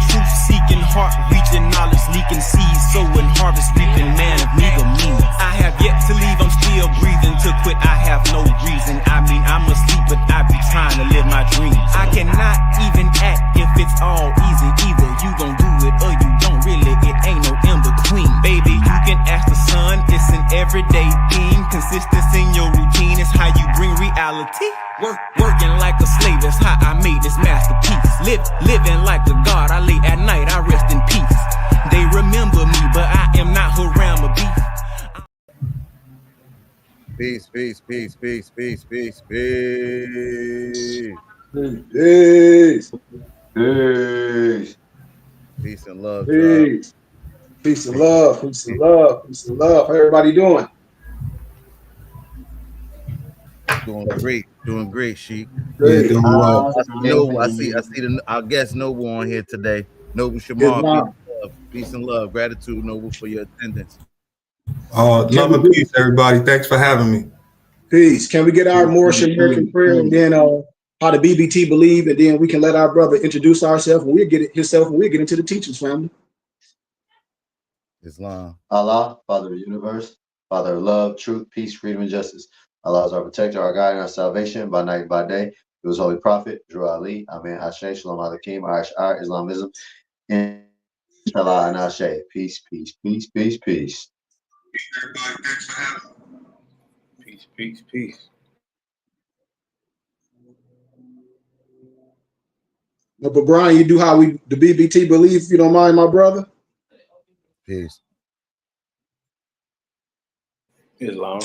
truth-seeking, heart-reaching, knowledge-leaking, seeds sowing, harvest reaping, man of meager means. I have yet to leave, I'm still breathing. To quit, I have no reason. I mean, I'm asleep, but I be trying to live my dreams. I cannot even act if it's all easy. Either you gon' do it or you don't really. It ain't no in between. Baby, you can ask the sun. It's an everyday theme. Consistency in your routine is how you bring reality. Working like a slave is how I made this masterpiece. Living like a god. I lay at night, I rest in peace. They remember me, but I am not Haram or beef. Peace, peace, peace, peace, peace, peace, peace. Peace. Peace. Peace and love. Peace. Peace and love. Peace and love. Peace and love. How everybody doing? Doing great, Sheik. Great. I see our guest Noble on here today. Noble Shamar, peace and love. Gratitude, Noble, for your attendance. Love and peace, everybody. Thanks for having me. Peace. Can we get our Moorish American prayer and then how the BBT believe, and then we can let our brother introduce ourselves and we'll get into the teachings, family. Islam. Allah, Father of the universe, Father of love, truth, peace, freedom, and justice. Allah is our protector, our guide, and our salvation by night and by day. Through his holy prophet, Drew Ali, Amen, Ashe, Shalom Aleichem, Ash'ar, Islamism, Inshallah, and Ashe. Peace, peace, peace, peace, peace. Everybody, thanks for having me. Peace, peace, peace. No, but Brian, you do how the BBT believe, if you don't mind, my brother. Peace. Islam.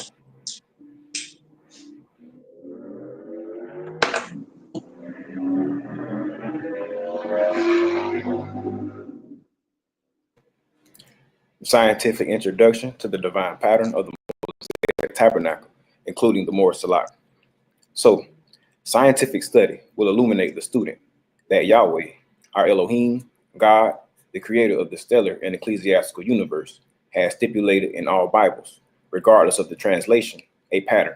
Scientific introduction to the divine pattern of the Mosaic tabernacle, including the Moorish Salat. So, scientific study will illuminate the student that Yahweh, our Elohim, God, the creator of the stellar and ecclesiastical universe, has stipulated in all Bibles, regardless of the translation, a pattern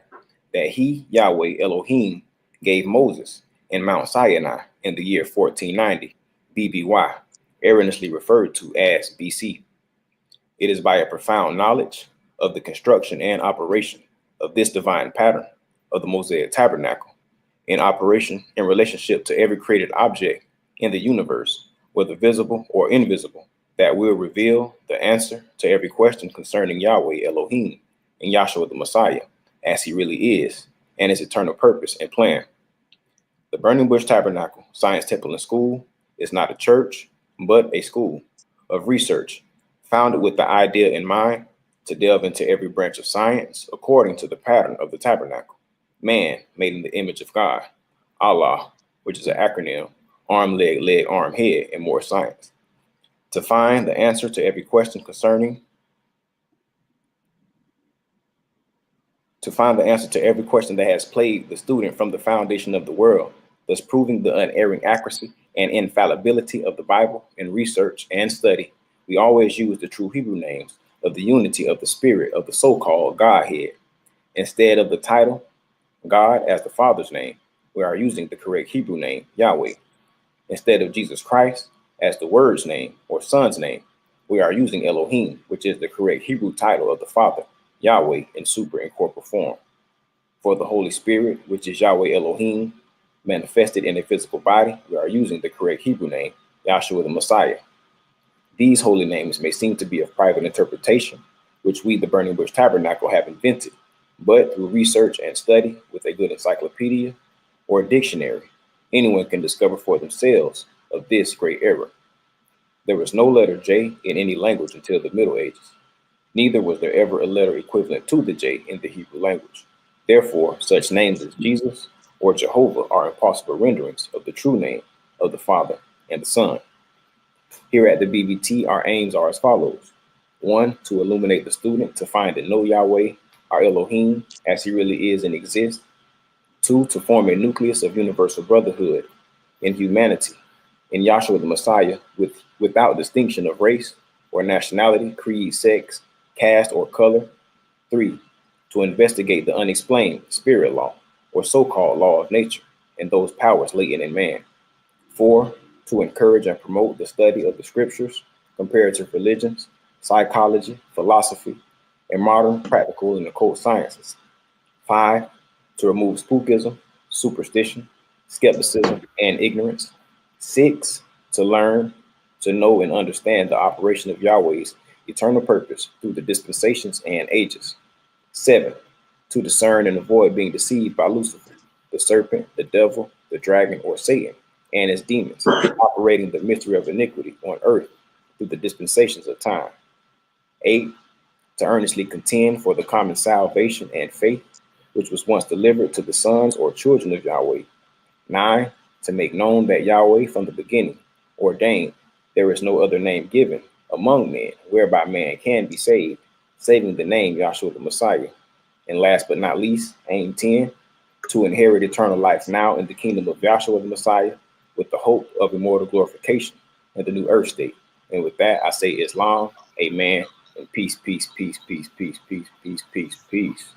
that he, Yahweh Elohim, gave Moses in Mount Sinai in the year 1490 BBY, erroneously referred to as BC. It is by a profound knowledge of the construction and operation of this divine pattern of the Mosaic tabernacle, in operation in relationship to every created object in the universe, whether visible or invisible, that will reveal the answer to every question concerning Yahweh Elohim and Yahshua the Messiah, as he really is, and his eternal purpose and plan. The Burning Bush Tabernacle Science Temple and School is not a church, but a school of research founded with the idea in mind to delve into every branch of science according to the pattern of the tabernacle. Man made in the image of God, Allah, which is an acronym, arm, leg, arm, head, and more science. To find the answer to every question that has plagued the student from the foundation of the world, thus proving the unerring accuracy and infallibility of the Bible in research and study, we always use the true Hebrew names of the unity of the spirit of the so-called Godhead. Instead of the title, God as the Father's name, we are using the correct Hebrew name, Yahweh. Instead of Jesus Christ as the Word's name or Son's name, we are using Elohim, which is the correct Hebrew title of the Father, Yahweh, in super and corporal form. For the Holy Spirit, which is Yahweh Elohim, manifested in a physical body, we are using the correct Hebrew name, Yahshua the Messiah. These holy names may seem to be of private interpretation, which we, the Burning Bush Tabernacle, have invented, but through research and study with a good encyclopedia or a dictionary, anyone can discover for themselves of this great error. There was no letter J in any language until the Middle Ages. Neither was there ever a letter equivalent to the J in the Hebrew language. Therefore, such names as Jesus or Jehovah are impossible renderings of the true name of the Father and the Son. Here at the BBT, our aims are as follows. 1, to illuminate the student to find and know Yahweh, our Elohim, as he really is and exists. 2, to form a nucleus of universal brotherhood in humanity, in Yahshua the Messiah, without distinction of race or nationality, creed, sex, caste, or color. 3, to investigate the unexplained spirit law, or so-called law of nature, and those powers latent in man. 4, to encourage and promote the study of the scriptures, comparative religions, psychology, philosophy, and modern practical and occult sciences. 5, to remove spookism, superstition, skepticism, and ignorance. 6, to learn, to know, and understand the operation of Yahweh's eternal purpose through the dispensations and ages. 7, to discern and avoid being deceived by Lucifer, the serpent, the devil, the dragon, or Satan, and his demons, operating the mystery of iniquity on earth through the dispensations of time. 8, to earnestly contend for the common salvation and faith, which was once delivered to the sons or children of Yahweh. 9, to make known that Yahweh from the beginning ordained there is no other name given among men whereby man can be saved, saving the name Yahshua the Messiah. And last but not least, aim 10, to inherit eternal life now in the kingdom of Yahshua the Messiah with the hope of immortal glorification in the new earth state. And with that, I say Islam, amen, and peace, peace, peace, peace, peace, peace, peace, peace, peace.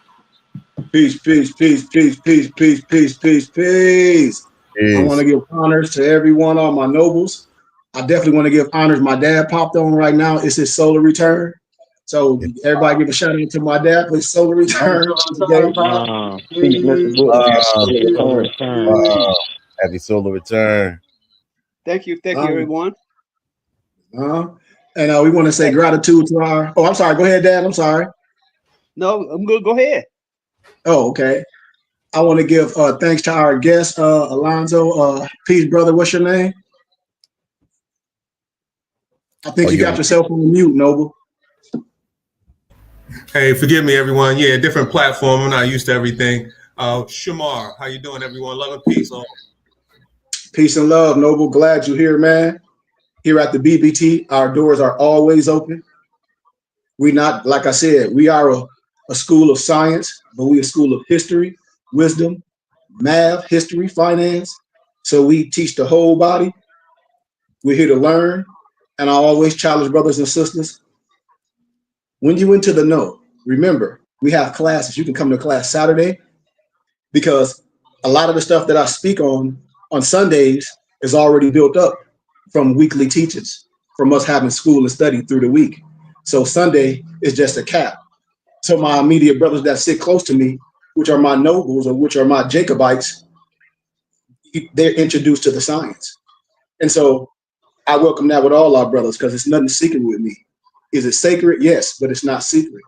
Peace, peace, peace, peace, peace, peace, peace, peace, peace. I want to give honors to everyone, all my nobles. I definitely want to give honors. My dad popped on right now. It's his solar return. So everybody give a shout out to my dad for his solar return. Peace, Mr. Book. Happy solar return. Thank you, everyone. And we want to say gratitude to our. Oh, I'm sorry. Go ahead, Dad. I'm sorry. No, I'm good. Go ahead. Oh, okay. I want to give thanks to our guest, Alonzo. Peace, brother. What's your name? I think you got yourself on mute, Noble. Hey, forgive me, everyone. Yeah, different platform. I'm not used to everything. Shamar, how you doing, everyone? Love and peace. Peace and love, Noble. Glad you're here, man. Here at the BBT, our doors are always open. We not, like I said, we are a school of science, but we a school of history, wisdom, math, history, finance. So we teach the whole body. We're here to learn. And I always challenge brothers and sisters, when you into the know, remember, we have classes. You can come to class Saturday, because a lot of the stuff that I speak on Sundays is already built up from weekly teachings, from us having school and study through the week. So Sunday is just a cap. So my immediate brothers that sit close to me, which are my nobles or which are my Jacobites, they're introduced to the science. And so I welcome that with all our brothers, because it's nothing secret with me. Is it sacred? Yes, but it's not secret.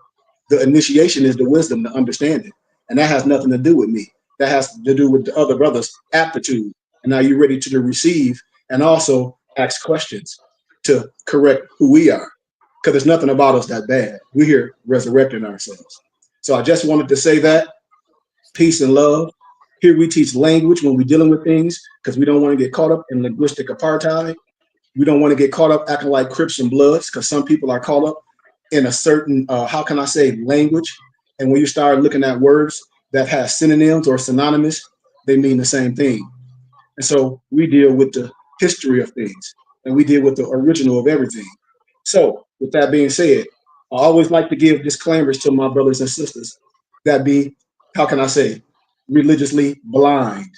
The initiation is the wisdom, the understanding. And that has nothing to do with me. That has to do with the other brothers' aptitude. And are you ready to receive and also ask questions to correct who we are? Because there's nothing about us that bad. We're here resurrecting ourselves. So I just wanted to say that. Peace and love. Here we teach language when we're dealing with things, because we don't want to get caught up in linguistic apartheid. We don't want to get caught up acting like Crips and Bloods, because some people are caught up in a certain, how can I say, language. And when you start looking at words that have synonyms or synonymous, they mean the same thing. And so we deal with the history of things, and we deal with the original of everything. So with that being said, I always like to give disclaimers to my brothers and sisters that be, how can I say, religiously blind.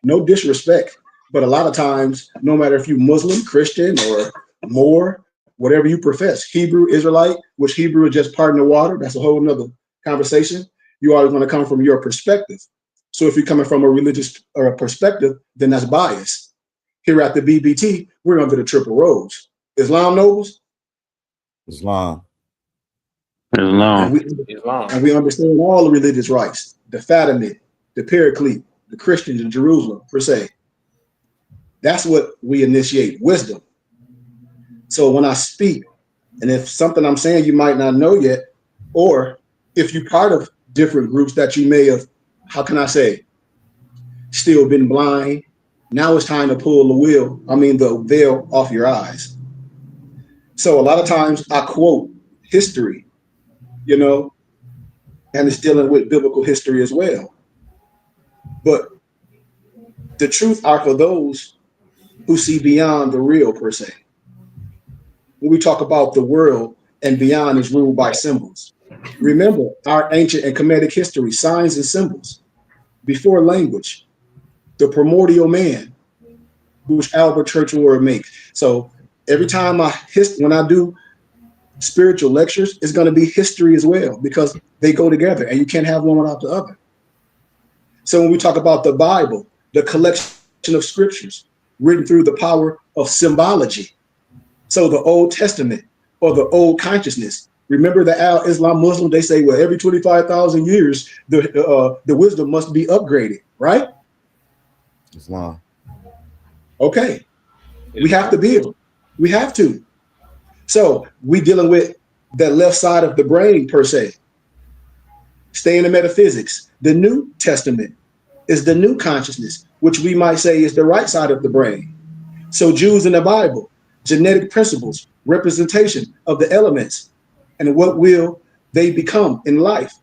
No disrespect, but a lot of times, no matter if you're Muslim, Christian, or more, whatever you profess, Hebrew, Israelite, which Hebrew is just part in the water, that's a whole nother conversation. You always want to come from your perspective. So if you're coming from a religious or a perspective, then that's bias. Here at the BBT, we're under the triple rose. Islam nobles? Islam. And we understand all the religious rights, the Fatimid, the Paraclete, the Christians in Jerusalem, per se. That's what we initiate, wisdom. So when I speak, and if something I'm saying you might not know yet, or if you're part of different groups that you may have, how can I say, still been blind, now it's time to pull the veil off your eyes. So a lot of times I quote history, and it's dealing with biblical history as well. But the truth are for those who see beyond the real, per se. When we talk about the world and beyond is ruled by symbols. Remember our ancient and Kemetic history, signs and symbols. Before language, the primordial man, which Albert Churchill would make. So every time when I do spiritual lectures, it's going to be history as well, because they go together and you can't have one without the other. So when we talk about the Bible, the collection of scriptures written through the power of symbology. So the Old Testament or the old consciousness. Remember the Al-Islam Muslim, they say, well, every 25,000 years, the wisdom must be upgraded, right? Islam. Okay. We have to build. We have to. So we dealing with the left side of the brain, per se. Stay in the metaphysics. The New Testament is the new consciousness, which we might say is the right side of the brain. So Jews in the Bible, genetic principles, representation of the elements, and what will they become in life.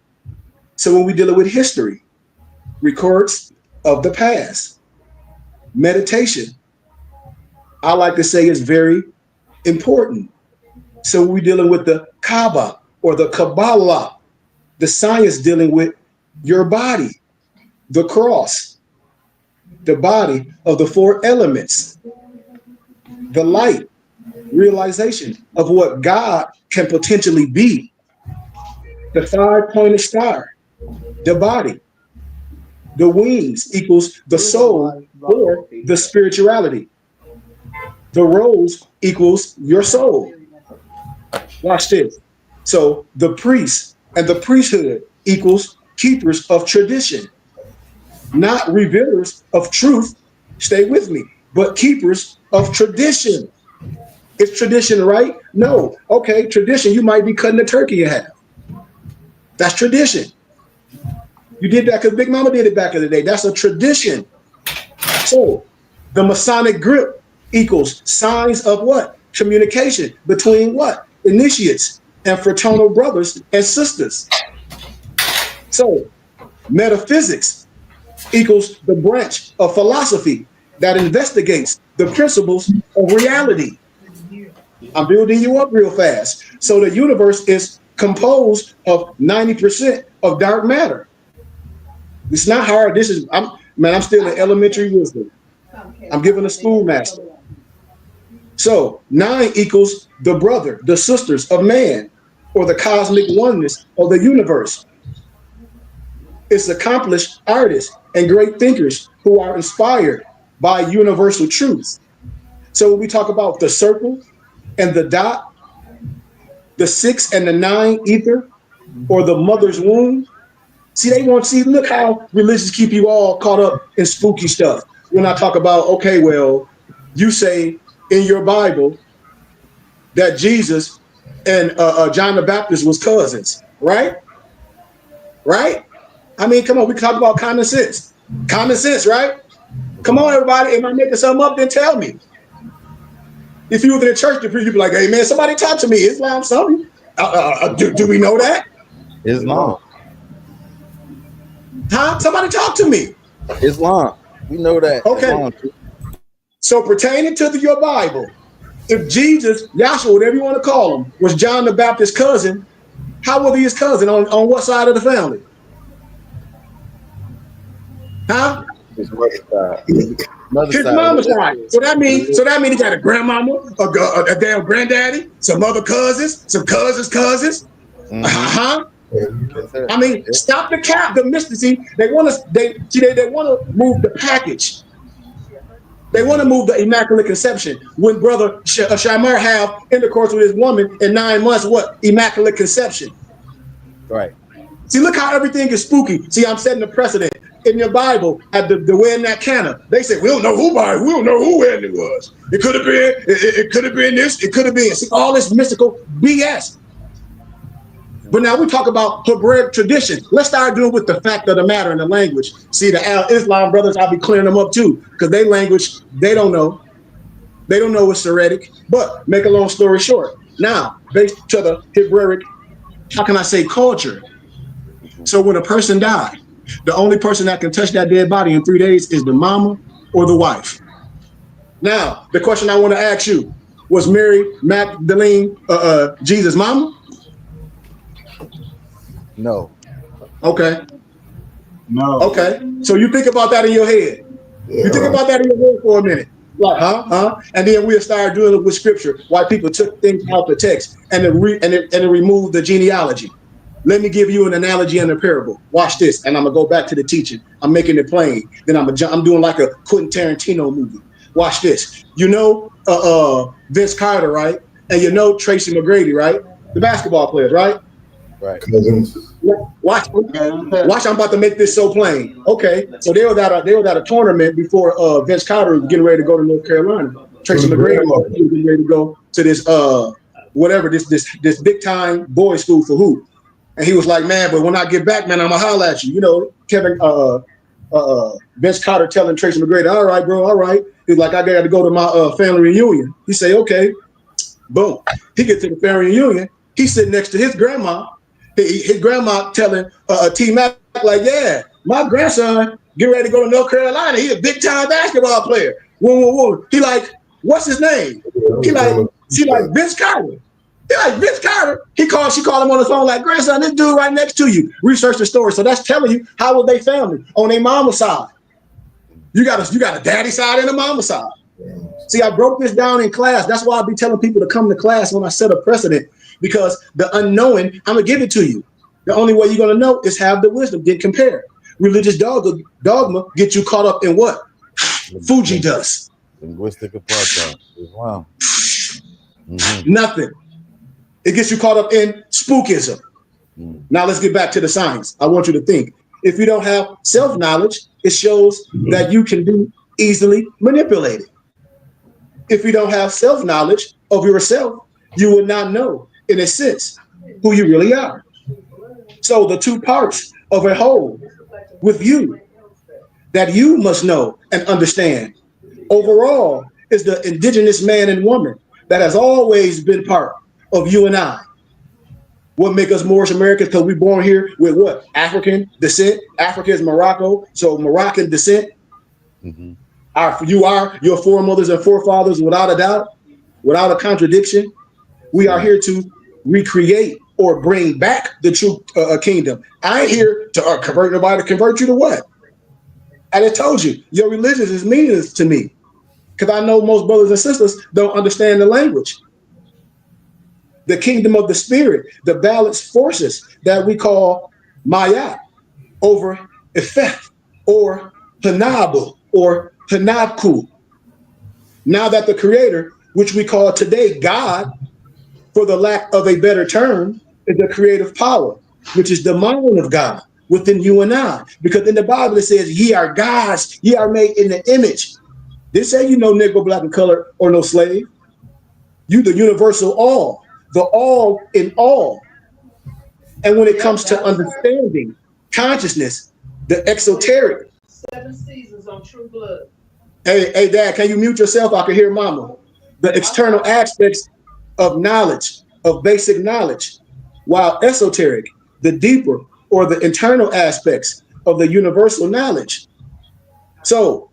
So when we deal with history, records of the past, meditation, I like to say is very important. So we're dealing with the Kaaba or the Kabbalah, the science dealing with your body, the cross, the body of the four elements, the light, realization of what God can potentially be, the five-pointed star, the body, the wings equals the soul or the spirituality. The rose equals your soul. Watch this. So the priest and the priesthood equals keepers of tradition, not revealers of truth. Stay with me, but keepers of tradition. Is tradition right? No. Okay, tradition, you might be cutting a turkey in half. That's tradition. You did that because Big Mama did it back in the day. That's a tradition. So the Masonic grip equals signs of what? Communication between what? Initiates and fraternal brothers and sisters. So metaphysics equals the branch of philosophy that investigates the principles of reality. I'm building you up real fast. So the universe is composed of 90% of dark matter. It's not hard. This is, I'm still in elementary wisdom. I'm giving a schoolmaster. So 9 equals the brother, the sisters of man, or the cosmic oneness of the universe. It's accomplished artists and great thinkers who are inspired by universal truths. So when we talk about the circle and the dot, the 6 and the 9 ether, or the mother's womb. Look how religions keep you all caught up in spooky stuff. When I talk about, okay, well, you say in your Bible that Jesus and John the Baptist was cousins, right? Right? I mean, come on, we talk about common sense. Common sense, right? Come on, everybody. Am I making something up? Then tell me. If you were in the church, you'd be like, hey, man, somebody talk to me. Islam, something. Do we know that? Islam. Huh? Somebody talk to me. Islam. We know that. Okay. Islam. So pertaining to your Bible, if Jesus, Yahshua, whatever you want to call him, was John the Baptist's cousin, how was he his cousin? On what side of the family? Huh? His mother's side. His mama's side. So that means he got a grandmama, a damn granddaddy, some other cousins, some cousins. Mm-hmm. Uh-huh. I mean, stop the cap, the mysticism. They want to move the package. They want to move the Immaculate Conception. When Brother Shamar have intercourse with his woman in 9 months, what? Immaculate Conception. Right. See, look how everything is spooky. See, I'm setting a precedent. In your Bible, at the wedding at Cana, they said, we don't know who wedding it was. It could have been this, it could have been. See, all this mystical BS. But now we talk about Hebraic tradition. Let's start doing with the fact of the matter and the language. See, the Al-Islam brothers, I'll be clearing them up too, because they language, they don't know. They don't know it's Syriac. But make a long story short, now, based to the Hebraic, how can I say culture? So when a person died, the only person that can touch that dead body in 3 days is the mama or the wife. Now, the question I want to ask you, was Mary Magdalene Jesus' mama? No. Okay. No. Okay. So you think about that in your head. You think about that in your head for a minute. Like, huh? And then we'll start doing it with scripture. Why people took things out the text and then removed the genealogy. Let me give you an analogy and a parable. Watch this, and I'm gonna go back to the teaching. I'm making it plain. Then I'm doing like a Quentin Tarantino movie. Watch this. You know, Vince Carter, right? And you know Tracy McGrady, right? The basketball players, right? Right. Watch. I'm about to make this so plain. Okay, so they were at a tournament before Vince Carter was getting ready to go to North Carolina. Tracy McGrady was getting ready to go to this this big time boys school for hoop. And he was like, man, but when I get back, man, I'm gonna holler at you. You know, Vince Carter telling Tracy McGrady, all right, bro, all right. He's like, I got to go to my family reunion. He say, okay. Boom. He gets to the family reunion. He's sitting next to his grandma. His grandma telling T-Mac, like, yeah, my grandson getting ready to go to North Carolina. He's a big time basketball player. Whoa. He like, what's his name? She like Vince Carter. He like Vince Carter. She called him on the phone like, grandson, this dude right next to you. Research the story. So that's telling you how was they family on their mama's side. You got a daddy side and a mama side. See, I broke this down in class. That's why I be telling people to come to class when I set a precedent, because the unknowing, I'm gonna give it to you. The only way you're gonna know is have the wisdom. Then compare. Religious dogma get you caught up in what? Fuji dust. Linguistic apartheid. Wow. Nothing. It gets you caught up in spookism. Now let's get back to the science. I want you to think. If you don't have self-knowledge, it shows that you can be easily manipulated. If you don't have self-knowledge of yourself, you will not know, in a sense, who you really are. So the two parts of a whole with you that you must know and understand overall is the indigenous man and woman that has always been part of you and I. What make us Moorish Americans? Because we're born here with what? African descent. Africa is Morocco, so Moroccan descent. You are your foremothers and forefathers without a doubt, without a contradiction. We are here to recreate or bring back the true kingdom. I ain't here to convert nobody. To convert you to what? And I told you, your religion is meaningless to me, because I know most brothers and sisters don't understand the language. The kingdom of the spirit, the balanced forces that we call Maya over effect or Hanabu or Hanaku. Now that the creator, which we call today God, for the lack of a better term, is the creative power, which is the mind of God within you and I. Because in the Bible it says, ye are gods, ye are made in the image. They say you no Negro, black, and color, or no slave. You the universal all, the all in all. And when it comes to understanding consciousness, the exoteric. 7 seasons on True Blood. Hey, Dad, can you mute yourself? I can hear Mama. The external aspects of knowledge, of basic knowledge, while esoteric, the deeper or the internal aspects of the universal knowledge. So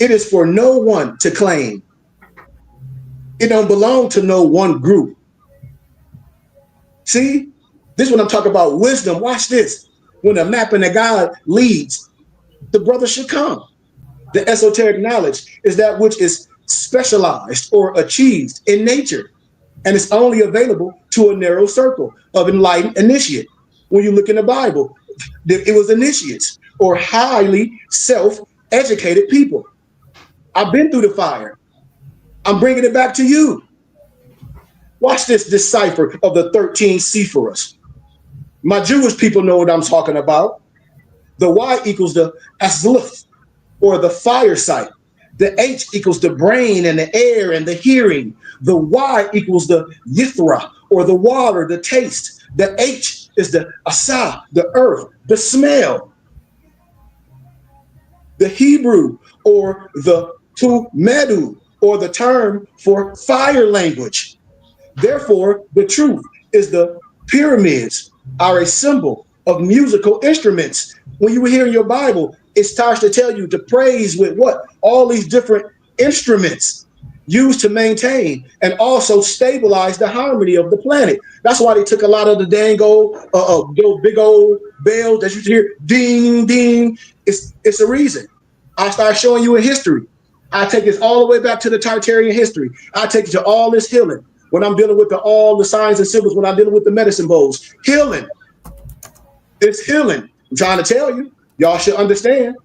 it is for no one to claim. It don't belong to no one group. See, this is what I'm talking about, wisdom. Watch this. When the map and the God leads, the brother should come. The esoteric knowledge is that which is specialized or achieved in nature, and it's only available to a narrow circle of enlightened initiate. When you look in the Bible, it was initiates or highly self-educated people. I've been through the fire. I'm bringing it back to you. Watch this cipher of the 13 Sephiros. My Jewish people know what I'm talking about. The Y equals the Azlith, or the fire site. The H equals the brain and the air and the hearing. The Y equals the Yithra, or the water, the taste. The H is the Asa, the earth, the smell. The Hebrew, or the Tumedu, or the term for fire language. Therefore, the truth is the pyramids are a symbol of musical instruments. When you hear in your Bible, it starts to tell you to praise with what? All these different instruments used to maintain and also stabilize the harmony of the planet. That's why they took a lot of the dang old, big old bells that you hear, ding, ding. It's a reason. I start showing you in history I take this all the way back to the Tartarian history. I take it to all this healing. When I'm dealing with all the signs and symbols, when I'm dealing with the medicine bowls, healing. It's healing. I'm trying to tell you, y'all should understand.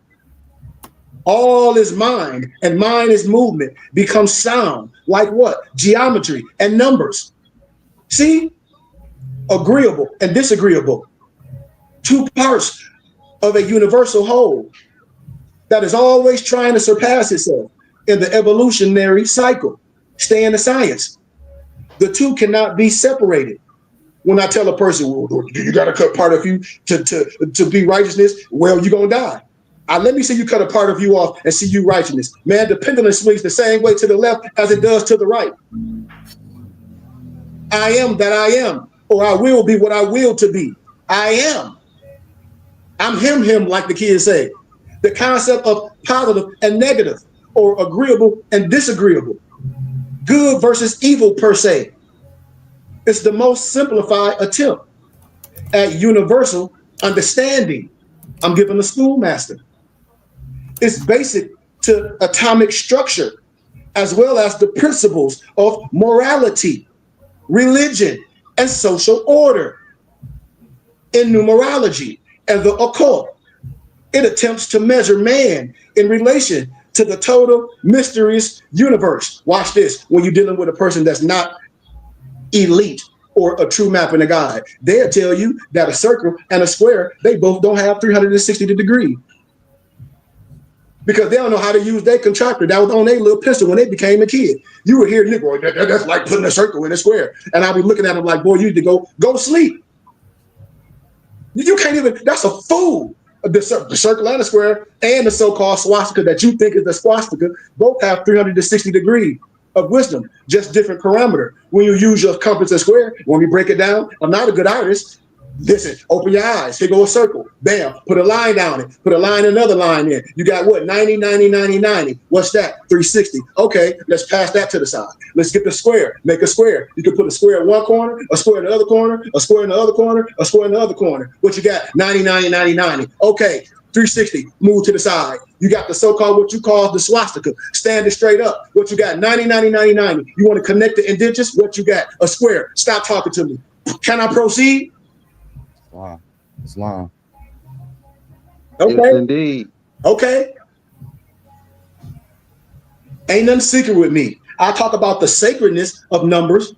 All is mind, and mind is movement, becomes sound. Like what? Geometry and numbers. See? Agreeable and disagreeable. Two parts of a universal whole that is always trying to surpass itself in the evolutionary cycle. Stay in the science. The two cannot be separated. When I tell a person, well, you got to cut part of you to be righteousness, well, you're going to die. Let me see you cut a part of you off and see you righteousness. Man, the pendulum swings the same way to the left as it does to the right. I am that I am, or I will be what I will to be. I am. I'm him, like the kids say. The concept of positive and negative, or agreeable and disagreeable. Good versus evil per se. It's the most simplified attempt at universal understanding. I'm giving a schoolmaster. It's basic to atomic structure, as well as the principles of morality, religion, and social order. In numerology and the occult, it attempts to measure man in relation to the total mysterious universe. Watch this. When you're dealing with a person that's not elite or a true map and a guide, they'll tell you that a circle and a square, they both don't have 360 degrees. Because they don't know how to use their contractor. That was on their little pistol when they became a kid. You were here, nigga, that's like putting a circle in a square. And I'll be looking at them like, boy, you need to go sleep. You can't even, that's a fool. The circle and the square and the so-called swastika that you think is the swastika both have 360 degrees of wisdom, just different parameter. When you use your compass and square, when we break it down, I'm not a good artist. Listen, open your eyes. Here go a circle. Bam. Put a line down it. Put a line, another line in. You got what? 90, 90, 90, 90. What's that? 360. Okay, let's pass that to the side. Let's get the square. Make a square. You can put a square in one corner, a square in the other corner, a square in the other corner, a square in the other corner. What you got? 90, 90, 90, 90. Okay, 360. Move to the side. You got the so-called what you call the swastika. Stand it straight up. What you got? 90, 90, 90, 90. You want to connect the indentures? What you got? A square. Stop talking to me. Can I proceed? Wow. Islam. Okay. Yes, indeed. Okay. Ain't nothing secret with me. I talk about the sacredness of numbers.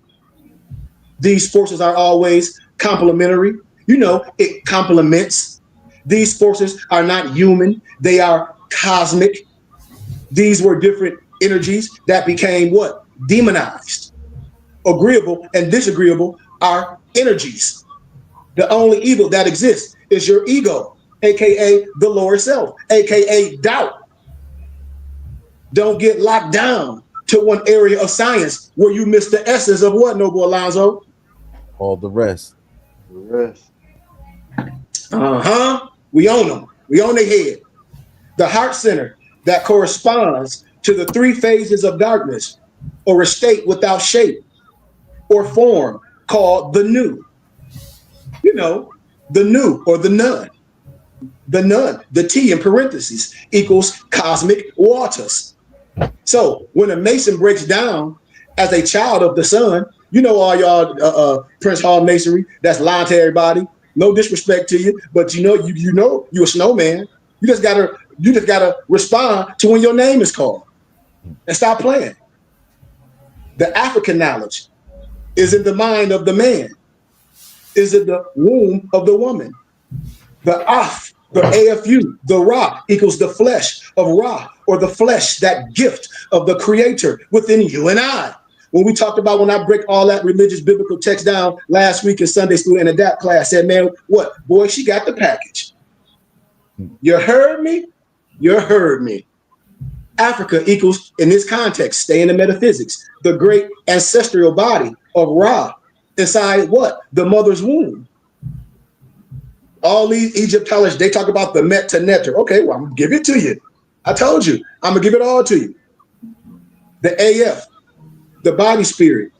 These forces are always complementary. You know, it complements. These forces are not human. They are cosmic. These were different energies that became what? Demonized. Agreeable and disagreeable are energies. The only evil that exists is your ego, aka the lower self, aka doubt. Don't get locked down to one area of science where you miss the essence of what, Noble Alonzo? All the rest. The rest. We own them. We own their head. The heart center that corresponds to the three phases of darkness, or a state without shape or form, called the new. You know, the new or the none. The none, the T in parentheses, equals cosmic waters. So when a Mason breaks down as a child of the sun, you know all y'all Prince Hall Masonry, that's lying to everybody. No disrespect to you, but you know you're a snowman. You just gotta respond to when your name is called. And stop playing. The African knowledge is in the mind of the man. Is in the womb of the woman. The Af, the AFU, the Ra equals the flesh of Ra, or the flesh, that gift of the creator within you and I. When I break all that religious biblical text down last week in Sunday school in Adapt class, said, man, what? Boy, she got the package. You heard me? You heard me. Africa equals, in this context, stay in the metaphysics, the great ancestral body of Ra inside what? The mother's womb. All these Egyptologists, they talk about the Met to Netter. Okay, well, I'm going to give it to you. I told you, I'm going to give it all to you. The AF, the body spirit,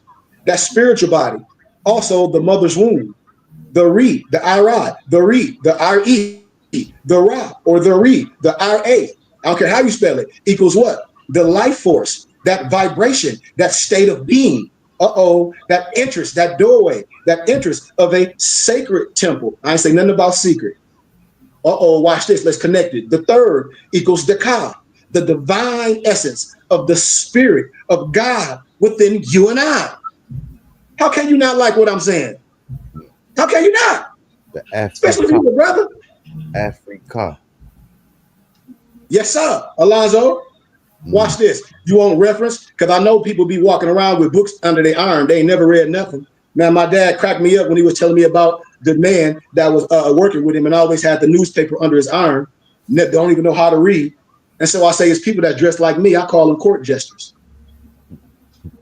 that spiritual body, also the mother's womb. The Re, the Irad, the Re, the RE, the Ra, or the Re, the RA. I don't care how you spell it, equals what? the life force, that vibration, that state of being. That interest, that doorway, that interest of a sacred temple. I ain't say nothing about secret. Watch this. Let's connect it. The third equals Daka, the divine essence of the spirit of God within you and I. How can you not like what I'm saying? How can you not? Especially if you're a brother. Africa. Yes, sir. Alonzo, watch this. You want reference? Because I know people be walking around with books under their arm. They ain't never read nothing. Man, my dad cracked me up when he was telling me about the man that was working with him and always had the newspaper under his arm. They don't even know how to read. And so I say it's people that dress like me. I call them court jesters.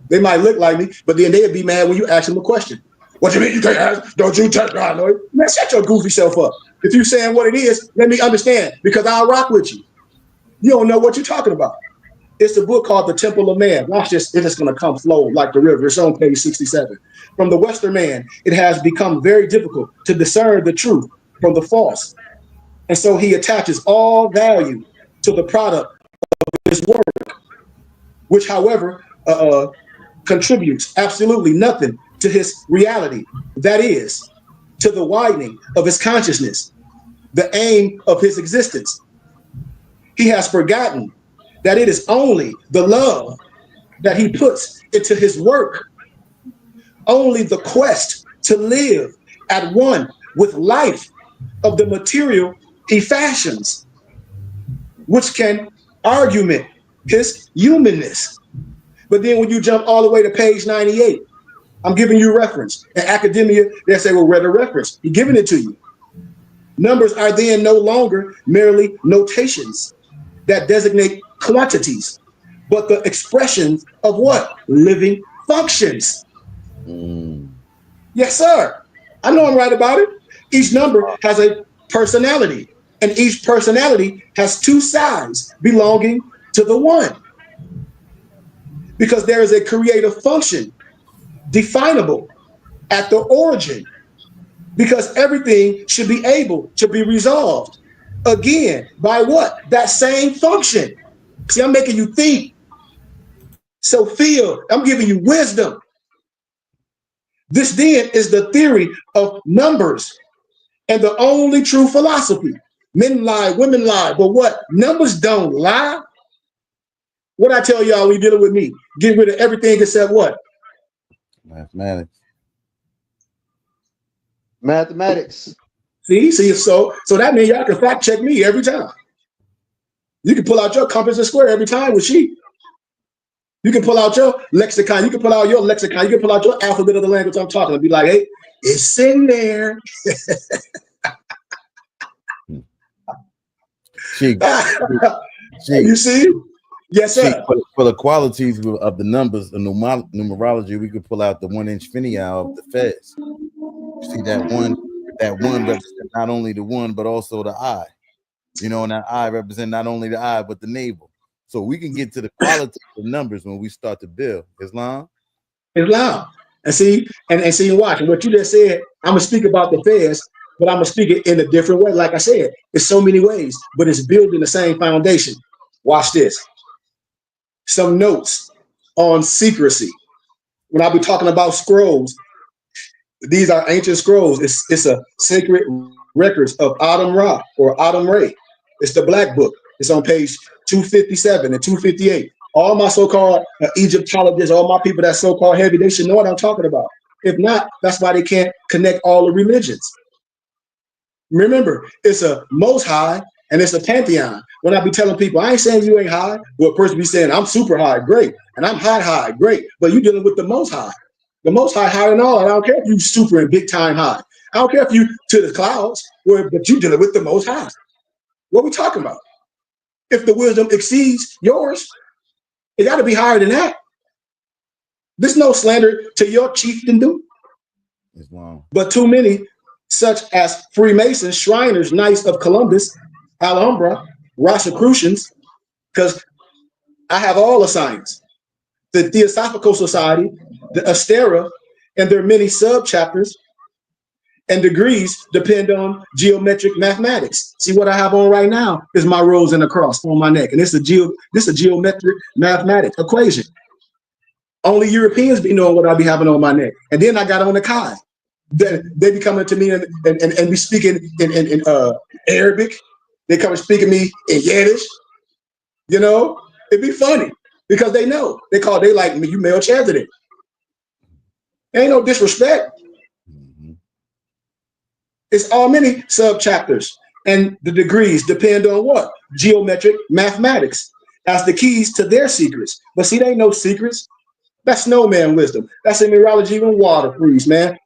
They might look like me, but then they'd be mad when you ask them a question. What you mean you can't ask? Don't you touch God, Lord? Man, shut your goofy self up. If you're saying what it is, let me understand, because I'll rock with you. You don't know what you're talking about. It's a book called The Temple of Man. Watch this. It's just going to come flow like the river. It's on page 67. From the Western man, it has become very difficult to discern the truth from the false. And so he attaches all value to the product of his work, which, however, contributes absolutely nothing to his reality. That is, to the widening of his consciousness, the aim of his existence. He has forgotten that it is only the love that he puts into his work, only the quest to live at one with life of the material he fashions, which can argument his humanness. But then when you jump all the way to page 98, I'm giving you reference. In academia, they say, well, read a reference. He's giving it to you. Numbers are then no longer merely notations that designate quantities, but the expressions of what? Living functions. Yes, sir. I know I'm right about it. Each number has a personality, and each personality has two sides belonging to the one. Because there is a creative function definable at the origin, because everything should be able to be resolved again by what? That same function. See, I'm making you think. So feel, I'm giving you wisdom. This then is the theory of numbers and the only true philosophy. Men lie, women lie, but what? Numbers don't lie. What I tell y'all when you're dealing with me, get rid of everything except what? Mathematics. Mathematics. See, so that means y'all can fact check me every time. You can pull out your compass and square every time with sheep. You can pull out your lexicon. You can pull out your lexicon. You can pull out your alphabet of the language I'm talking and be like, hey, it's in there. You see? Yes, sir. For the qualities of the numbers, the numerology, we could pull out the 1-inch finial of the fez. You see that one represents not only the one, but also the eye. You know, and that eye represents not only the eye, but the navel. So we can get to the quality of numbers when we start to build. Islam. And see, and watch. And what you just said, I'm going to speak about the fez, but I'm going to speak it in a different way. Like I said, it's so many ways, but it's building the same foundation. Watch this. Some notes on secrecy. When I be talking about scrolls, these are ancient scrolls. It's a sacred records of Adam Ra or Adam Ray. It's the Black Book. It's on page 257 and 258. All my so-called Egyptologists, all my people that's so-called heavy, they should know what I'm talking about. If not, that's why they can't connect all the religions. Remember, it's a most high and it's a pantheon. When I be telling people, I ain't saying you ain't high. Well, a person be saying, I'm super high, great. And I'm high, great. But you dealing with the most high. The most high, higher than all. I don't care if you super and big time high. I don't care if you to the clouds, but you dealing with the most high. What we talking about? If the wisdom exceeds yours, it got to be higher than that. There's no slander to your chieftaindom. But too many, such as Freemasons, Shriners, Knights of Columbus, Alhambra, Rosicrucians, because I have all the science. The Theosophical Society, the Astera, and their many sub-chapters, and degrees depend on geometric mathematics. See what I have on right now is my rose and a cross on my neck, and this is a geometric mathematics equation. Only Europeans be knowing what I be having on my neck. And then I got on the Kai. They be coming to me and be speaking in Arabic. They come and speak to me in Yiddish. You know, it'd be funny because they know. They like me, you Melchizedek. Ain't no disrespect. It's all many sub-chapters. And the degrees depend on what? Geometric mathematics as the keys to their secrets. But see, they ain't no secrets. That's snowman wisdom. That's in neurology, even water freeze, man.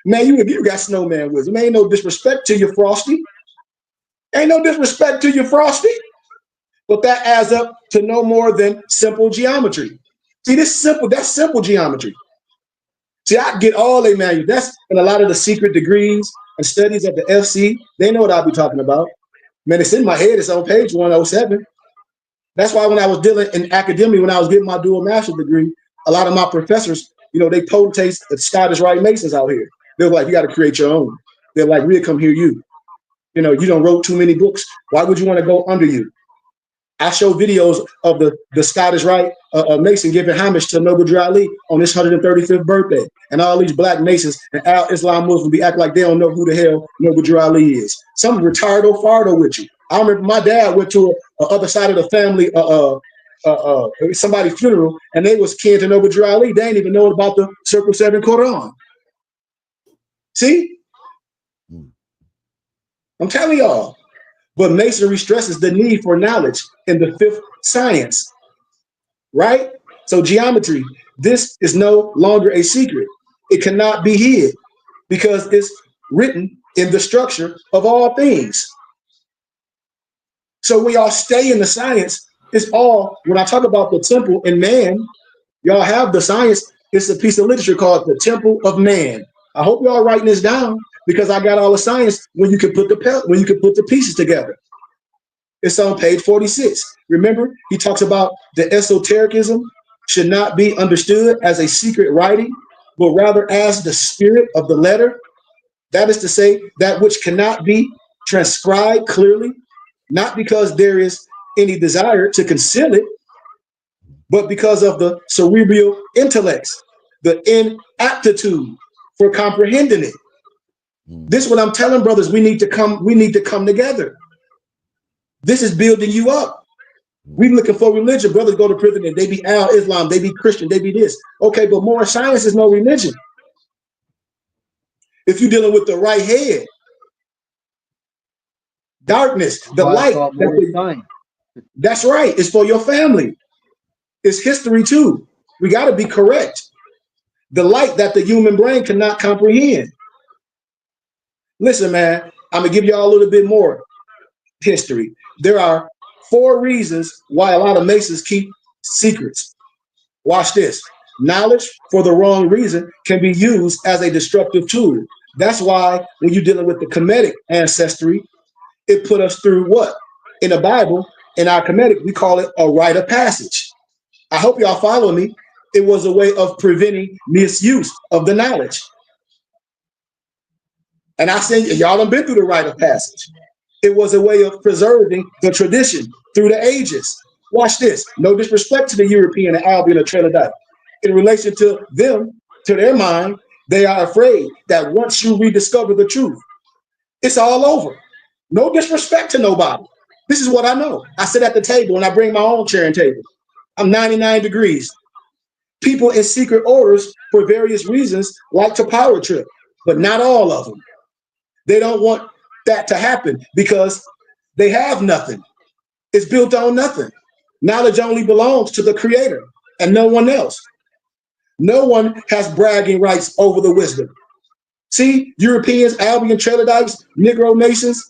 Man, you got snowman wisdom. Ain't no disrespect to your Frosty. Ain't no disrespect to your Frosty. But that adds up to no more than simple geometry. See, that's simple geometry. See, I get all they manuals. That's in a lot of the secret degrees and studies at the FC. They know what I'll be talking about. Man, it's in my head. It's on page 107. That's why when I was dealing in academia, when I was getting my dual master's degree, a lot of my professors, you know, they potentates the Scottish Rite Masons out here. They're like, you got to create your own. They're like, we'll come hear you. You know, you don't wrote too many books. Why would you want to go under you? I show videos of the Scottish Rite Mason giving homage to Noble Drew Ali on his 135th birthday. And all these black Masons and Islam Muslims be act like they don't know who the hell Noble Drew Ali is. Some retardo fardo with you. I remember my dad went to a other side of the family somebody's funeral, and they was kin to Noble Drew Ali. They ain't even know about the Circle 7 Quran. See? I'm telling y'all. But Masonry stresses the need for knowledge in the fifth science, right? So geometry, this is no longer a secret. It cannot be hid because it's written in the structure of all things. So when y'all stay in the science, it's all, when I talk about the temple and man, y'all have the science. It's a piece of literature called the Temple of Man. I hope y'all writing this down because I got all the science when you can put the pieces together. It's on page 46. Remember, he talks about the esotericism should not be understood as a secret writing, but rather as the spirit of the letter. That is to say, that which cannot be transcribed clearly, not because there is any desire to conceal it, but because of the cerebral intellects, the inaptitude for comprehending it. This is what I'm telling brothers, we need to come together. This is building you up. We looking for religion. Brothers go to prison and they be Islam, they be Christian, they be this. Okay, but more science is no religion. If you're dealing with the right head, darkness, the light. That's right. It's for your family. It's history too. We got to be correct. The light that the human brain cannot comprehend. Listen, man, I'm gonna give y'all a little bit more history. There are 4 reasons why a lot of Masons keep secrets. Watch this. Knowledge for the wrong reason can be used as a destructive tool. That's why when you're dealing with the Kemetic ancestry, it put us through what? In the Bible, in our Kemetic, we call it a rite of passage. I hope y'all follow me. It was a way of preventing misuse of the knowledge. And I say, y'all done been through the rite of passage. It was a way of preserving the tradition through the ages. Watch this. No disrespect to the European and Albion or Trinidad. In relation to them, to their mind, they are afraid that once you rediscover the truth, it's all over. No disrespect to nobody. This is what I know. I sit at the table and I bring my own chair and table. I'm 99 degrees. People in secret orders for various reasons like to power trip, but not all of them. They don't want that to happen because they have nothing. It's built on nothing. Knowledge only belongs to the creator and no one else. No one has bragging rights over the wisdom. See, Europeans, Albion, Treladites, Negro Masons,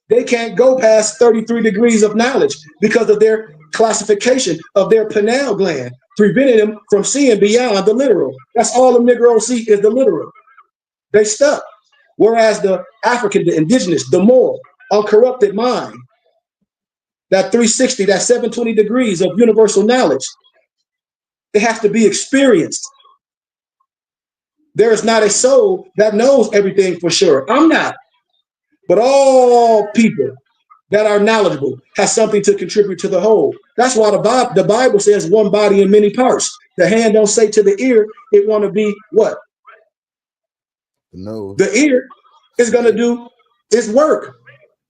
they can't go past 33 degrees of knowledge because of their classification of their pineal gland, preventing them from seeing beyond the literal. That's all the Negro see is the literal. They stuck. Whereas the African, the indigenous, the more uncorrupted mind, that 360, that 720 degrees of universal knowledge, it has to be experienced. There is not a soul that knows everything for sure. I'm not. But all people that are knowledgeable has something to contribute to the whole. That's why the Bible says one body in many parts. The hand don't say to the ear, it want to be what? No. The ear is going to do its work.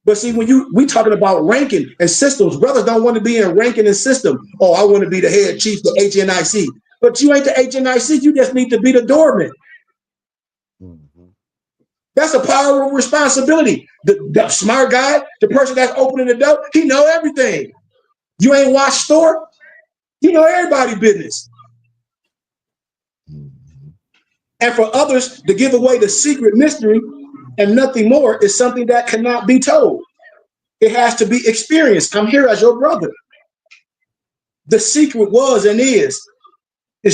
But see, when we talking about ranking and systems, brothers don't want to be in ranking and system. Oh, I want to be the head chief, the HNIC. But you ain't the HNIC. You just need to be the doorman. That's a powerful responsibility. The smart guy, the person that's opening the door, he know everything. You ain't watch store, he know everybody's business. And for others to give away the secret mystery and nothing more is something that cannot be told. It has to be experienced. I'm here as your brother. The secret was and is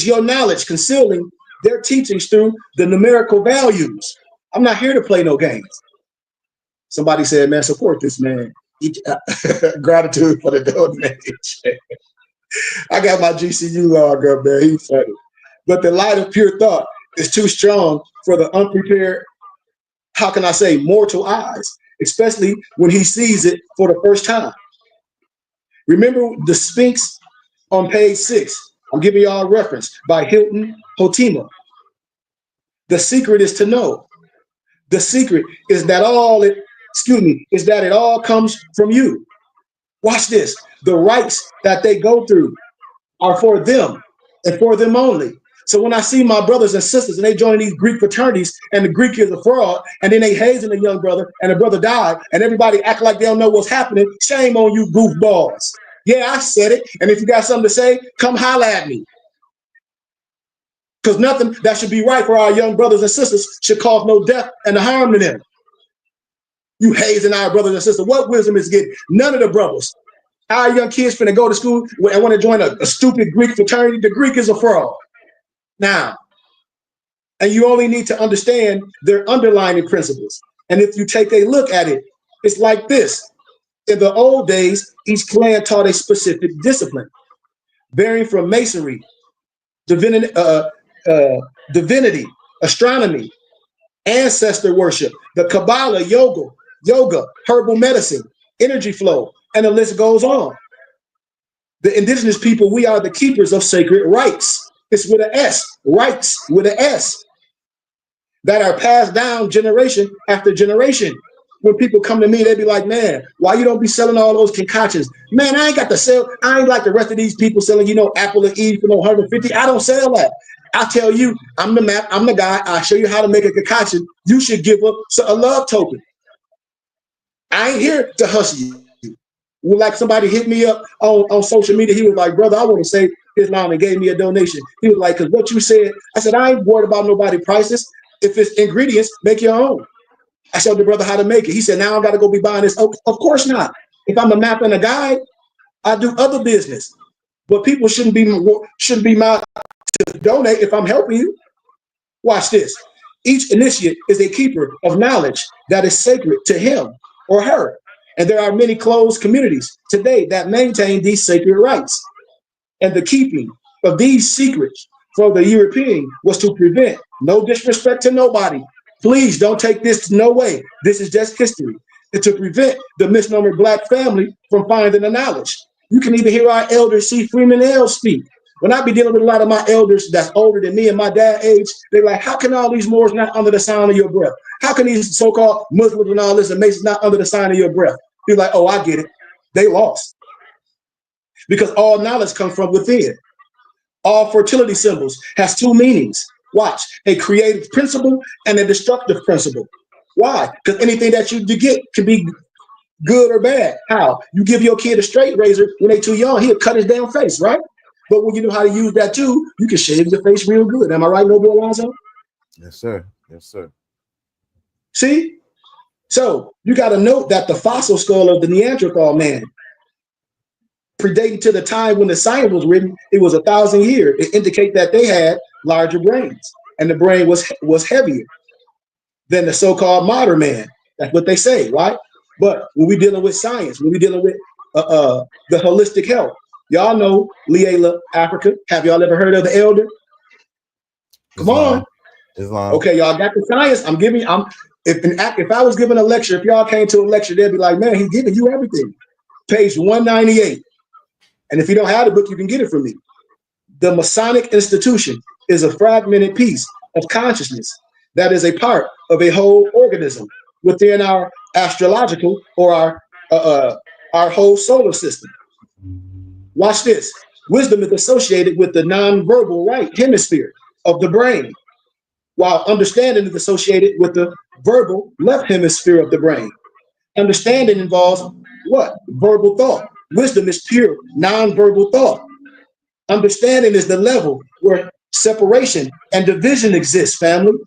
your knowledge concealing their teachings through the numerical values. I'm not here to play no games. Somebody said, man, support this man. Gratitude for the donation. I got my GCU log up there. He's funny. But the light of pure thought is too strong for the unprepared, how can I say, mortal eyes, especially when he sees it for the first time. Remember the Sphinx on page 6. I'm giving y'all a reference by Hilton Hotima. The secret is to know. The secret is that it all comes from you. Watch this. The rights that they go through are for them and for them only. So when I see my brothers and sisters and they join these Greek fraternities and the Greek is a fraud and then they hazing a young brother and the brother died and everybody act like they don't know what's happening, shame on you goofballs. Yeah, I said it. And if you got something to say, come holler at me. Because nothing that should be right for our young brothers and sisters should cause no death and harm to them. You hazing our brothers and sisters. What wisdom is getting? None of the brothers. Our young kids finna go to school and want to join a stupid Greek fraternity. The Greek is a fraud. Now, and you only need to understand their underlying principles. And if you take a look at it, it's like this. In the old days, each clan taught a specific discipline, varying from masonry, divinity, astronomy, ancestor worship, the Kabbalah, yoga, herbal medicine, energy flow, and the list goes on. The indigenous people, we are the keepers of sacred rites. It's with an S, rights with an S, that are passed down generation after generation. When people come to me, they be like, man, why you don't be selling all those concoctions? Man, I ain't got to sell. I ain't like the rest of these people selling, apple and Eve for no 150. I don't sell that. I tell you, I'm the map, I'm the guy. I'll show you how to make a concoction. You should give up a love token. I ain't here to hustle you. Like somebody hit me up on social media. He was like, brother, I want to say Islam and gave me a donation. He was like, because what you said, I said, I ain't worried about nobody prices. If it's ingredients, make your own. I showed the brother how to make it. He said, now I got to go be buying this. Of course not. If I'm a map and a guide, I do other business. But people shouldn't be mad to donate if I'm helping you. Watch this. Each initiate is a keeper of knowledge that is sacred to him or her. And there are many closed communities today that maintain these sacred rites. And the keeping of these secrets for the European was to prevent, no disrespect to nobody. Please don't take this no way. This is just history. It's to prevent the misnomer Black family from finding the knowledge. You can even hear our elder C. Freeman L. speak. When I be dealing with a lot of my elders that's older than me and my dad age, they're like, how can all these Moors not under the sound of your breath? How can these so-called Muslims and all this and Masons not under the sign of your breath? You're like, oh, I get it. They lost. Because all knowledge comes from within. All fertility symbols has two meanings. Watch, a creative principle and a destructive principle. Why? Because anything that you get can be good or bad. How? You give your kid a straight razor when they're too young, he'll cut his damn face, right? But when you know how to use that too, you can shave your face real good. Am I right, Noble Alonzo? Yes, sir. Yes, sir. See? So you got to note that the fossil skull of the Neanderthal man, predating to the time when the science was written, it was 1,000 years. It indicates that they had larger brains, and the brain was heavier than the so-called modern man. That's what they say, right? But when we're dealing with science, when we're dealing with the holistic health, y'all know Liela, Africa. Have y'all ever heard of the elder? Come on. Islam. Okay, y'all got the science. If I was giving a lecture, if y'all came to a lecture, they'd be like, man, he's giving you everything. Page 198. And if you don't have the book, you can get it from me. The Masonic institution is a fragmented piece of consciousness that is a part of a whole organism within our astrological or our whole solar system. Watch this. Wisdom is associated with the nonverbal right hemisphere of the brain, while understanding is associated with the verbal left hemisphere of the brain. Understanding involves what? Verbal thought. Wisdom is pure nonverbal thought. Understanding is the level where separation and division exists, family.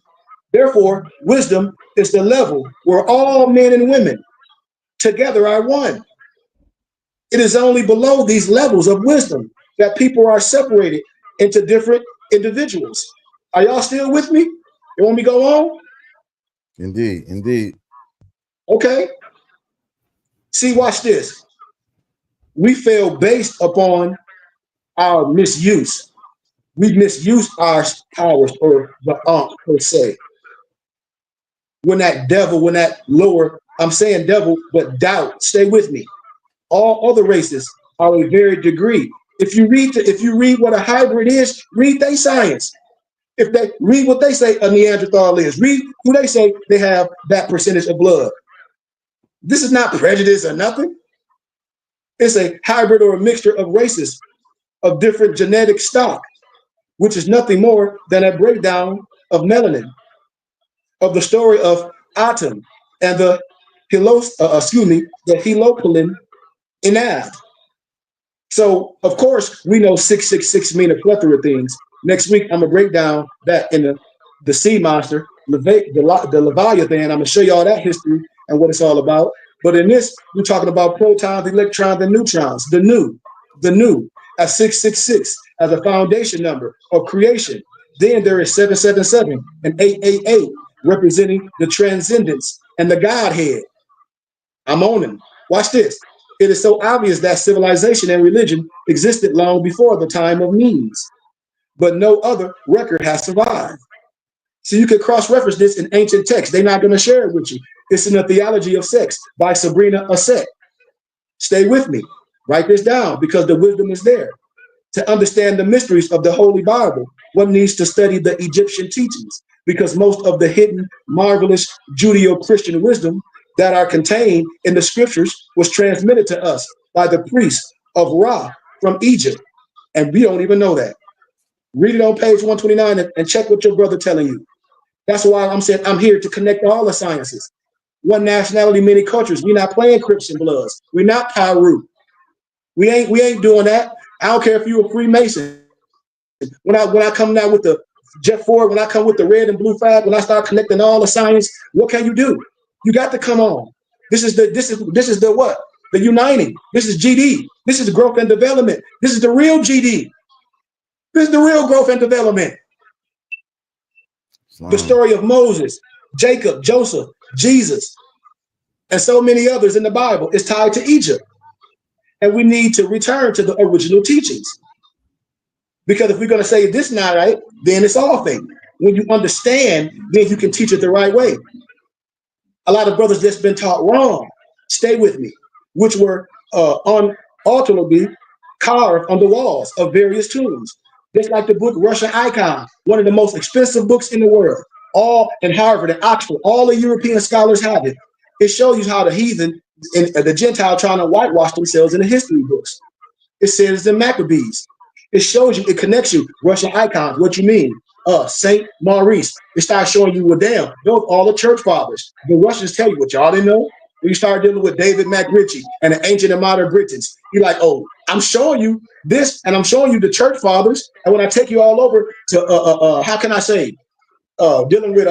Therefore, wisdom is the level where all men and women together are one. It is only below these levels of wisdom that people are separated into different individuals. Are y'all still with me? You want me to go on? Indeed, indeed. Okay. See, watch this. We fail based upon our misuse. We misuse our powers or the per se. When that lower, I'm saying devil, but doubt, stay with me. All other races are a varied degree. If you read what a hybrid is, read their science. If they read what they say a Neanderthal is, read who they say they have that percentage of blood. This is not prejudice or nothing. It's a hybrid or a mixture of races of different genetic stock, which is nothing more than a breakdown of melanin, of the story of Atum and the heliopolin enad. So, of course, we know 666 mean a plethora of things. Next week, I'm going to break down that in the sea monster, the Leviathan. I'm going to show you all that history and what it's all about. But in this, we're talking about protons, electrons, and neutrons, the new, as 666 as a foundation number of creation. Then there is 777 and 888 representing the transcendence and the Godhead. I'm on him. Watch this. It is so obvious that civilization and religion existed long before the time of means, but no other record has survived. So you can cross-reference this in ancient texts. They're not going to share it with you. It's in the Theology of Sex by Sabrina Asset. Stay with me. Write this down because the wisdom is there. To understand the mysteries of the Holy Bible, one needs to study the Egyptian teachings because most of the hidden, marvelous Judeo-Christian wisdom that are contained in the scriptures was transmitted to us by the priests of Ra from Egypt. And we don't even know that. Read it on page 129 and check what your brother telling you. That's why I'm saying I'm here to connect all the sciences. One nationality, many cultures. We're not playing Christian Bloods. We're not Pyru. We ain't doing that. I don't care if you're a Freemason. When I come now with the Jeff Ford, when I come with the red and blue flag, when I start connecting all the science, what can you do? You got to come on. This is the what? The uniting. This is GD. This is growth and development. This is the real GD. This is the real growth and development. The story of Moses, Jacob, Joseph, Jesus, and so many others in the Bible is tied to Egypt. And we need to return to the original teachings. Because if we're going to say this not right, then it's all fake. When you understand, then you can teach it the right way. A lot of brothers that's been taught wrong, stay with me, which were unalterably carved on the walls of various tombs. Just like the book Russian Icon, one of the most expensive books in the world, all in Harvard and Oxford, all the European scholars have it. It shows you how the heathen and the Gentile trying to whitewash themselves in the history books. It says in Maccabees. It shows you, it connects you. Russian icons, what you mean? Saint Maurice. It starts showing you, well, damn, those all the church fathers. The Russians tell you what y'all didn't know. When you start dealing with David McRitchie and the ancient and modern Britons, you're like, oh, I'm showing you this, and I'm showing you the church fathers. And when I take you all over to how can I say, dealing with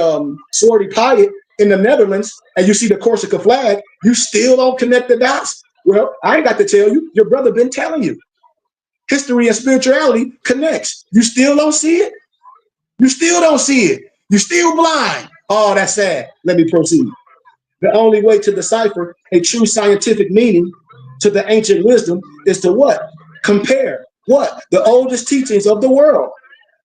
Swordy Piet in the Netherlands, and you see the Corsica flag, you still don't connect the dots. Well, I ain't got to tell you. Your brother been telling you. History and spirituality connects. You still don't see it? You still don't see it. You're still blind. Oh, that's sad. Let me proceed. The only way to decipher a true scientific meaning to the ancient wisdom is to what? Compare what? The oldest teachings of the world,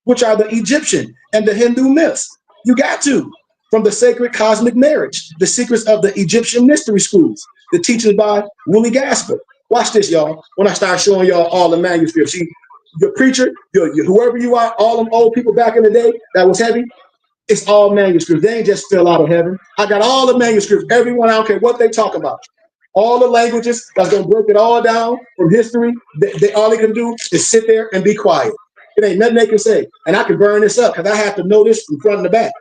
which are the Egyptian and the Hindu myths. You got to. From the sacred cosmic marriage, the secrets of the Egyptian mystery schools, the teachings by Willie Gasper. Watch this, y'all. When I start showing y'all all the manuscripts, see, your preacher, whoever you are, all them old people back in the day that was heavy, it's all manuscripts. They ain't just fell out of heaven. I got all the manuscripts, everyone, I don't care what they talk about. All the languages that's gonna break it all down from history. All they can do is sit there and be quiet. It ain't nothing they can say. And I can burn this up because I have to know this from front and the back.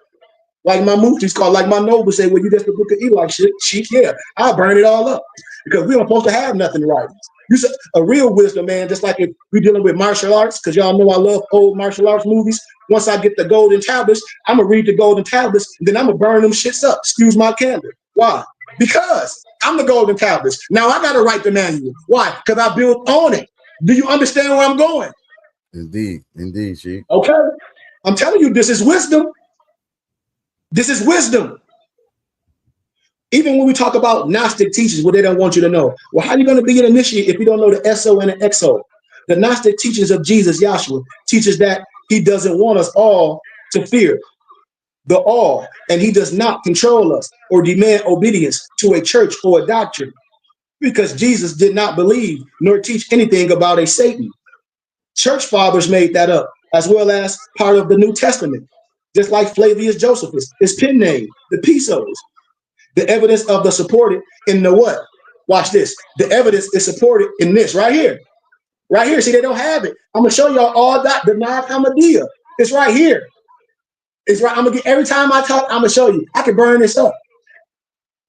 Like my muftis called, like my nobles say, well, you just the book of Eli sheep. Yeah, I'll burn it all up because we don't supposed to have nothing to write. You said a real wisdom, man, just like if we dealing with martial arts, because y'all know I love old martial arts movies. Once I get the golden tablets, I'm gonna read the golden tablets, and then I'm gonna burn them shits up. Excuse my candor. Why? Because I'm the golden tablets. Now I gotta write the manual. Why? Because I built on it. Do you understand where I'm going? Indeed, Chief. Okay. I'm telling you, this is wisdom. This is wisdom. Even when we talk about Gnostic teachings, what they don't want you to know. Well, how are you going to be an initiate if you don't know the SO and the XO? The Gnostic teachings of Jesus, Yahshua, teaches that he doesn't want us all to fear the all, and he does not control us or demand obedience to a church or a doctrine, because Jesus did not believe nor teach anything about a Satan. Church fathers made that up, as well as part of the New Testament. Just like Flavius Josephus, his pen name, the Pisos. The evidence of the supported in the what? Watch this. The evidence is supported in this right here. Right here. See, they don't have it. I'm gonna show y'all all that. The Nag Hammadiya. It's right here. It's right. I'm gonna get every time I talk, I'm gonna show you. I can burn this up.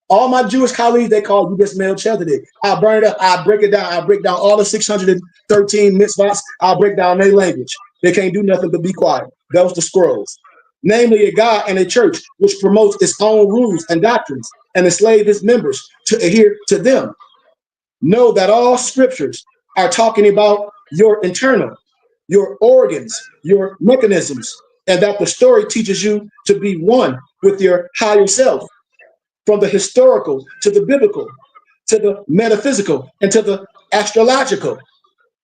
All my Jewish colleagues, they call you just Melchizedek. I'll burn it up. I'll break it down. I'll break down all the 613 mitzvahs. I'll break down their language. They can't do nothing but be quiet. Those the scrolls. Namely a God and a church which promotes its own rules and doctrines and enslave its members to adhere to them. Know that all scriptures are talking about your internal, your organs, your mechanisms, and that the story teaches you to be one with your higher self, from the historical to the biblical, to the metaphysical, and to the astrological.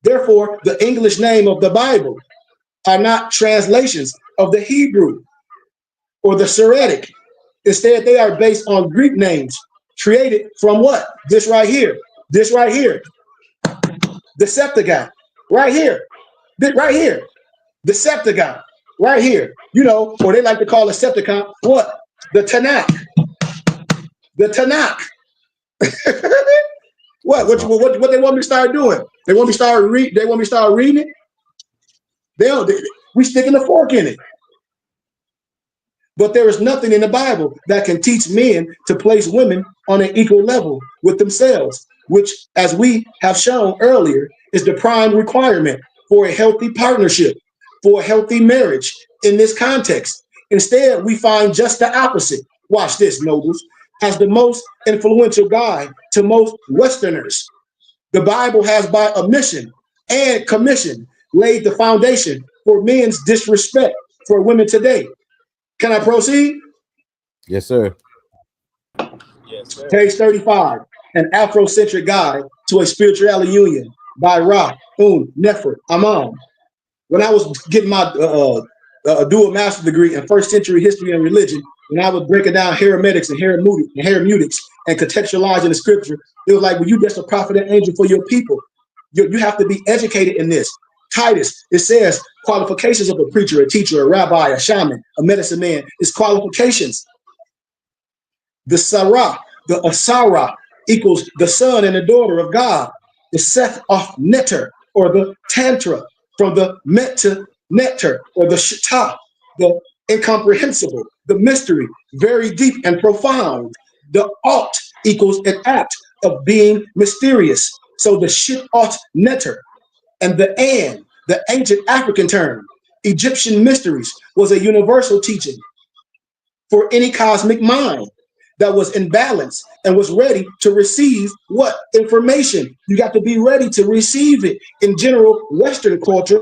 Therefore, the English name of the Bible are not translations of the Hebrew or the Syriac. Instead, they are based on Greek names created from what? This right here. This right here. The Septuagint. Right here. This right here. The Septuagint. Right here. You know, or they like to call the Septuagint what? The Tanakh. The Tanakh. What they want me to start doing? They want me to start reading it? We sticking a fork in it. But there is nothing in the Bible that can teach men to place women on an equal level with themselves, which, as we have shown earlier, is the prime requirement for a healthy partnership, for a healthy marriage in this context. Instead, we find just the opposite. Watch this, nobles. As the most influential guide to most Westerners, the Bible has, by omission and commission, laid the foundation for men's disrespect for women today. Can I proceed? Yes, sir. Yes, sir. Page 35, an Afrocentric guide to a spirituality union by Ra, Nefer, Amam. When I was getting my dual master's degree in first century history and religion, when I was breaking down hermeneutics and hermeneutics and contextualizing the scripture, it was like, well, you just a prophet and angel for your people. You have to be educated in this. Titus, it says qualifications of a preacher, a teacher, a rabbi, a shaman, a medicine man, is qualifications. The Sarah, the Asara equals the son and the daughter of God. The Seth of Neter, or the Tantra, from the Met to Nectar, or the Shita, the incomprehensible, the mystery, very deep and profound. The Alt equals an act of being mysterious. So the Shit Alt Neter. And the ancient African term, Egyptian mysteries, was a universal teaching for any cosmic mind that was in balance and was ready to receive what? Information. You got to be ready to receive it. In general Western culture,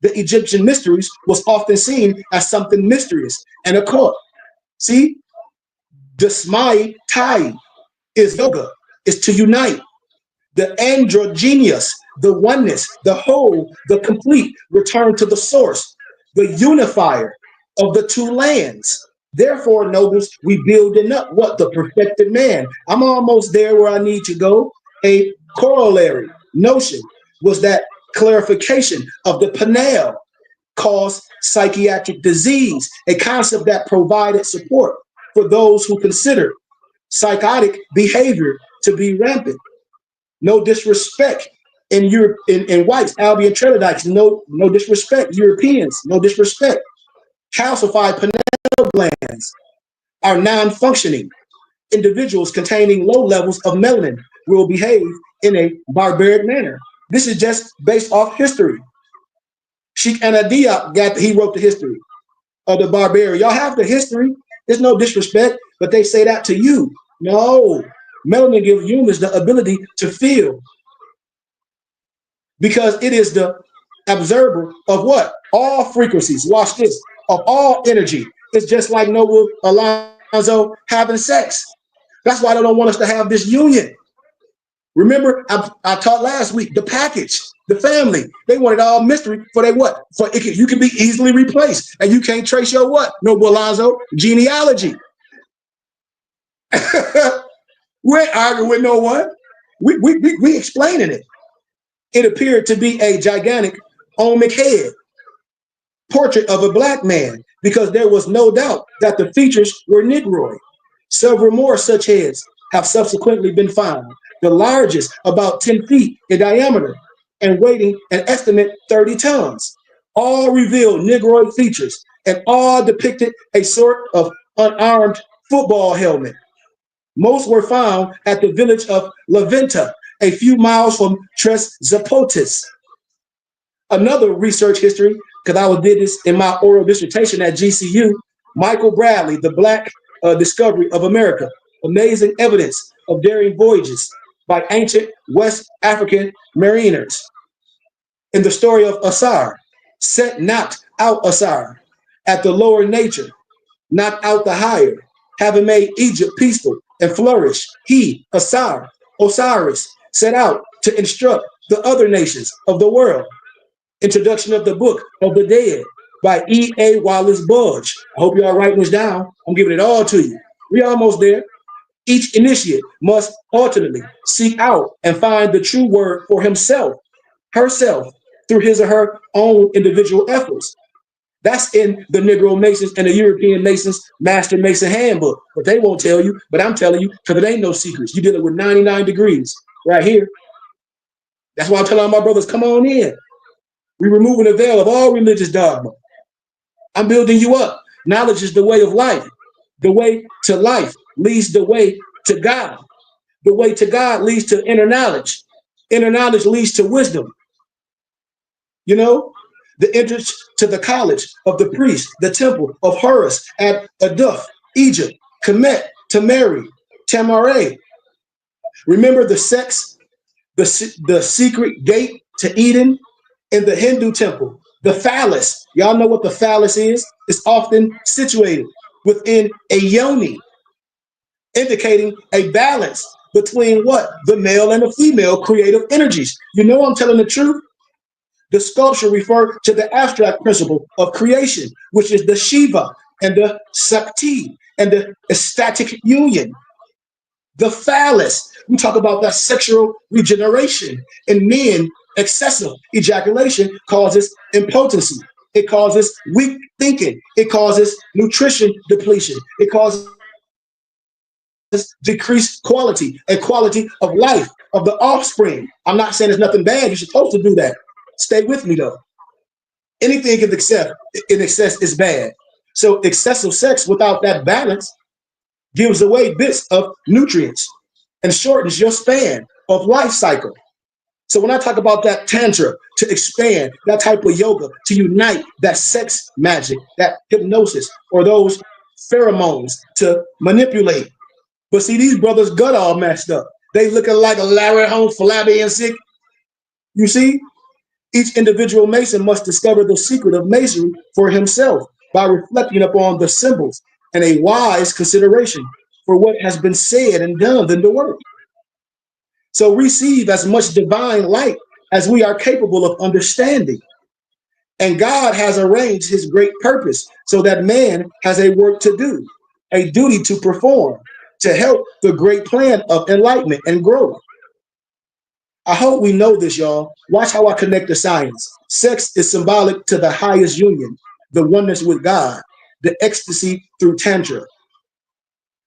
the Egyptian mysteries was often seen as something mysterious and occult. See, the Smai Tai is yoga, is to unite. The androgynous, the oneness, the whole, the complete, return to the source, the unifier, of the two lands. Therefore, nobles, we building up what? The perfected man. I'm almost there where I need to go. A corollary notion was that clarification of the pineal caused psychiatric disease, a concept that provided support for those who considered psychotic behavior to be rampant. No disrespect in Europe, in whites, Albion Trelodikes, no disrespect. Europeans, no disrespect. Calcified pineal glands are non-functioning. Individuals containing low levels of melanin will behave in a barbaric manner. This is just based off history. Sheikh Anadia he wrote the history of the barbarian. Y'all have the history. There's no disrespect, but they say that to you. No, melanin gives humans the ability to feel because it is the observer of what? All frequencies. Watch this. Of all energy. It's just like Noble Alonzo having sex. That's why they don't want us to have this union. Remember, I taught last week, the package, the family, they wanted all mystery for they what? For you can be easily replaced and you can't trace your what? Noble Alonzo, genealogy. We ain't arguing with no one. We explaining it. It appeared to be a gigantic omic head portrait of a black man because there was no doubt that the features were Negroid. Several more such heads have subsequently been found, the largest about 10 feet in diameter and weighing an estimate 30 tons. All revealed Negroid features and all depicted a sort of unarmed football helmet. Most were found at the village of La Venta, a few miles from Tres Zapotes. Another research history, because I did this in my oral dissertation at GCU, Michael Bradley, the Black Discovery of America, amazing evidence of daring voyages by ancient West African mariners. In the story of Asar, Set knocked out Asar at the lower nature, knocked out the higher, having made Egypt peaceful and flourish. He, Asar, Osiris, set out to instruct the other nations of the world. Introduction of the Book of the Dead by E.A. Wallace Budge. I hope y'all writing this down. I'm giving it all to you. We're almost there. Each initiate must ultimately seek out and find the true word for himself, herself, through his or her own individual efforts. That's in the Negro Masons and the European Masons Master Mason Handbook. But they won't tell you, but I'm telling you, because it ain't no secrets. You're dealing with 99 degrees right here. That's why I'm telling my brothers, come on in. We're removing the veil of all religious dogma. I'm building you up. Knowledge is the way of life. The way to life leads the way to God. The way to God leads to inner knowledge. Inner knowledge leads to wisdom. You know, the entrance to the college of the priest, the temple of Horus at Aduf, Egypt, Kemet, Tamari, Tamaray. Remember the sex, the secret gate to Eden in the Hindu temple, the phallus. Y'all know what the phallus is? It's often situated within a yoni, indicating a balance between what? The male and the female creative energies. You know I'm telling the truth? The sculpture refers to the abstract principle of creation, which is the Shiva and the Sakti and the ecstatic union. The phallus, we talk about that sexual regeneration. In men, excessive ejaculation causes impotency. It causes weak thinking. It causes nutrition depletion. It causes decreased quality and quality of life of the offspring. I'm not saying there's nothing bad. You're supposed to do that. Stay with me though. Anything in excess is bad. So excessive sex without that balance gives away bits of nutrients and shortens your span of life cycle. So when I talk about that tantra to expand, that type of yoga to unite that sex magic, that hypnosis, or those pheromones to manipulate. But see, these brothers gut all messed up. They looking like a Larry Holmes, flabby and sick. You see, each individual Mason must discover the secret of Masonry for himself by reflecting upon the symbols and a wise consideration for what has been said and done in the work. So receive as much divine light as we are capable of understanding. And God has arranged his great purpose so that man has a work to do, a duty to perform, to help the great plan of enlightenment and growth. I hope we know this, y'all. Watch how I connect the science. Sex is symbolic to the highest union, the oneness with God, the ecstasy through Tantra.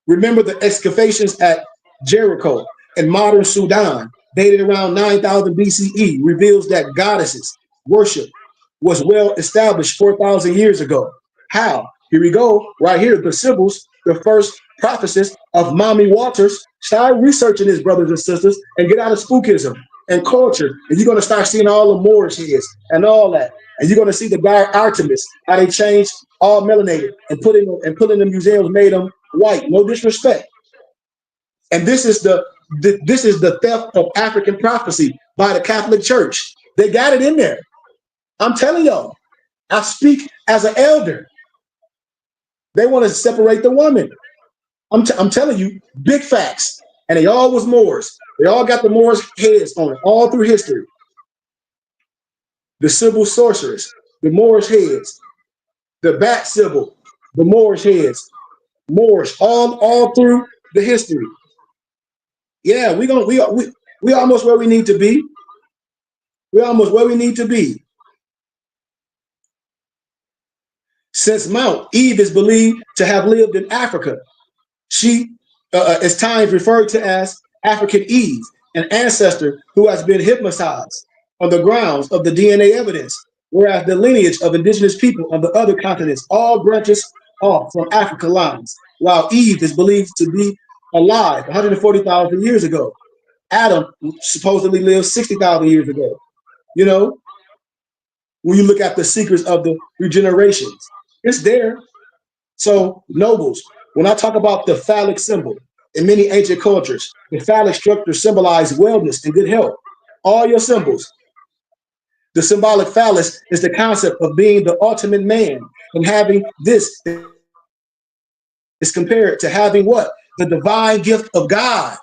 Remember the excavations at Jericho in modern Sudan, dated around 9000 BCE, reveals that goddesses worship was well established 4,000 years ago. How? Here we go, right here, the Sibyls, the first prophetess of Mommy Waters. Start researching this, brothers and sisters, and get out of spookism and culture, and you're going to start seeing all the Moorish heads and all that. And you're going to see the guy Artemis, how they changed all melanated and put in the museums, made them white. No disrespect. And this is the theft of African prophecy by the Catholic Church. They got it in there. I'm telling y'all, I speak as an elder. They want to separate the woman. I'm telling you, big facts. And they all was Moors. They all got the Moors heads on it, all through history. The Sibyl sorceress, the Moorish heads, the bat Sibyl, the Moorish heads, Moorish, all through the history. Yeah, we almost where we need to be. We're almost where we need to be. Since Mount, Eve is believed to have lived in Africa. She is times referred to as African Eve, an ancestor who has been hypnotized on the grounds of the DNA evidence, whereas the lineage of indigenous people on the other continents all branches off from Africa lines, while Eve is believed to be alive 140,000 years ago. Adam supposedly lived 60,000 years ago. You know, when you look at the secrets of the regenerations, it's there. So, nobles, when I talk about the phallic symbol in many ancient cultures, the phallic structure symbolizes wellness and good health. All your symbols. The symbolic phallus is the concept of being the ultimate man, and having this is compared to having what? The divine gift of God.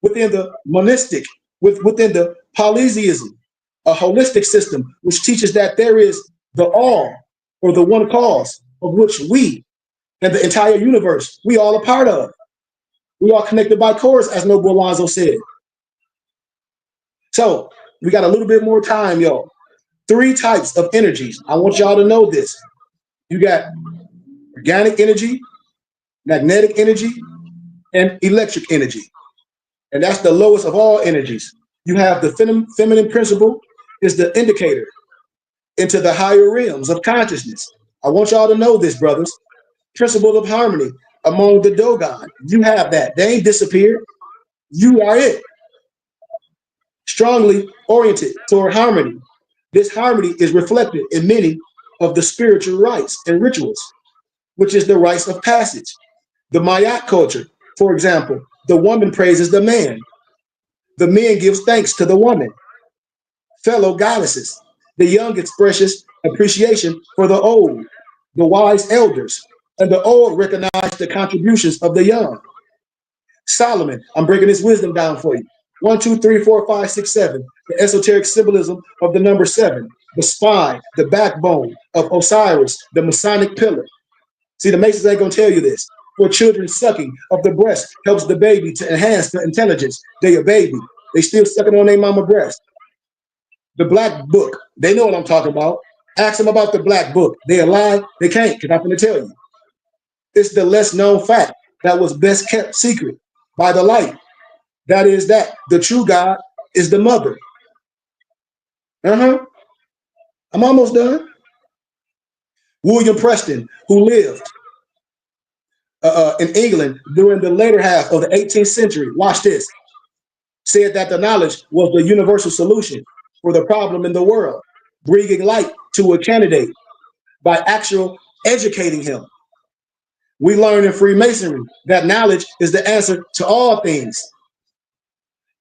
Within the monistic, within the polytheism, a holistic system which teaches that there is the all, or the one cause, of which we and the entire universe, we all a part of. We all connected by cords, as Noble Alonzo said. So we got a little bit more time, y'all. 3 types of energies. I want y'all to know this. You got organic energy, magnetic energy, and electric energy. And that's the lowest of all energies. You have the feminine principle is the indicator into the higher realms of consciousness. I want y'all to know this, brothers. Principle of harmony among the Dogon. You have that. They ain't disappeared. You are it. Strongly oriented toward harmony. This harmony is reflected in many of the spiritual rites and rituals, which is the rites of passage. The Mayak culture, for example, the woman praises the man. The man gives thanks to the woman. Fellow goddesses. The young expresses appreciation for the old, the wise elders, and the old recognize the contributions of the young. Solomon, I'm breaking his wisdom down for you. 1, 2, 3, 4, 5, 6, 7. The esoteric symbolism of the number 7, the spine, the backbone of Osiris, the Masonic pillar. See, the Masons ain't gonna tell you this. For children, sucking of the breast helps the baby to enhance the intelligence. They a baby. They still sucking on their mama breast. The Black Book, they know what I'm talking about. Ask them about the Black Book. They lie, they can't, because I'm gonna tell you. It's the less known fact that was best kept secret by the light. That is that the true God is the mother. I'm almost done. William Preston, who lived in England during the later half of the 18th century, watch this, said that the knowledge was the universal solution for the problem in the world, bringing light to a candidate by actual educating him. We learn in Freemasonry that knowledge is the answer to all things.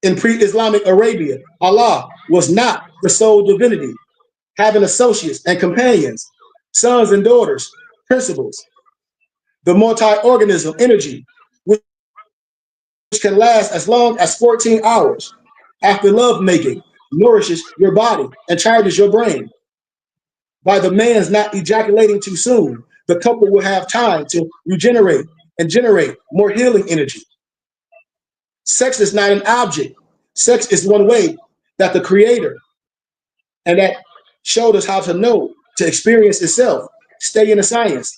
In pre-Islamic Arabia, Allah was not the sole divinity, having associates and companions, sons and daughters, principles. The multi-organism energy, which can last as long as 14 hours after love making, nourishes your body and charges your brain. by the man's not ejaculating too soon, the couple will have time to regenerate and generate more healing energy. Sex is not an object. Sex is one way that the creator and that showed us how to know, to experience itself, stay in the science,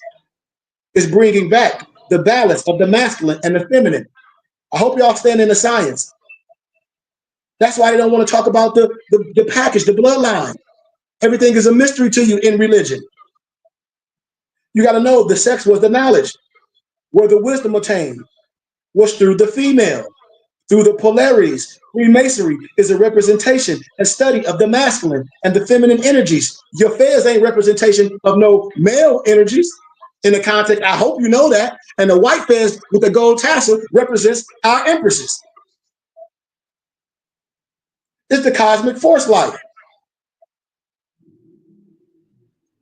is bringing back the balance of the masculine and the feminine. I hope y'all stand in the science. That's why they don't want to talk about the package, the bloodline. Everything is a mystery to you in religion. You got to know the sex was the knowledge, where the wisdom attained was through the female, through the polarities. Freemasonry is a representation and study of the masculine and the feminine energies. Your fez ain't representation of no male energies in the context. I hope you know that. And the white fez with the gold tassel represents our empresses. It's the cosmic force life.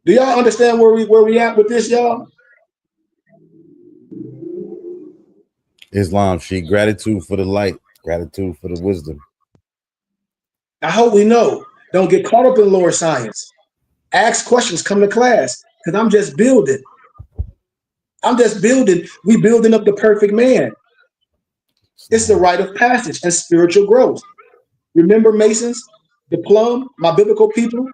Do y'all understand where we at with this, y'all? Islam, Sheikh. Gratitude for the light. Gratitude for the wisdom. I hope we know. Don't get caught up in lower science. Ask questions, come to class, because I'm just building. I'm just building. We building up the perfect man. It's the rite of passage and spiritual growth. Remember Masons, the plum, my biblical people,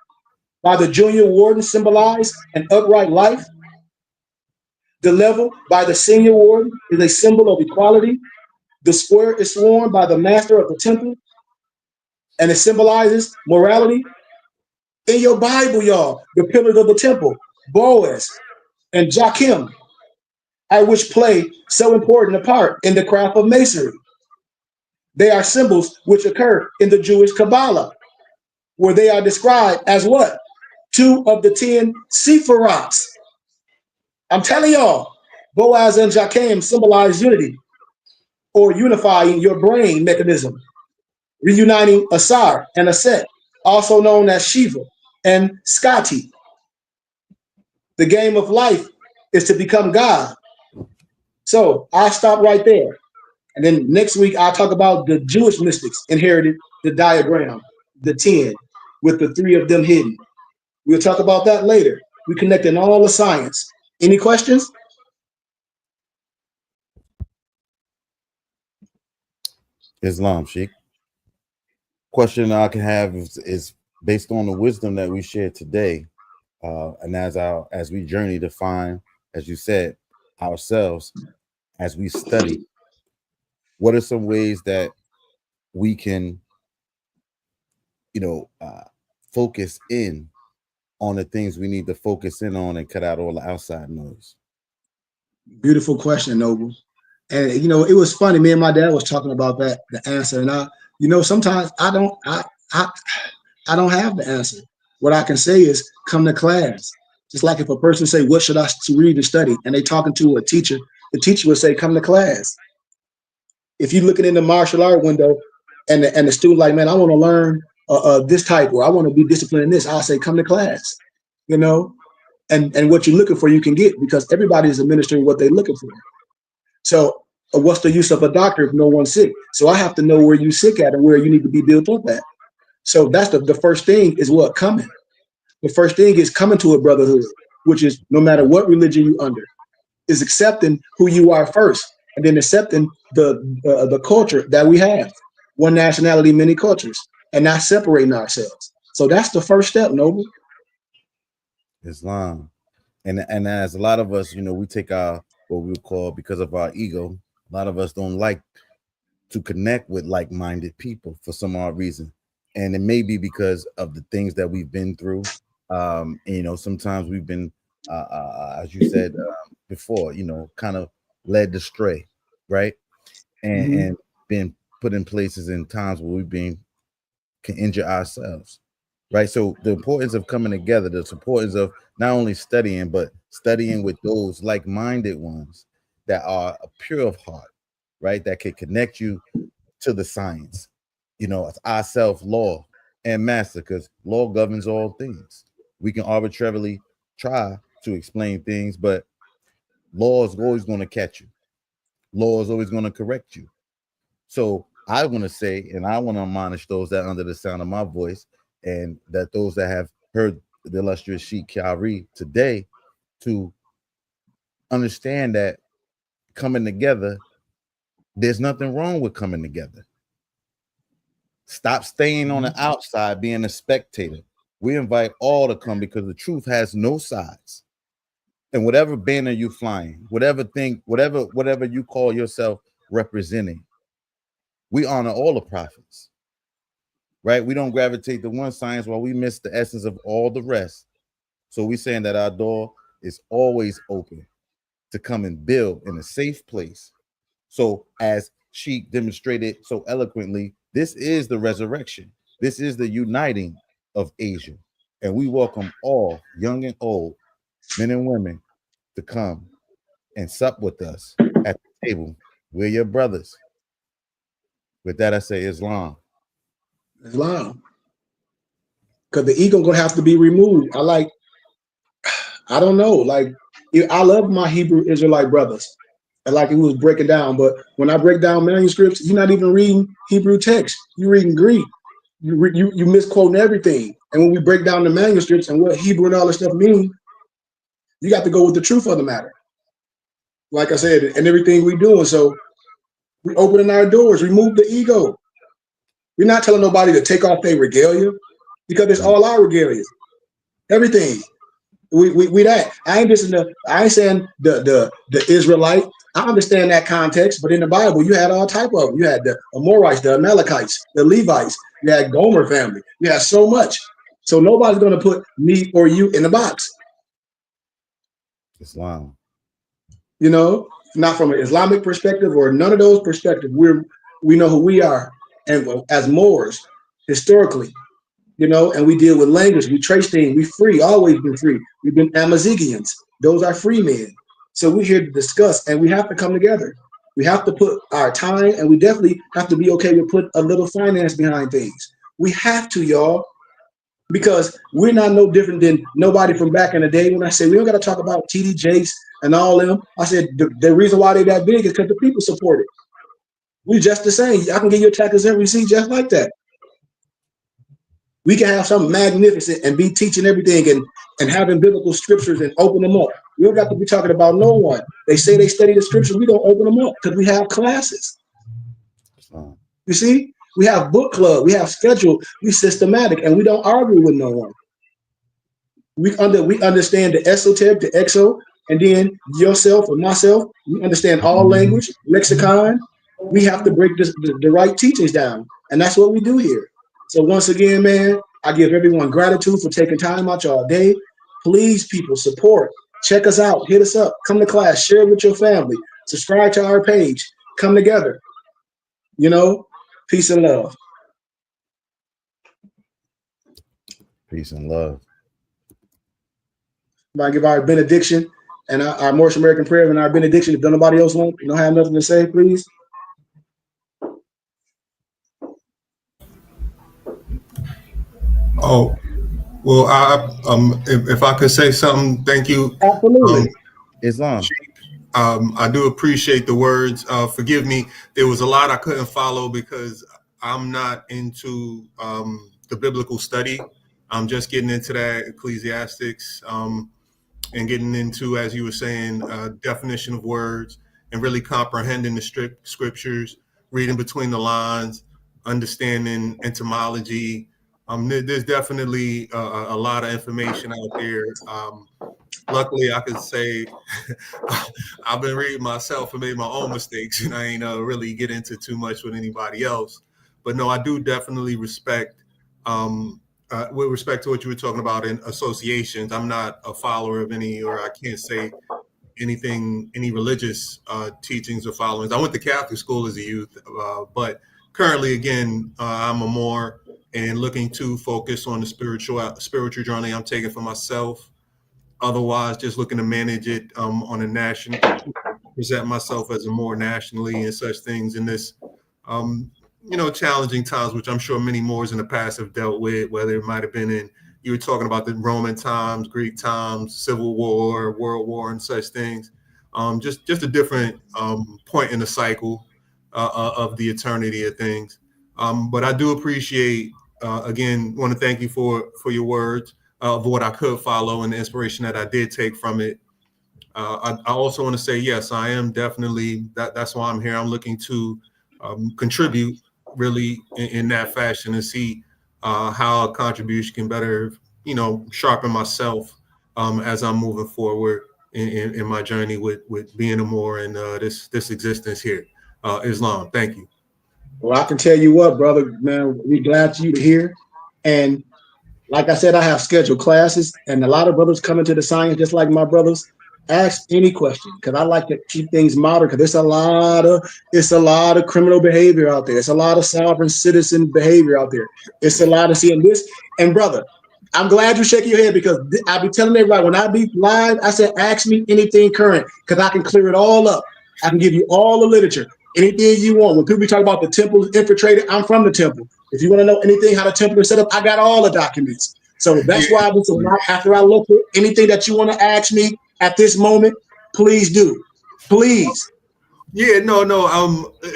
by the junior warden symbolize an upright life. The level by the senior warden is a symbol of equality. The square is sworn by the master of the temple, and it symbolizes morality. In your Bible, y'all, the pillars of the temple, Boaz and Joachim, at which play so important a part in the craft of masonry. They are symbols which occur in the Jewish Kabbalah, where they are described as what? 2 of the 10 Sephirots. I'm telling y'all, Boaz and Joachim symbolize unity, or unifying your brain mechanism, reuniting Asar and Aset, also known as Shiva and Skati. The game of life is to become God. So I'll stop right there. And then next week, I'll talk about the Jewish mystics inherited the diagram, the 10, with the 3 of them hidden. We'll talk about that later. We connecting all the science. Any questions? Islam, Sheikh. Question I can have is based on the wisdom that we shared today, and as we journey to find, as you said, ourselves, as we study, what are some ways that we can, focus in on the things we need to focus in on and cut out all the outside noise? Beautiful question, Noble. And it was funny. Me and my dad was talking about that, the answer. And sometimes I don't have the answer. What I can say is come to class. Just like if a person say, what should I read and study? And they talking to a teacher, the teacher would say, come to class. If you're looking in the martial art window and the student like, man, I want to learn this type, or I want to be disciplined in this, I'll say, come to class, and what you're looking for, you can get, because everybody is administering what they're looking for. So what's the use of a doctor if no one's sick? So I have to know where you're sick at and where you need to be built up at. So that's the first thing is what? Coming. The first thing is coming to a brotherhood, which is no matter what religion you under, is accepting who you are first, and then accepting the culture that we have. One nationality, many cultures, and not separating ourselves. So that's the first step, Noble. Islam. And as a lot of us, we take our, what we would call, because of our ego, a lot of us don't like to connect with like-minded people for some odd reason. And it may be because of the things that we've been through. Sometimes we've been, as you said before, kind of led astray, right? And been put in places in times where can injure ourselves, right? So the importance of coming together, the importance of not only studying, but studying with those like-minded ones that are pure of heart, right? That can connect you to the science, ourself, law, and master, because law governs all things. We can arbitrarily try to explain things, but law is always going to catch you. Law is always going to correct you. So I want to say, and I want to admonish those that are under the sound of my voice, and that those that have heard the illustrious Sheikh Kyrie today to understand that coming together, there's nothing wrong with coming together. Stop staying on the outside, being a spectator. We invite all to come because the truth has no sides. And whatever banner you flying, whatever you call yourself representing, we honor all the prophets, right? We don't gravitate to one science while we miss the essence of all the rest. So we saying that our door is always open to come and build in a safe place. So as Sheikh demonstrated so eloquently, this is the resurrection. This is the uniting of Asia. And we welcome all, young and old, men and women, to come and sup with us at the table. We're your brothers. With that, I say Islam. Islam. Because the ego gonna have to be removed. I don't know. Like, I love my Hebrew Israelite brothers. And like it was breaking down, but when I break down manuscripts, you're not even reading Hebrew text. You're reading Greek. You misquoting everything. And when we break down the manuscripts and what Hebrew and all this stuff mean, you got to go with the truth of the matter. Like I said, and everything we doing. So we opening our doors, remove the ego. We're not telling nobody to take off their regalia because it's all our regalia. Everything. We that. I ain't saying the Israelite. I understand that context, but in the Bible, you had all type of them. You had the Amorites, the Amalekites, the Levites. You had Gomer family. You had so much. So nobody's going to put me or you in the box. Islam. You know, not from an Islamic perspective or none of those perspectives. We know who we are, and as Moors, historically, you know, and we deal with language. We trace things. We free. Always been free. We've been Amazigians. Those are free men. So we're here to discuss, and we have to come together. We have to put our time, and we definitely have to be okay with put a little finance behind things. We have to, y'all, because we're not no different than nobody from back in the day. When I say we don't got to talk about TD Jakes and all them, I said the reason why they that big is because the people support it. We just the same. I can give you a tax and receipt just like that. We can have something magnificent and be teaching everything and having biblical scriptures and open them up. We don't got to be talking about no one. They say they study the scriptures. We don't open them up because we have classes. You see, we have book club. We have schedule. We systematic, and we don't argue with no one. We understand the esoteric, the exo, and then yourself or myself. We understand all language, lexicon. We have to break the right teachings down, and that's what we do here. So once again, man, I give everyone gratitude for taking time out y'all day. Please, people, support. Check us out. Hit us up. Come to class. Share it with your family. Subscribe to our page. Come together. You know, peace and love. Peace and love. I give our benediction and our Morris American prayer and our benediction. If nobody else don't have nothing to say, please. Oh, well, if I could say something, thank you. Absolutely. Islam. I do appreciate the words. Forgive me. There was a lot I couldn't follow because I'm not into the biblical study. I'm just getting into that ecclesiastics and getting into, as you were saying, definition of words and really comprehending the strict scriptures, reading between the lines, understanding etymology. There's definitely a lot of information out there. Luckily, I could say I've been reading myself and made my own mistakes, and I ain't really get into too much with anybody else. But no, I do definitely respect, with respect to what you were talking about in associations. I'm not a follower of any, or I can't say anything, any religious teachings or followings. I went to Catholic school as a youth, but currently, again, I'm a more and looking to focus on the spiritual journey I'm taking for myself. Otherwise, just looking to manage it on a national, present myself as a more nationally and such things in this, challenging times, which I'm sure many more in the past have dealt with, whether it might have been in, you were talking about the Roman times, Greek times, Civil War, World War, and such things. Just a different point in the cycle of the eternity of things. But I do appreciate, again, want to thank you for your words. of what I could follow and the inspiration that I did take from it. I also want to say, yes, I am definitely, that's why I'm here. I'm looking to contribute really in that fashion and see how a contribution can better, sharpen myself as I'm moving forward in my journey with being a Moor and this existence here. Islam, thank you. Well, I can tell you what, brother, man, we're glad you to hear. And like I said, I have scheduled classes, and a lot of brothers come into the science just like my brothers. Ask any question, because I like to keep things modern, because it's a lot of criminal behavior out there. It's a lot of sovereign citizen behavior out there. It's a lot of seeing this. And brother, I'm glad you're shaking your head, because I be telling everybody when I be live, I said, ask me anything current, because I can clear it all up. I can give you all the literature, anything you want. When people be talking about the temple infiltrated, I'm from the temple. If you want to know anything how the temple is set up, I got all the documents. So that's why after I look at anything that you want to ask me at this moment, please do. Please. Yeah, no.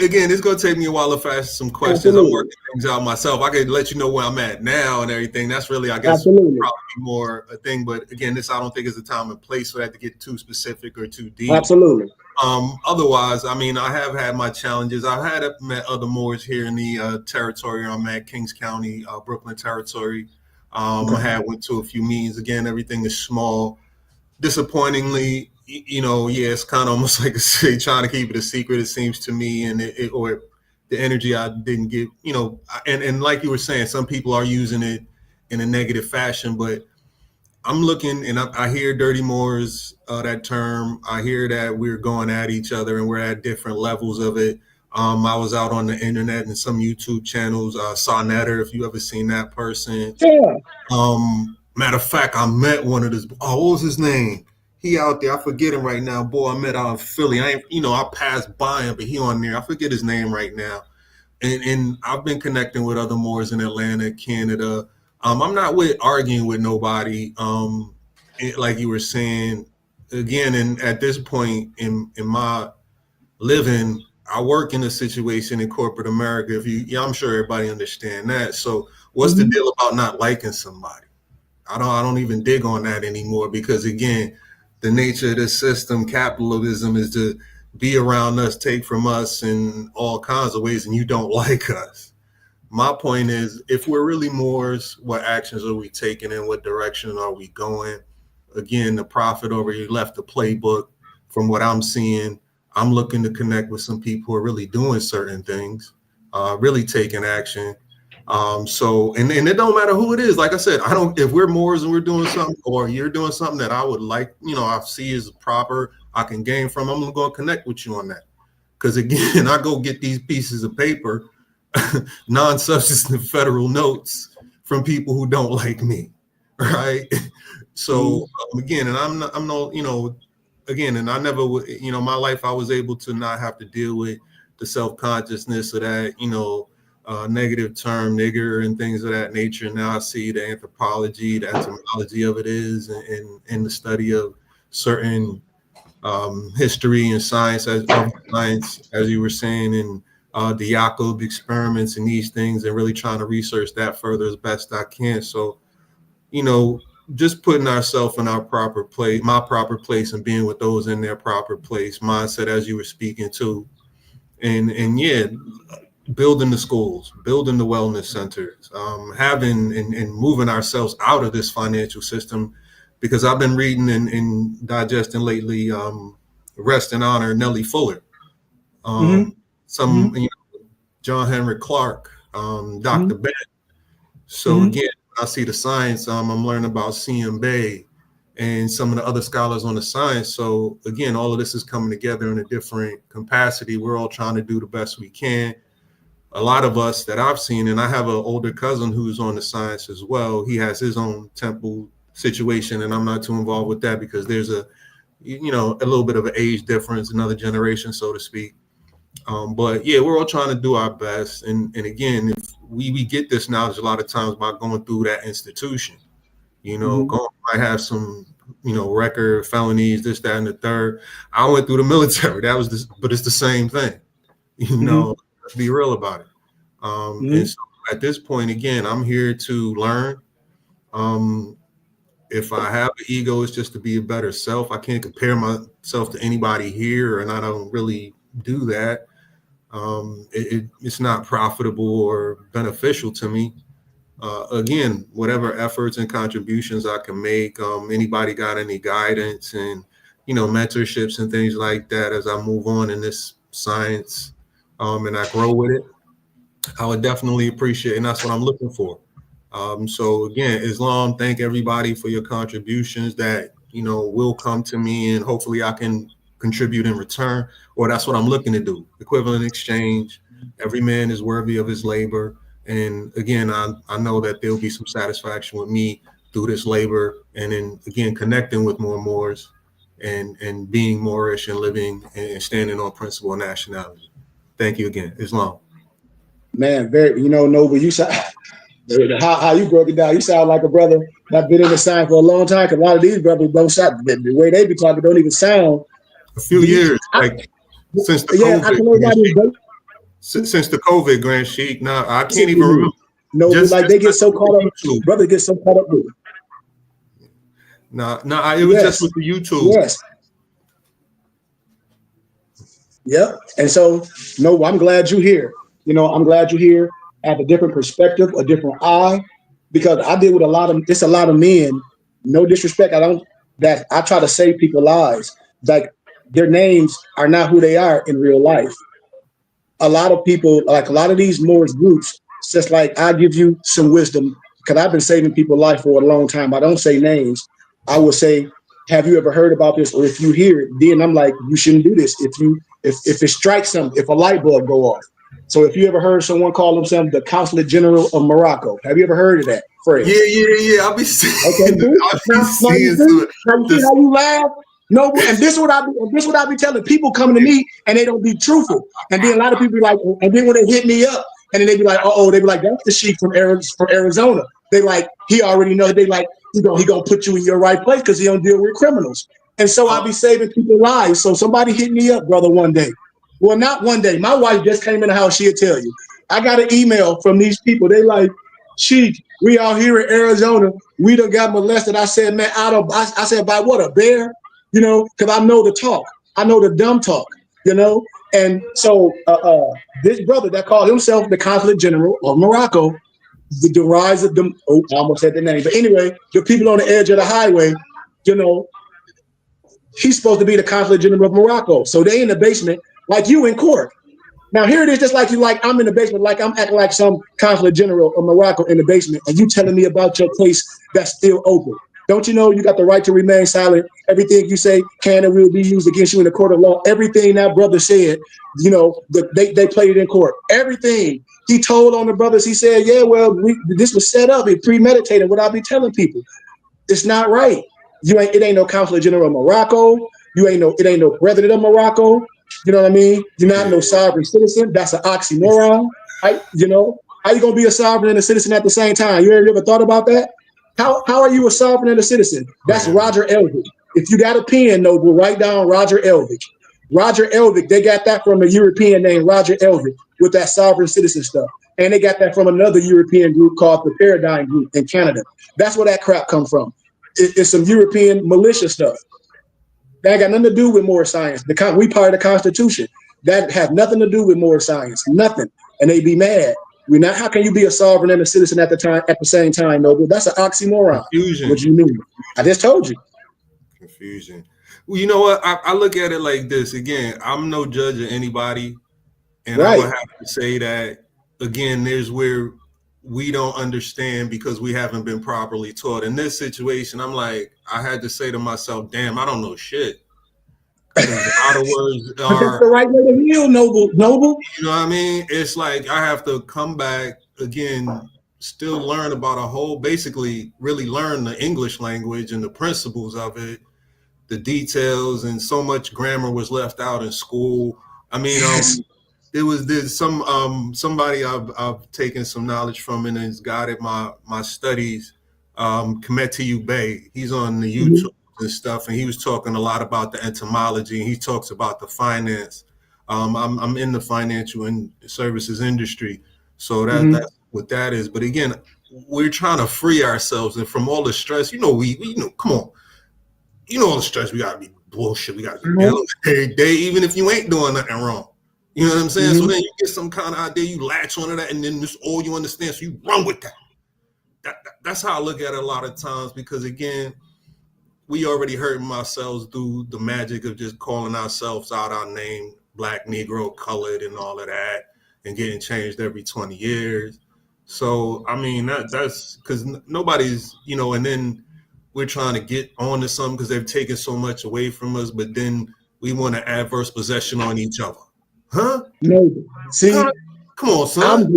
Again, it's gonna take me a while to fashion some questions. Absolutely. I'm working things out myself. I could let you know where I'm at now and everything. That's really, I guess, Absolutely. probably more a thing. But again, I don't think is the time and place for that to get too specific or too deep. Absolutely. Otherwise, I mean, I have had my challenges. I've met other Moors here in the territory I'm at, Kings County, Brooklyn territory. I went to a few meetings. Again, everything is small. Disappointingly, it's kind of almost like trying to keep it a secret, it seems to me, and or the energy I didn't get, and like you were saying, some people are using it in a negative fashion, but I'm looking, and I hear dirty Moors, that term. I hear that we're going at each other and we're at different levels of it. I was out on the internet and some YouTube channels, saw Netter, if you ever seen that person. Yeah. Matter of fact, I met one of this. Oh, what was his name? He out there. I forget him right now. Boy, I met out in Philly. I passed by him, but he on there. I forget his name right now. And I've been connecting with other Moors in Atlanta, Canada. I'm not arguing with nobody. Like you were saying, again, and at this point in my living, I work in a situation in corporate America. I'm sure everybody understand that. So what's the deal about not liking somebody? I don't even dig on that anymore, because again, the nature of this system, capitalism, is to be around us, take from us in all kinds of ways, and you don't like us. My point is, if we're really Moors, what actions are we taking and what direction are we going? Again, the prophet over here left the playbook. From what I'm seeing, I'm looking to connect with some people who are really doing certain things, really taking action. And it don't matter who it is. Like I said, if we're Moors and we're doing something, or you're doing something that I would like, I see as proper, I can gain from, I'm going to connect with you on that. Because again, I go get these pieces of paper, non-substantive federal notes from people who don't like me. Right. So again, and I'm no, again, and I never, my life, I was able to not have to deal with the self-consciousness of that, negative term nigger and things of that nature. Now I see the anthropology, the etymology of it is, and the study of certain history and science, as you were saying, and the Jacob experiments and these things, and really trying to research that further as best I can. So, just putting ourselves in our proper place, my proper place, and being with those in their proper place, mindset, as you were speaking to, and yeah, building the schools, building the wellness centers, having and moving ourselves out of this financial system, because I've been reading and digesting lately, Rest in Honor, Nellie Fuller, John Henry Clark, Dr. Bennett. So again, I see the science, I'm learning about C.M. Bay and some of the other scholars on the science. So again, all of this is coming together in a different capacity. We're all trying to do the best we can. A lot of us that I've seen, and I have an older cousin who's on the science as well. He has his own temple situation, and I'm not too involved with that because there's a little bit of an age difference, another generation, so to speak. But yeah, we're all trying to do our best. And again, if we get this knowledge a lot of times by going through that institution, might have some, record felonies, this, that, and the third. I went through the military. But it's the same thing, let's be real about it. And so at this point, again, I'm here to learn. If I have an ego, it's just to be a better self. I can't compare myself to anybody here, and I don't really do that. It's not profitable or beneficial to me. Again, whatever efforts and contributions I can make, anybody got any guidance and, mentorships and things like that as I move on in this science, and I grow with it, I would definitely appreciate, and that's what I'm looking for. So again, Islam, thank everybody for your contributions that, will come to me, and hopefully I can contribute in return, or that's what I'm looking to do. Equivalent exchange. Every man is worthy of his labor. And again, I know that there'll be some satisfaction with me through this labor, and then again, connecting with more Moors and being Moorish and living and standing on principle and nationality. Thank you again. Islam. Man, very, Noble, you sound how you broke it down. You sound like a brother that's been in the sign for a long time. Because a lot of these brothers don't sound the way they be talking. Don't even sound. A few years, since the COVID. Since the COVID, Grand Sheik, now I can't even remember. No, like they get so caught up. Brother gets so caught up with it. No, it was just with the YouTube. Yes. Yep. And so, no, I'm glad you're here. I'm glad you're here. Have a different perspective, a different eye, because I deal with a lot of men. No disrespect, I try to save people's lives. Like their names are not who they are in real life. A lot of people, like a lot of these Moorish groups, it's just like I give you some wisdom because I've been saving people's life for a long time. I don't say names. I will say, have you ever heard about this? Or if you hear it, then I'm like, you shouldn't do this. If it strikes them, if a light bulb go off. So if you ever heard someone call themselves the Consulate General of Morocco, have you ever heard of that phrase? Yeah. I'll be seeing. Okay, now you see how you laugh? No, and this is what I be telling people coming to me and they don't be truthful. And then a lot of people be like, and then when they hit me up, and then they be like, they be like, that's the sheik from Arizona. They like, he already know. They like, he gonna put you in your right place because he don't deal with criminals. And so I be saving people's lives. So somebody hit me up, brother, one day. Well, not one day. My wife just came in the house. She'll tell you. I got an email from these people. They like, Sheik, we out here in Arizona. We done got molested. I said, man, I said, by what, a bear? Because I know the talk. I know the dumb talk, And so this brother that called himself the Consulate General of Morocco, the rise of them, I almost said the name. But anyway, the people on the edge of the highway, he's supposed to be the Consulate General of Morocco. So they in the basement, like you in court. Now here it is, just like you, like I'm in the basement, like I'm acting like some Consulate General of Morocco in the basement, and you telling me about your case that's still open. Don't you know you got the right to remain silent? Everything you say can and will be used against you in the court of law. Everything that brother said, they played it in court. Everything he told on the brothers, he said, yeah, well, this was set up, it premeditated. What I be telling people, it's not right. It ain't no Consulate General of Morocco. It ain't no president of Morocco. You know what I mean? You're not no sovereign citizen. That's an oxymoron. How you gonna be a sovereign and a citizen at the same time? You ever thought about that? How are you a sovereign and a citizen? That's Roger Elvig. If you got a pen, Noble, write down Roger Elvig. Roger Elvig, they got that from a European named Roger Elvig with that sovereign citizen stuff. And they got that from another European group called the Paradigm Group in Canada. That's where that crap come from. It's some European militia stuff. That ain't got nothing to do with more science. We part of the Constitution. That have nothing to do with more science. Nothing. And they be mad. We're not. How can you be a sovereign and a citizen at the same time, Noble? That's an oxymoron. Confusion. What you mean? I just told you. Confusion. Well, you know what? I look at it like this. Again, I'm no judge of anybody, and I would have to say that again. There's where we don't understand because we haven't been properly taught. In this situation, I'm like, I had to say to myself, damn, I don't know shit. Other words are the right way to heal, Noble. You know what I mean? It's like I have to come back again, still learn about basically really learn the English language and the principles of it, the details, and so much grammar was left out in school. I mean, there's somebody I've taken some knowledge from and has guided my studies. Kemeti Ube, he's on the YouTube and stuff, and he was talking a lot about the entomology, and he talks about the finance. I'm in the financial and services industry, so that's what that is. But again, we're trying to free ourselves and from all the stress. We come on, all the stress we gotta be bullshit. We gotta be dealing with every day, even if you ain't doing nothing wrong. You know what I'm saying? So then you get some kind of idea, you latch onto that, and then that's all you understand. So you run with that. That's how I look at it a lot of times, because again, we already hurting ourselves through the magic of just calling ourselves out our name, Black, Negro, colored, and all of that, and getting changed every 20 years. So, I mean, that's because nobody's, and then we're trying to get on to something because they've taken so much away from us, but then we want to adverse possession on each other. Huh? No. See, come on, son.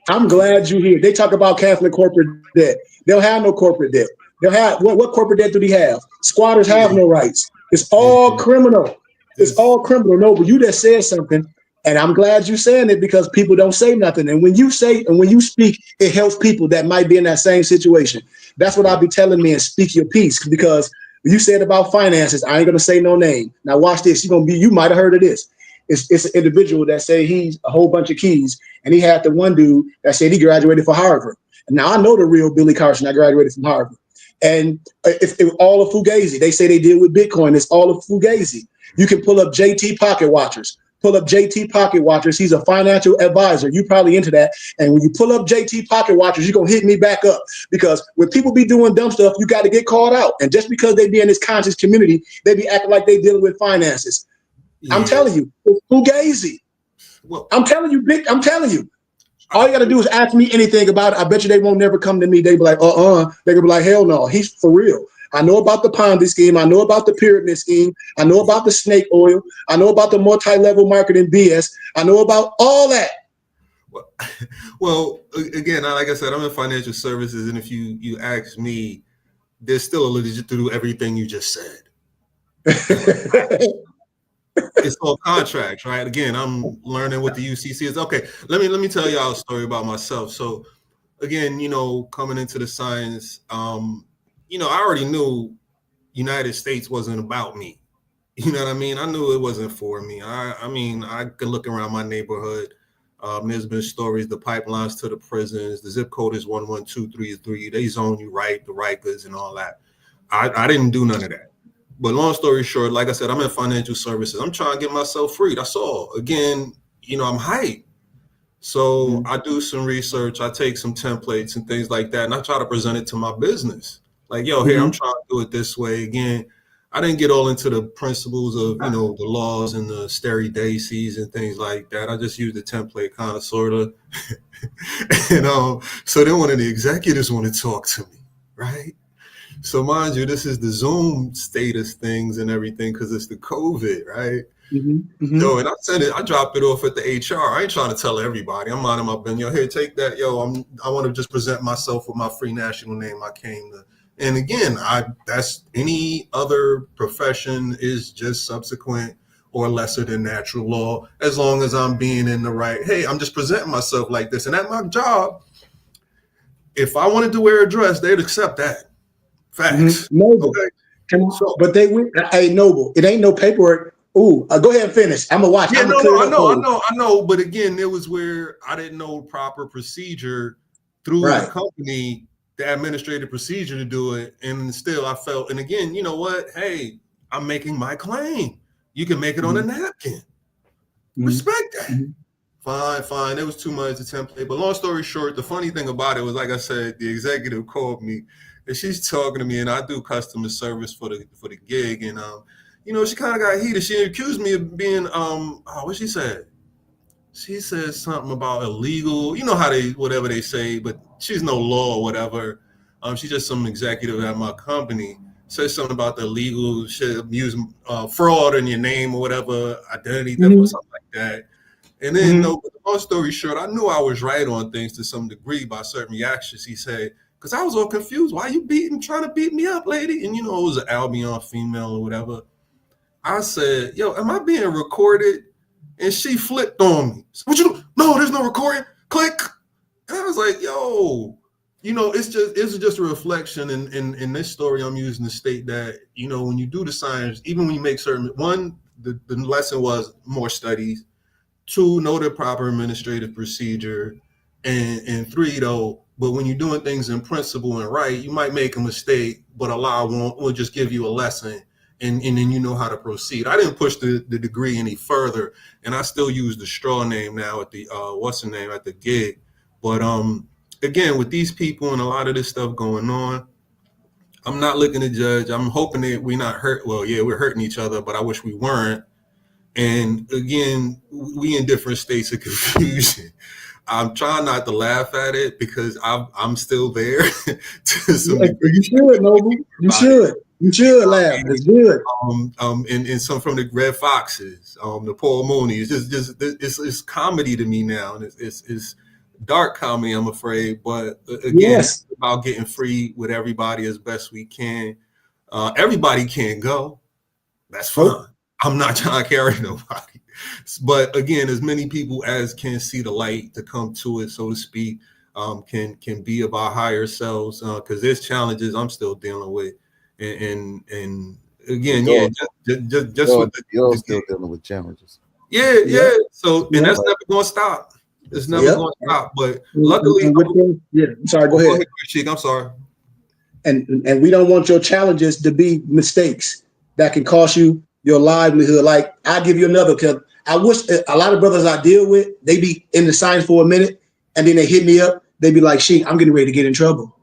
I'm glad you're here. They talk about Catholic corporate debt. They'll have no corporate debt. They'll have what corporate debt do they have? Squatters have no rights. It's all criminal. It's all criminal. No, but you just said something, and I'm glad you're saying it, because people don't say nothing. And when you speak, it helps people that might be in that same situation. That's what I'll be telling me, and speak your piece, because you said about finances. I ain't gonna say no name. Now watch this. You might have heard of this. It's an individual that said he's a whole bunch of keys, and he had the one dude that said he graduated from Harvard. And now I know the real Billy Carson. I graduated from Harvard. And if it was all of Fugazi, they say they deal with Bitcoin. It's all of Fugazi. You can pull up JT Pocket Watchers. Pull up JT Pocket Watchers. He's a financial advisor. You probably into that. And when you pull up JT Pocket Watchers, you're going to hit me back up, because when people be doing dumb stuff, you got to get called out. And just because they be in this conscious community, they be acting like they dealing with finances. Yeah. I'm telling you, it's Fugazi. Well, I'm telling you. All you got to do is ask me anything about it. I bet you they won't never come to me. They be like, They're going to be like, hell no, he's for real. I know about the Ponzi scheme. I know about the pyramid scheme. I know about the snake oil. I know about the multi-level marketing BS. I know about all that. Well, again, like I said, I'm in financial services. And if you ask me, there's still a legit to do everything you just said. It's all contracts, right? Again, I'm learning what the UCC is. Okay, let me tell y'all a story about myself. So, again, coming into the science, I already knew United States wasn't about me. You know what I mean? I knew it wasn't for me. I mean, I could look around my neighborhood. There's been stories, the pipelines to the prisons, the zip code is 11233. They zone you right, the Rikers and all that. I didn't do none of that. But long story short, like I said, I'm in financial services. I'm trying to get myself free. That's all. Again, I'm hyped. So I do some research. I take some templates and things like that, and I try to present it to my business. Like, yo, here, I'm trying to do it this way. Again, I didn't get all into the principles of, the laws and the stare decisis and things like that. I just used the template kind of, sort of. And so then one of the executives want to talk to me, right? So mind you, this is the Zoom status things and everything, because it's the COVID, right? Yo, and I dropped it off at the HR. I ain't trying to tell everybody. I'm minding my business. Yo, here, take that. Yo, I want to just present myself with my free national name. I came to, and again, that's any other profession is just subsequent or lesser than natural law, as long as I'm being in the right. Hey, I'm just presenting myself like this, and at my job, if I wanted to wear a dress, they'd accept that. Facts. Noble. Okay. But they went, hey, Noble, it ain't no paperwork. Ooh, go ahead and finish. I'm gonna watch. Yeah, I know. But again, it was where I didn't know proper procedure through the company, the administrative procedure to do it. And still I felt, and again, you know what? Hey, I'm making my claim. You can make it on a napkin. Respect that. Fine. It was too much to template. But long story short, the funny thing about it was, like I said, the executive called me. And she's talking to me, and I do customer service for the gig, and she kind of got heated. She accused me of being what she said? She said something about illegal. You know how whatever they say, but she's no law or whatever. She's just some executive at my company. Said something about the illegal shit, using fraud in your name or whatever, identity theft or something like that. And then, long story short, I knew I was right on things to some degree by certain reactions he said. Because I was all confused. Why you trying to beat me up, lady? And it was an Albion female or whatever. I said, yo, am I being recorded? And she flipped on me. What you do? No, there's no recording. Click. And I was like, yo, it's just a reflection. In this story, I'm using to state that, when you do the science, even when you make certain, one, the lesson was more studies. Two, know the proper administrative procedure. And three, though, But when you're doing things in principle and right, you might make a mistake, but Allah will just give you a lesson, and then you know how to proceed. I didn't push the degree any further, and I still use the straw name now at the what's the name at the gig. But again, with these people and a lot of this stuff going on, I'm not looking to judge. I'm hoping that we're not hurt. Well, yeah, we're hurting each other, but I wish we weren't. And again, we in different states of confusion. I'm trying not to laugh at it because I'm still there. To some degree. You should, Noble. You should. You should laugh. It's good. And some from the Red Foxes, the Paul Mooney. It's comedy to me now, and it's dark comedy, I'm afraid. But again, Yes. it's about getting free with everybody as best we can. Everybody can't go. That's fine. Nope. I'm not trying to carry nobody. But again, as many people as can see the light to come to it, so to speak, can be of our higher selves, because there's challenges I'm still dealing with, and again, You're with you're still dealing with challenges. yeah. So and that's never going to stop. It's never going to stop. But luckily, I'm sorry. Go ahead. Sheik, I'm sorry. And we don't want your challenges to be mistakes that can cost you your livelihood. Like, I'll give you another, because I wish a lot of brothers I deal with, they be in the science for a minute and then they hit me up. They be like, Sheik, I'm getting ready to get in trouble.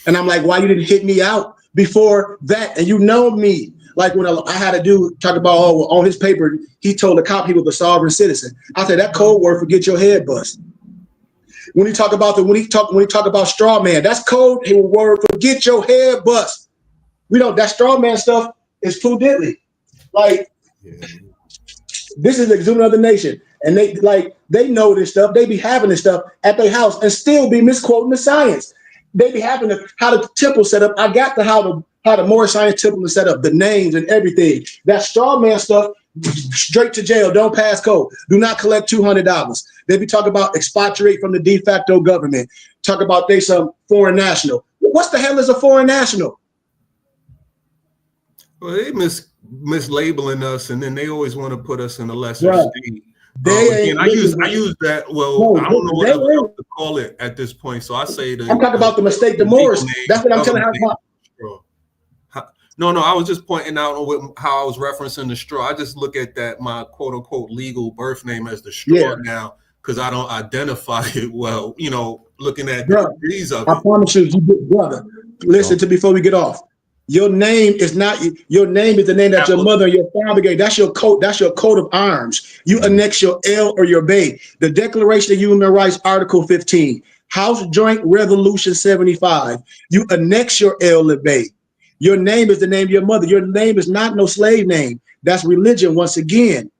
And I'm like, why you didn't hit me out before that? And you know me. Like when I had a dude talk about, on his paper, he told the cop he was a sovereign citizen. I said, that code word for get your head bust. When he talk about straw man, that's code word for get your head bust. We don't, that straw man stuff is too deadly. Like, this is the exuberance of the nation, and they know this stuff. They be having this stuff at their house and still be misquoting the science. They be having how the temple set up. I got how the Moorish science temple is set up, the names and everything. That straw man stuff, straight to jail. Don't pass code. Do not collect $200. They be talking about expatriate from the de facto government. Talk about they some foreign national. What's the hell is a foreign national? Well, they mislabeling us, and then they always want to put us in a lesser state. Again, I use that. Well, I don't know what else to call it at this point. So I say I'm talking about the mistake, the Moors. That's what I'm telling you. No, I was just pointing out how I was referencing the straw. I just look at that, my quote unquote legal birth name, as the straw now, because I don't identify it well. Looking at the degrees of it. I promise you, brother. Listen to before we get off. Your name is not your name is the name that your mother and your father gave. That's your coat. That's your coat of arms. You annex your L or your Bay. The Declaration of Human Rights, Article 15, House Joint Resolution 75. You annex your L or Bay. Your name is the name of your mother. Your name is not no slave name. That's religion once again.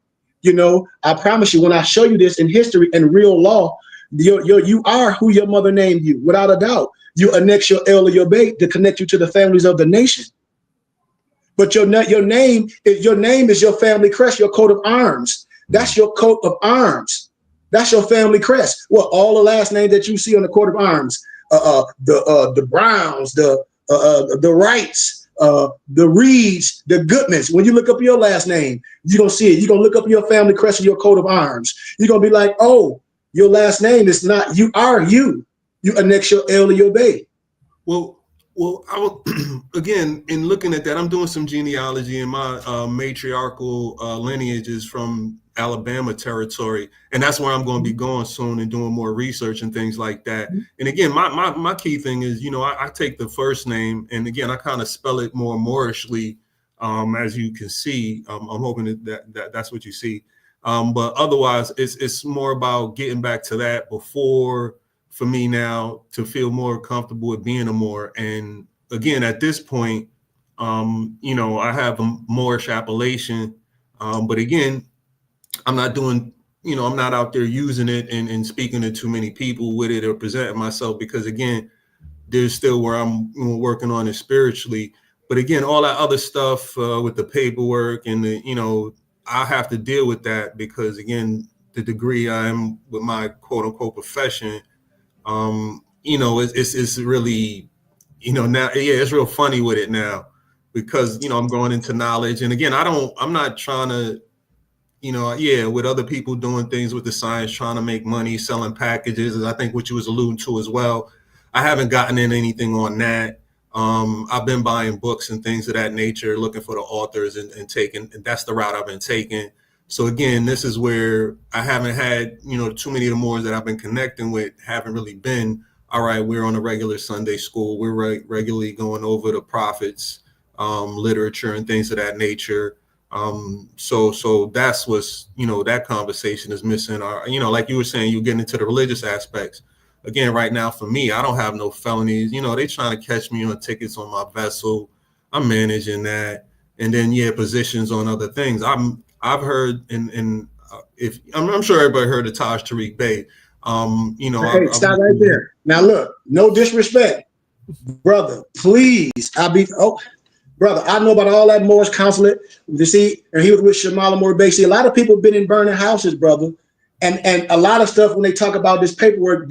I promise you, when I show you this in history and real law, you are who your mother named you, without a doubt. You annex your L or your Bay to connect you to the families of the nation. But your name is your family crest, your coat of arms. That's your coat of arms. That's your family crest. Well, all the last names that you see on the coat of arms, the Browns, the Wrights, the Reeds, the Goodmans. When you look up your last name, you're gonna see it. You're gonna look up your family crest and your coat of arms. You're gonna be like, oh, your last name is not, you are you. You annex your L or your Bay. Well, I will, again, in looking at that, I'm doing some genealogy, and my matriarchal lineage is from Alabama territory, and that's where I'm going to be going soon and doing more research and things like that. And again, my key thing is, I take the first name, and again, I kind of spell it more Moorishly, as you can see. I'm hoping that's what you see. But otherwise, it's more about getting back to that before. For me now to feel more comfortable with being a Moor. And again, at this point, I have a Moorish appellation, but again, I'm not doing, I'm not out there using it and speaking to too many people with it or presenting myself, because again, there's still where I'm working on it spiritually. But again, all that other stuff with the paperwork and I have to deal with that, because again, the degree I am with my quote unquote profession, it's really, now, it's real funny with it now, because, I'm going into knowledge. And again, I'm not trying to, with other people doing things with the science, trying to make money, selling packages. And I think what you was alluding to as well, I haven't gotten in anything on that. I've been buying books and things of that nature, looking for the authors and that's the route I've been taking. So again, this is where I haven't had, too many of the more that I've been connecting with haven't really been, all right, we're on a regular Sunday school. We're regularly going over the prophets, literature and things of that nature. So that's what's, that conversation is missing. Or, like you were saying, you're getting into the religious aspects. Again, right now for me, I don't have no felonies. They trying to catch me on tickets on my vessel. I'm managing that. And then, positions on other things. I've heard, and if I'm sure everybody heard of Taj Tariq Bey. Hey, stop right there. Now look, no disrespect, brother. Please, brother, I know about all that Moorish consulate. You see, and he was with Shamala Moore. See, a lot of people have been in burning houses, brother, and a lot of stuff when they talk about this paperwork,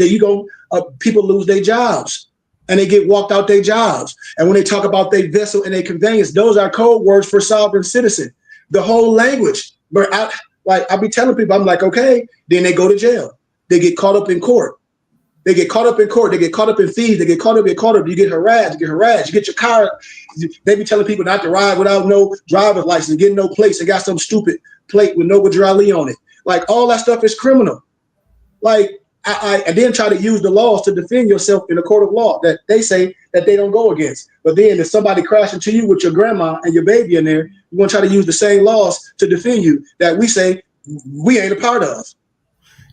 people lose their jobs and they get walked out their jobs. And when they talk about their vessel and their conveyance, those are code words for sovereign citizen. The whole language, but I be telling people, I'm like, okay, then they go to jail. They get caught up in court. They get caught up in court. They get caught up in fees. They get caught up. You get harassed. You get your car. They be telling people not to ride without no driver's license, get no plates. They got some stupid plate with no Gujarati on it. Like all that stuff is criminal. Like I then try to use the laws to defend yourself in a court of law that they say that they don't go against. But then if somebody crashes into you with your grandma and your baby in there, you want to try to use the same laws to defend you that we say we ain't a part of.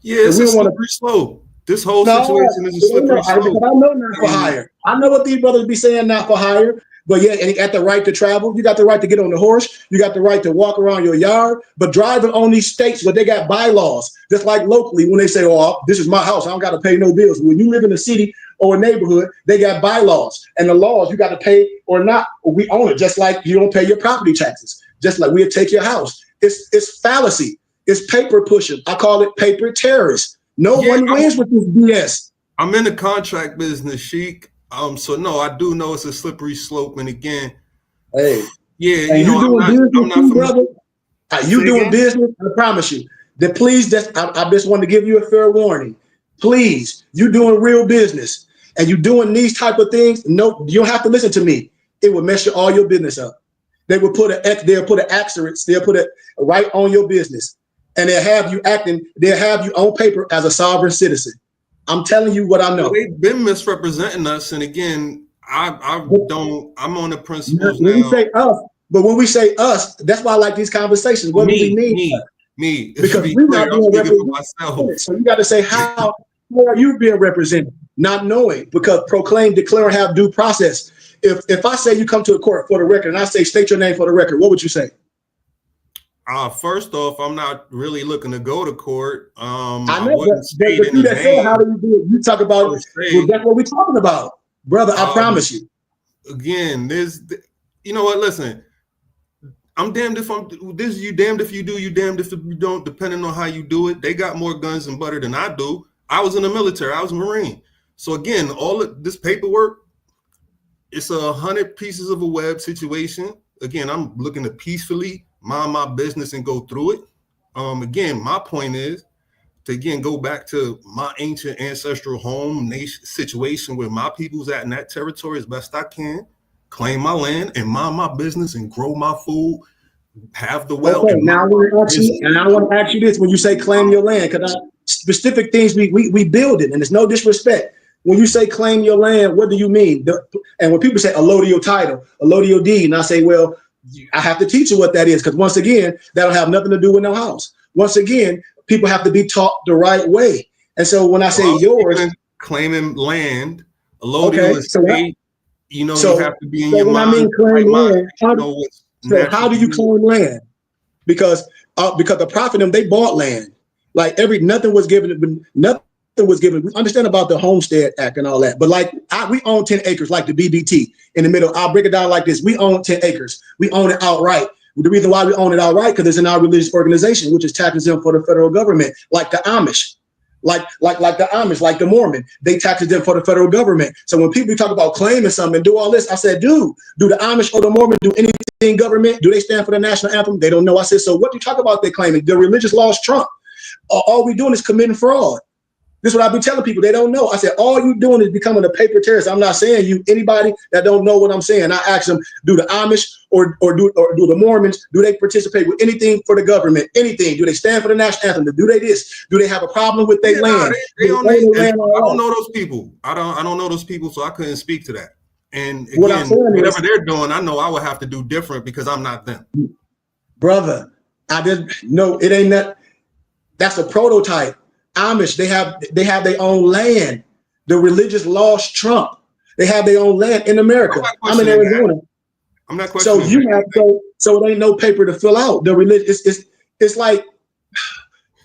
Yeah, it's a slippery slope. This whole situation is a slippery slope. I know not for hire. I know what these brothers be saying, not for hire. But yeah, and you got the right to travel. You got the right to get on the horse. You got the right to walk around your yard. But driving on these states where they got bylaws, just like locally when they say, oh, this is my house, I don't got to pay no bills. When you live in a city or a neighborhood, they got bylaws. And the laws you got to pay or not, or we own it, just like you don't pay your property taxes. Just like we'll take your house. It's fallacy. It's paper pushing. I call it paper terrorists. No one wins with this BS. I'm in the contract business, Sheik. So no, I do know it's a slippery slope. And again, hey, yeah, and you doing brother. You doing business? I promise you. That please, I just want to give you a fair warning. Please, you doing real business and you doing these type of things. No, you don't have to listen to me. It will mess all your business up. They will put they'll put an asterisk. They'll put it right on your business. And they'll have you on paper as a sovereign citizen. I'm telling you what I know. They've been misrepresenting us. And again, I'm on the principles when we say us, but when we say us, that's why I like these conversations. What do we mean? Me. Because we're not being represented. So you got to say, how are you being represented? Not knowing, because proclaim, declare, and have due process. If I say you come to a court for the record and I say state your name for the record, what would you say? First off, I'm not really looking to go to court. I know, but you that say, how do you do it? You talk about, well, that's what we're talking about, brother. I promise you. Again, you know what? Listen, I'm damned if you damned if you do, you damned if you don't, depending on how you do it. They got more guns and butter than I do. I was in the military. I was a Marine. So again, all of this paperwork, it's 100 pieces of a web situation. Again, I'm looking to peacefully mind my business and go through it. Again, my point is to again go back to my ancient ancestral home nation situation where my people's at in that territory as best I can, claim my land and mind my business and grow my food, have the wealth. Okay, now I want to ask you this: when you say claim your land, because specific things we build it, and there's no disrespect. When you say claim your land, what do you mean? And when people say allodial title, allodial deed, and I say, well, I have to teach you what that is, because once again, that'll have nothing to do with no house. Once again, people have to be taught the right way. And so when I say yours, claiming land, allodial estate, you have to be in your mind. I mean claim land, so how do you claim land? Because the prophet them, they bought land. Like nothing was given. We understand about the Homestead Act and all that, but like we own 10 acres, like the BBT in the middle. I'll break it down like this: we own 10 acres. We own it outright. The reason why we own it outright because it's in our religious organization, which is tax exempt for the federal government, like the Amish, like the Amish, like the Mormon. They tax exempt for the federal government. So when people talk about claiming something and do all this, I said, do the Amish or the Mormon do anything government? Do they stand for the national anthem? They don't know. I said, so what do you talk about? They claiming the religious laws trump. All we doing is committing fraud. This is what I be telling people. They don't know. I said, all you doing is becoming a paper terrorist. I'm not saying you, anybody that don't know what I'm saying. I ask them, do the Amish or do the Mormons, do they participate with anything for the government? Anything? Do they stand for the national anthem? Do they this? Do they have a problem with their land? I don't know those people. I don't know those people, so I couldn't speak to that. And again, whatever they're doing, I know I would have to do different because I'm not them. Brother, I didn't know it ain't that. That's a prototype. Amish, they have their own land. The religious laws trump. They have their own land in America. I'm in Arizona. I'm not questioning. So you have so it ain't no paper to fill out. The religion it's like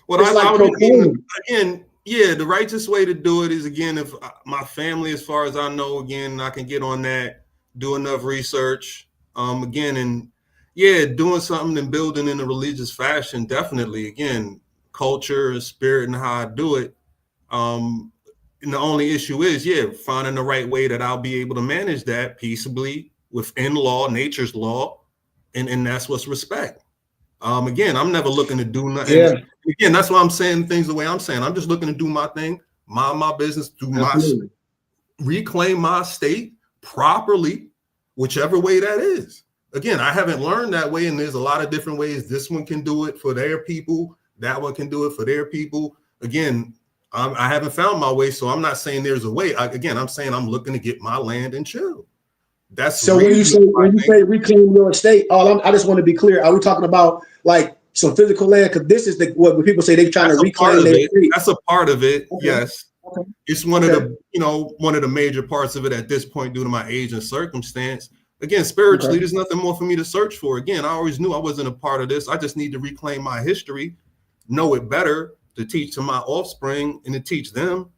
again, yeah, the righteous way to do it is, again, if my family, as far as I know, again, I can get on that, do enough research, again, and yeah, doing something and building in a religious fashion, definitely, again, culture, spirit, and how I do it. And the only issue is, finding the right way that I'll be able to manage that peaceably within law, nature's law, and that's what's respect. Again, I'm never looking to do nothing. Yeah. Again, that's why I'm saying things the way I'm saying. I'm just looking to do my thing, mind my business, reclaim my state properly, whichever way that is. Again, I haven't learned that way, and there's a lot of different ways. This one can do it for their people. That one can do it for their people. Again, I haven't found my way, so I'm not saying there's a way. I'm saying I'm looking to get my land and chill. That's so when you say reclaim your estate, I just want to be clear. Are we talking about like some physical land? Because this is what people say they're trying to reclaim their estate. That's a part of it. Okay. Yes. Okay. It's one of the major parts of it at this point due to my age and circumstance. Again, spiritually, there's nothing more for me to search for. Again, I always knew I wasn't a part of this. I just need to reclaim my history, know it better, to teach to my offspring and to teach them.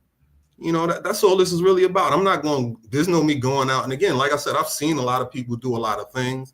That's all this is really about. There's no me going out. And again, like I said, I've seen a lot of people do a lot of things,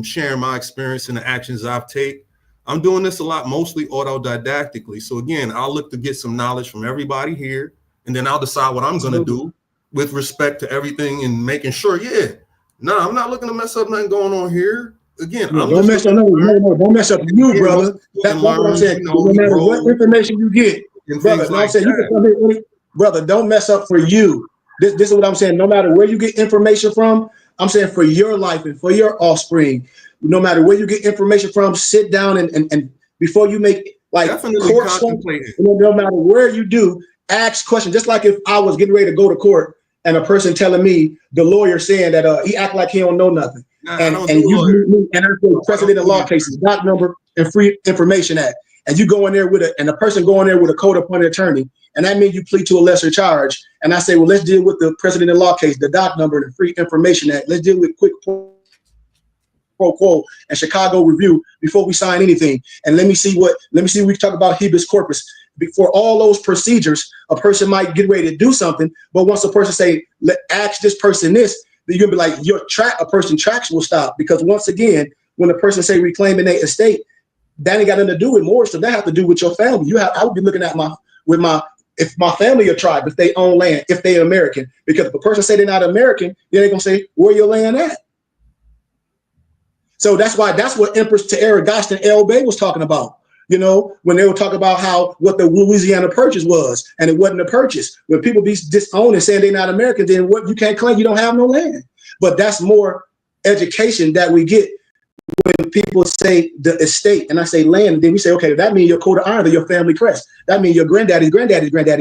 sharing my experience and the actions I've taken. I'm doing this a lot, mostly autodidactically. So again, I'll look to get some knowledge from everybody here, and then I'll decide what I'm going to do with respect to everything and making sure, I'm not looking to mess up nothing going on here. Again, don't mess up you, brother. That's what I'm saying. No matter what information you get, brother, I'm saying you can come here, brother, don't mess up for you. This is what I'm saying. No matter where you get information from, I'm saying for your life and for your offspring, no matter where you get information from, sit down and before you make court stuff, no matter where you do, ask questions. Just like if I was getting ready to go to court and a person telling me, the lawyer saying that he act like he don't know nothing. And I say precedent in law cases, doc number and Free Information Act. And you go in there and a person go in there with a court appointed attorney, and that means you plead to a lesser charge. And I say, well, let's deal with the precedent in law case, the doc number and the Free Information Act. Let's deal with quick pro quo and Chicago review before we sign anything. And let me see we talk about habeas corpus. Before all those procedures, a person might get ready to do something, but once a person say, ask this person this, then you're gonna be like, a person's tracks will stop. Because once again, when a person say reclaiming their estate, that ain't got nothing to do with more stuff. That have to do with your family. I would be looking at if my family a tribe, if they own land, if they're American. Because if a person say they're not American, then they're gonna say, where your land at? So that's what Empress Tierra Gaston L. Bay was talking about. When they were talking about what the Louisiana Purchase was, and it wasn't a purchase. When people be disowned and saying they're not American, then what you can't claim you don't have no land. But that's more education that we get when people say the estate, and I say land, and then we say, okay, that means your coat of honor, your family crest. That means your granddaddy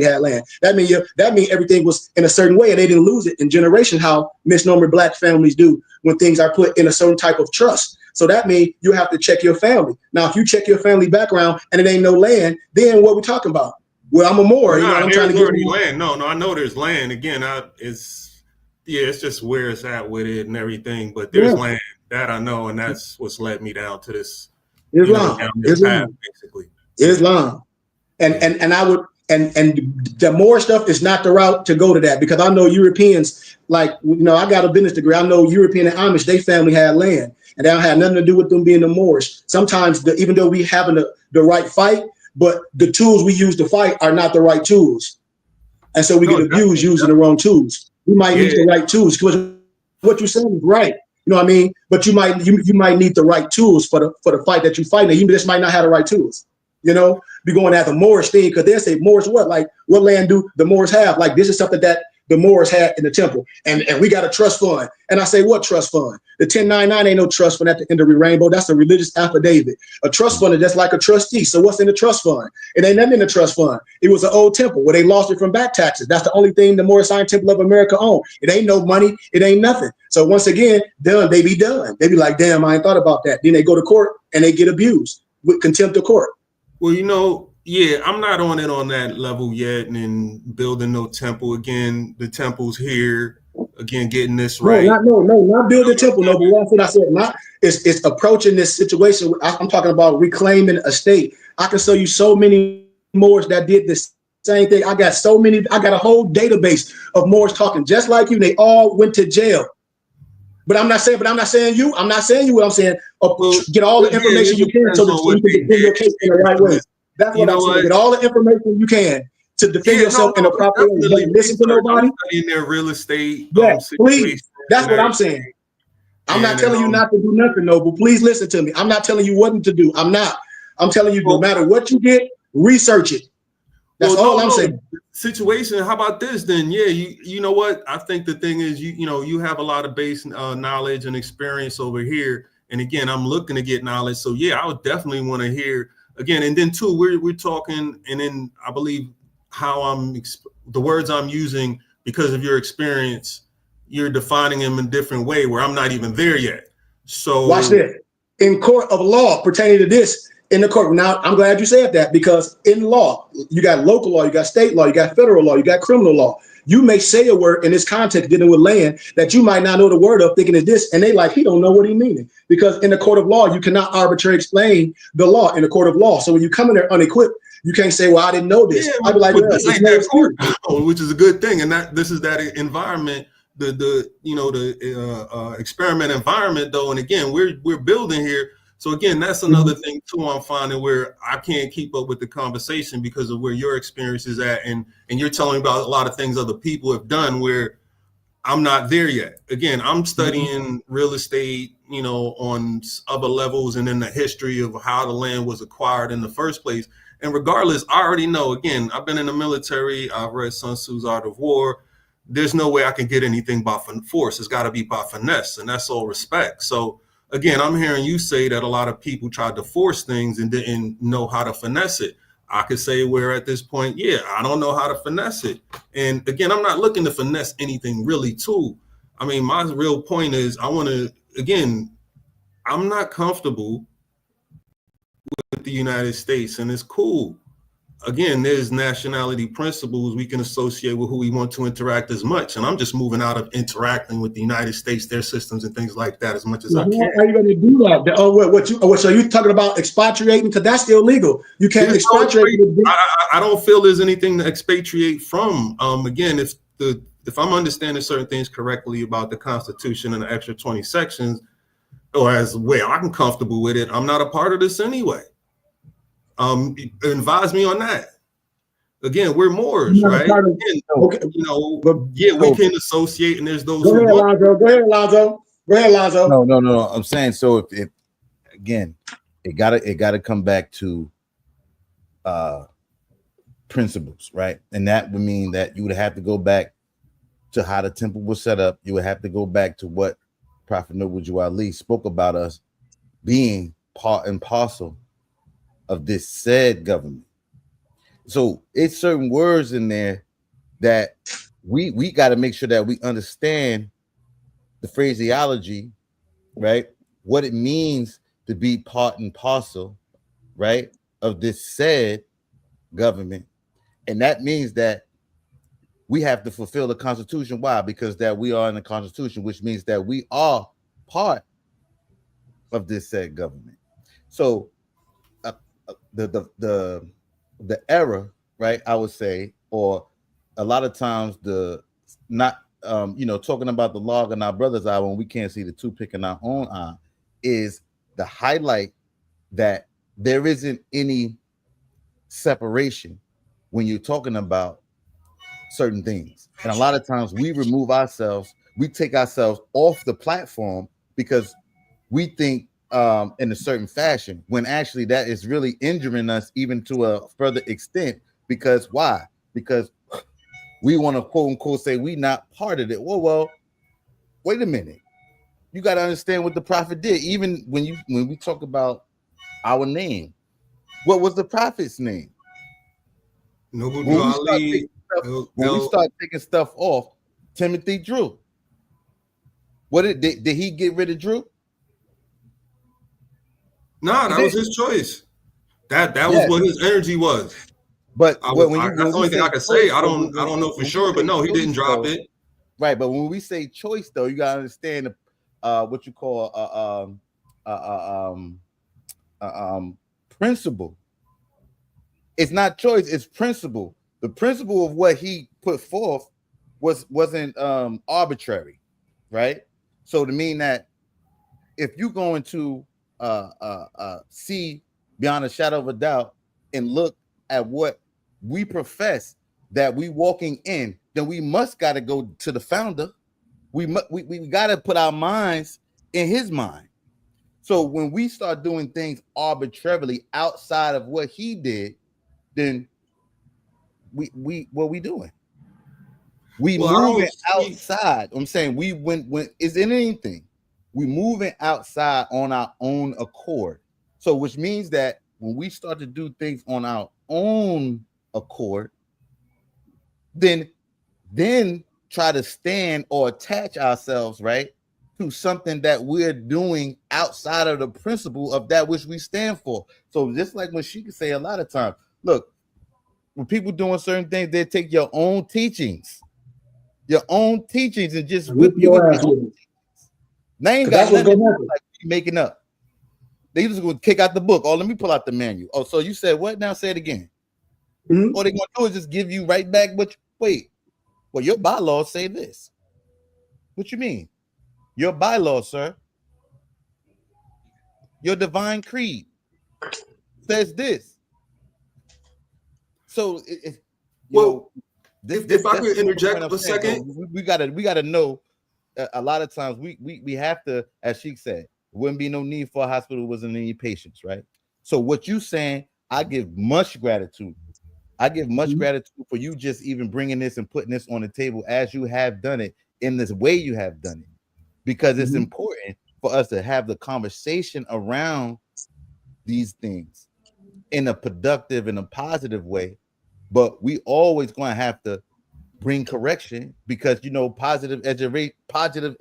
had land. That means everything was in a certain way, and they didn't lose it in generations. How misnomer Black families do when things are put in a certain type of trust. So that means you have to check your family. Now, if you check your family background and it ain't no land, then what we talking about? Well, I'm a Moor. I'm trying to get land. No, I know there's land. Again, it's just where it's at with it and everything. But there's land that I know, and that's what's led me down to this. Islam, basically. Islam, and I would and the Moor stuff is not the route to go to that, because I know Europeans, I got a business degree. I know European and Amish, they family had land. And that had nothing to do with them being the Moors. Sometimes, even though we having the right fight, but the tools we use to fight are not the right tools. And so we get abused using the wrong tools. We might use the right tools, because what you're saying is right. You know what I mean? But you might need the right tools for the fight that you fight. You just might not have the right tools. You know, be going at the Moorish thing because they'll say Moors what? Like, what land do the Moors have? Like, this is something that the Moors had in the temple, and we got a trust fund. And I say, what trust fund? The 1099 ain't no trust fund at the end of the rainbow. That's a religious affidavit. A trust fund is just like a trustee. So what's in the trust fund? It ain't nothing in the trust fund. It was an old temple where they lost it from back taxes. That's the only thing the Moorish Zion Temple of America owned. It ain't no money. It ain't nothing. So once again, done. They be done. They be like, damn, I ain't thought about that. Then they go to court and they get abused with contempt of court. Well, you know, yeah, I'm not on it on that level yet, and building no temple. Again, the temple's here. Again, getting this right. No, not build a temple. No, but that's what I said. Not it's approaching this situation. I'm talking about reclaiming a state. I can show you so many Moors that did this same thing. I got so many. I got a whole database of Moors talking just like you. They all went to jail. But I'm not saying you. I'm not saying you. What I'm saying, get all the information you can so that you can defend your case in the right way. That's what I'm saying. Get all the information you can to defend yourself in a proper way. Don't listen to nobody. In their real estate. Please. That's what I'm saying. I'm not telling you not to do nothing, Noble. Please listen to me. I'm not telling you what to do. I'm not. I'm telling you, no matter what you get, research it. That's all I'm saying. Situation. How about this then? Yeah, you know what? I think the thing is, you have a lot of base knowledge and experience over here. And again, I'm looking to get knowledge. So yeah, I would definitely want to hear again. And then too, we're talking, and then I believe how the words I'm using because of your experience, you're defining them in a different way where I'm not even there yet. So watch this. In court of law pertaining to this. In the court. Now, I'm glad you said that because in law, you got local law, you got state law, you got federal law, you got criminal law. You may say a word in this context dealing with land that you might not know the word of, thinking it's this, and they like, he don't know what he meaning. Because in the court of law, you cannot arbitrarily explain the law in the court of law. So when you come in there unequipped, you can't say, well, I didn't know this. I'd be like, well, this ain't that court, which is a good thing. And this is that environment, the experiment environment though. And again, we're building here. So again, that's another thing too. I'm finding where I can't keep up with the conversation because of where your experience is at, and you're telling me about a lot of things other people have done where I'm not there yet. Again, I'm studying real estate, on other levels, and then the history of how the land was acquired in the first place. And regardless, I already know. Again, I've been in the military. I've read Sun Tzu's Art of War. There's no way I can get anything by force. It's got to be by finesse, and that's all respect. So. Again, I'm hearing you say that a lot of people tried to force things and didn't know how to finesse it. I could say we're at this point, yeah, I don't know how to finesse it. And again, I'm not looking to finesse anything really too. I mean, my real point is I'm not comfortable with the United States, and it's cool. Again, there's nationality principles we can associate with who we want to interact as much. And I'm just moving out of interacting with the United States, their systems and things like that as much as I can. How are you going to do that? So you talking about expatriating? Because that's still legal. You can't expatriate. I don't feel there's anything to expatriate from. Again, if I'm understanding certain things correctly about the Constitution and the extra 20 sections, or as way I'm comfortable with it, I'm not a part of this anyway. Advise me on that. Again, we're Moors, right? We can associate, and there's those. Go ahead, Lonzo. No. I'm saying so. If again, it gotta come back to principles, right? And that would mean that you would have to go back to how the temple was set up. You would have to go back to what Prophet Noble Ali spoke about us being part and parcel of this said government. So it's certain words in there that we got to make sure that we understand the phraseology, right? What it means to be part and parcel, right, of this said government. And that means that we have to fulfill the Constitution. Why? Because that we are in the Constitution, which means that we are part of this said government. So the error, right, I would say, or a lot of times talking about the log in our brother's eye when we can't see the toothpick in our own eye, is the highlight that there isn't any separation when you're talking about certain things. And a lot of times we take ourselves off the platform because we think in a certain fashion, when actually that is really injuring us even to a further extent. Because why? Because we want to quote unquote say we not part of it. Well, wait a minute. You got to understand what the prophet did. Even when we talk about our name, what was the prophet's name? Noble When we Ali, start taking stuff off, Timothy Drew. What did he get rid of Drew? Nah, that was his choice. That was what his energy was. But that's when the only thing I can say. I don't know for sure, but no, he didn't drop it. Right, but when we say choice, though, you gotta understand what you call principle. It's not choice; it's principle. The principle of what he put forth wasn't arbitrary, right? So to mean that if you're going to see beyond a shadow of a doubt and look at what we profess that we walking in, then we must got to go to the founder. We got to put our minds in his mind. So when we start doing things arbitrarily outside of what he did, then what we doing? We moving outside. I'm saying when is in anything, we moving outside on our own accord. So which means that when we start to do things on our own accord, then try to stand or attach ourselves, right, to something that we're doing outside of the principle of that which we stand for. So just like when she could say a lot of times, look, when people doing certain things, they take your own teachings and just whip you with your own. They ain't got nothing like making up. They just gonna kick out the book. Oh, let me pull out the manual. Oh, so you said what? Now say it again. Mm-hmm. All they gonna do is just give you right back. But wait, well, your bylaws say this. What you mean? Your bylaws, sir. Your divine creed says this. So, if I could interject a second, we gotta know. A lot of times we have to, as Sheik said, wouldn't be no need for a hospital, wasn't any patients, right? So what you saying, I give much gratitude. I give much gratitude for you just even bringing this and putting this on the table as you have done it in this way you have done it, because it's important for us to have the conversation around these things in a productive and a positive way. But we always going to have to bring correction, because positive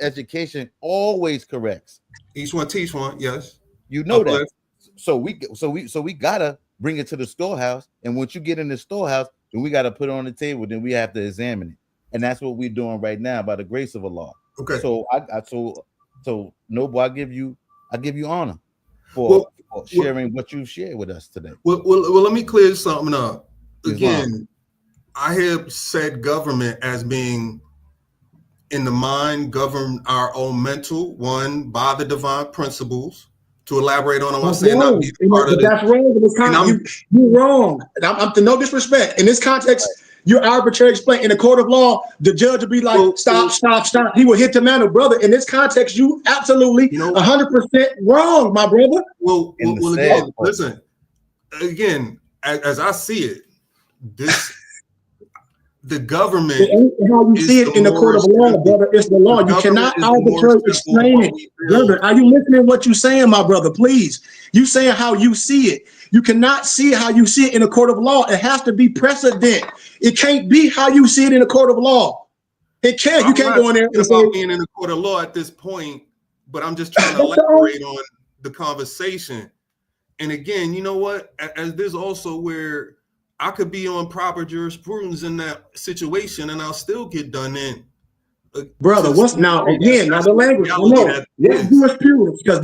education always corrects. Each one teach one, yes. That. So we gotta bring it to the storehouse, and once you get in the storehouse, then we gotta put it on the table. Then we have to examine it, and that's what we're doing right now by the grace of Allah. Okay. So so Noble, I give you honor for sharing what you've shared with us today. Well, let me clear something up. Again, I have said government as being in the mind, govern our own mental, one, by the divine principles. To elaborate on what I'm saying, not be part of that's wrong. You're wrong. I'm to no disrespect. In this context, you're arbitrary explain. In a court of law, the judge will be like, stop. He will hit the man, brother. In this context, you absolutely 100% wrong, my brother. Well, again, listen. Again, as I see it, the government. How you see it in the court of law, brother? It's the law. You cannot arbitrarily explain it, brother. Are you listening to what you're saying, my brother? Please, you saying how you see it. You cannot see how you see it in a court of law. It has to be precedent. It can't be how you see it in a court of law. It can't. You can't go in there and say about being in a court of law at this point. But I'm just trying to elaborate on the conversation. And again, you know what? As there's also where I could be on proper jurisprudence in that situation, and I'll still get done in. Brother, what's now again? Now the language, I know. Let's do jurisprudence, because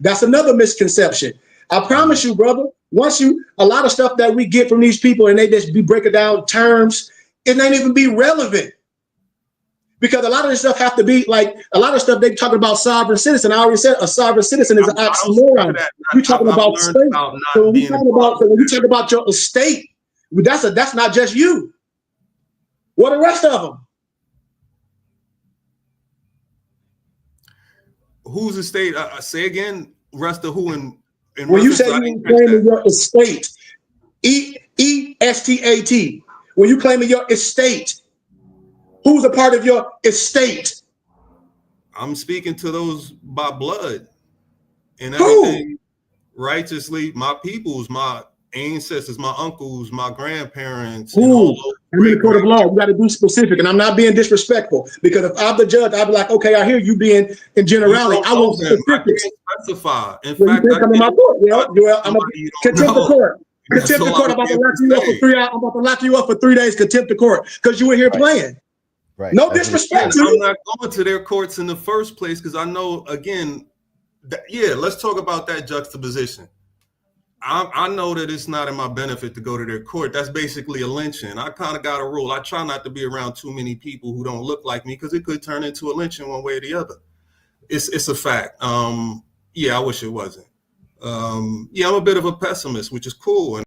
that's another misconception. I promise you, brother. A lot of stuff that we get from these people, and they just be breaking down terms, it ain't even be relevant. Because a lot of this stuff have to be like a lot of stuff they talking about sovereign citizen. I already said a sovereign citizen is an oxymoron. You're talking about state. So when you talk about your estate, that's not just you. What the rest of them? Whose estate? Say again. rest of who in When you reference say to, I you didn't catch claiming that. your estate, ESTAT. When you claiming your estate, who's a part of your estate? I'm speaking to those by blood and Who? everything righteously. My peoples, my ancestors, my uncles, my grandparents, and all Who? those I'm in the great court of grand. law. You got to be specific, and I'm not being disrespectful because if I'm the judge, I'd be like, okay, I hear you being in You generality. don't I know want them. I specifics. can't specify. In Well, you fact, can't I come in my can't court. talk Well, I'm a somebody you don't contempt of know. court. That's Contempt of all I court. was I'm about to able lock to you up for say. 3 hours. I'm about to lock you up for 3 days. Contempt of court because you were here Right. playing. Right. No That's what it disrespect is. to I'm you. not going to their courts in the first place because I know, again, yeah, let's talk about that juxtaposition. I know that it's not in my benefit to go to their court. That's basically a lynching. I kind of got a rule. I try not to be around too many people who don't look like me because it could turn into a lynching one way or the other. It's a fact. Yeah, I wish it wasn't. Yeah, I'm a bit of a pessimist, which is cool, and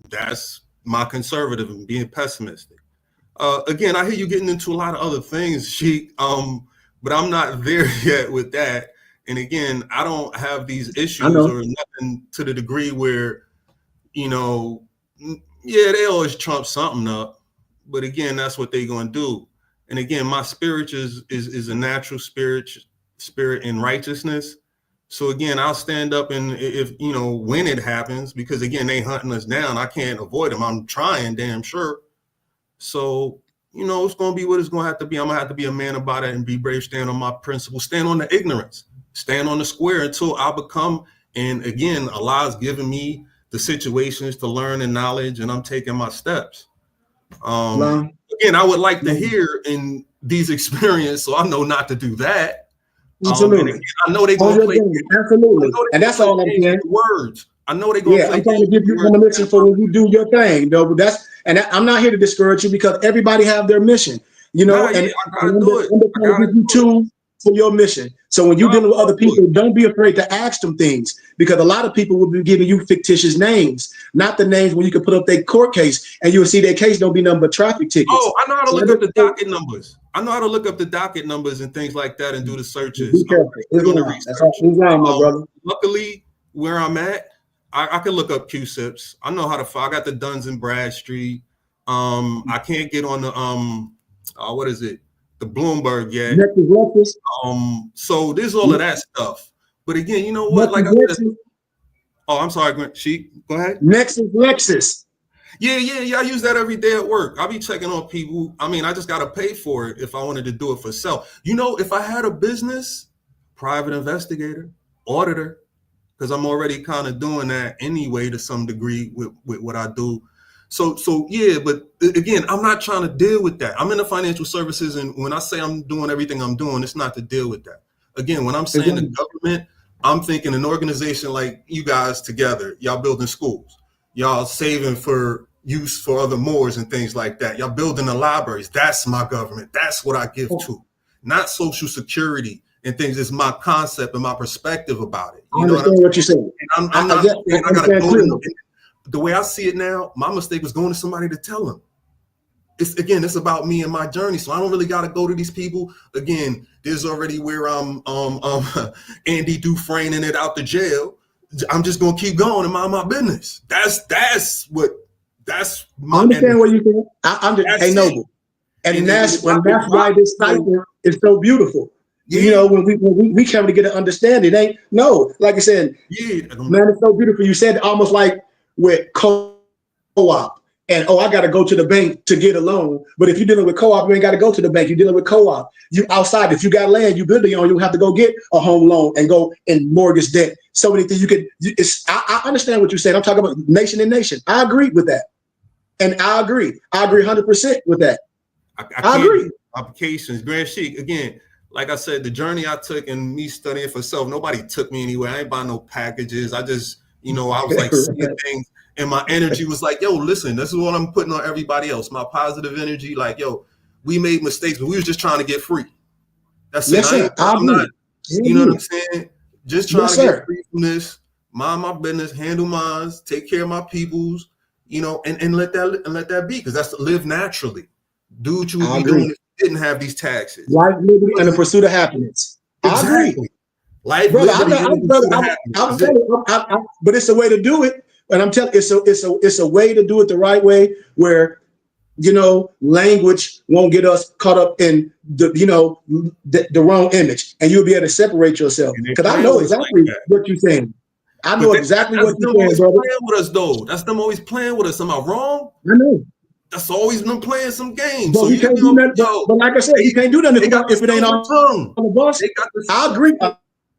that's my conservative and being pessimistic. Again, I hear you getting into a lot of other things, Sheik, but I'm not there yet with that. And again, I don't have these I issues know. or nothing to the degree where, yeah, they always trump something up. But again, that's what they're going to do. And again, my spirit is a natural spirit in righteousness. So again, I'll stand up and if, when it happens, because again, they hunting us down, I can't avoid them. I'm trying, damn sure. So, it's going to be what it's going to have to be. I'm going to have to be a man about it and be brave, stand on my principles, stand on the ignorance, stand on the square until I become. And again, Allah's given me the situations to learn and knowledge, and I'm taking my steps. Again, I would like to hear in these experiences, so I know not to do that. Absolutely. And again, I know they're going to play. Absolutely. And that's all I'm saying. Words. I know they're going to play. I'm trying to give you ammunition for when you do your thing, though. But I'm not here to discourage you because everybody have their mission, and I'm trying to give you tools for your mission. So when you're dealing with other people, don't be afraid to ask them things because a lot of people will be giving you fictitious names, not the names where you can put up their court case and you'll see their case don't be nothing but traffic tickets. Oh, I know how to look up the docket numbers. I know how to look up the docket numbers and things like that and do the searches. Be careful. That's all, my brother. Luckily, where I'm at, I can look up Q-SIPs. I know how to find. I got the Duns and Bradstreet. I can't get on the what is it? The Bloomberg yet. So there's all of that stuff. But again, you know what? Like I said, I'm sorry, Sheik. Go ahead. Lexus. Yeah. I use that every day at work. I'll be checking on people. I mean, I just got to pay for it if I wanted to do it for self. If I had a business, private investigator, auditor, because I'm already kind of doing that anyway to some degree with what I do. So yeah, but again, I'm not trying to deal with that. I'm in the financial services, and when I say I'm doing everything I'm doing, it's not to deal with that. Again, when I'm saying the government, I'm thinking an organization like you guys together, y'all building schools, y'all saving for use for other Moors and things like that. Y'all building the libraries. That's my government. That's what I give to, not Social Security and things. It's my concept and my perspective about it. You know what you're saying. I'm not. I gotta go to the way I see it now. My mistake was going to somebody to tell them. It's about me and my journey. So I don't really got to go to these people. Again, there's already where I'm Andy Dufresne in it out the jail. I'm just gonna keep going and mind my business. That's my. I understand what you're saying. Hey, Noble, and that's why this cipher is so beautiful. Yeah. When we come to get an understanding, like I said, man, it's so beautiful. You said almost like with co-op, and I got to go to the bank to get a loan. But if you're dealing with co-op, you ain't got to go to the bank. You're dealing with co-op. You outside. If you got land, you build it on. You have to go get a home loan and go in mortgage debt. So many things you could. I understand what you're saying. I'm talking about nation and nation. I agree with that, and I agree 100% with that. I agree. Applications, Grand Sheik again. Like I said, the journey I took and me studying for self, nobody took me anywhere. I ain't buying no packages. I just, I was like seeing things and my energy was like, yo, listen, this is what I'm putting on everybody else. My positive energy, like, yo, we made mistakes, but we was just trying to get free. That's it. I'm not, you know what I'm saying? Just trying to get free from this, mind my business, handle mine, take care of my peoples, and let that be, because that's to live naturally. Do what you would be doing if you didn't have these taxes. Life, liberty, and the pursuit of happiness. Exactly. I agree. Life, brother. liberty, and the pursuit of I'm happiness. telling you, but it's a way to do it. And I'm telling it's a way to do it the right way where, you know, language won't get us caught up in the, you know, the wrong image, and you'll be able to separate yourself. And they Because I play know with us like exactly that. what you're saying. I But know exactly what that's you're them saying, always brother. playing with us, though. That's them always playing with us. Am I wrong? I know. That's always them playing some games. But So we you can't do know, nothing. yo, But like I said, we can't do nothing they got the if it ain't silver on tongue. the bus. They got the I agree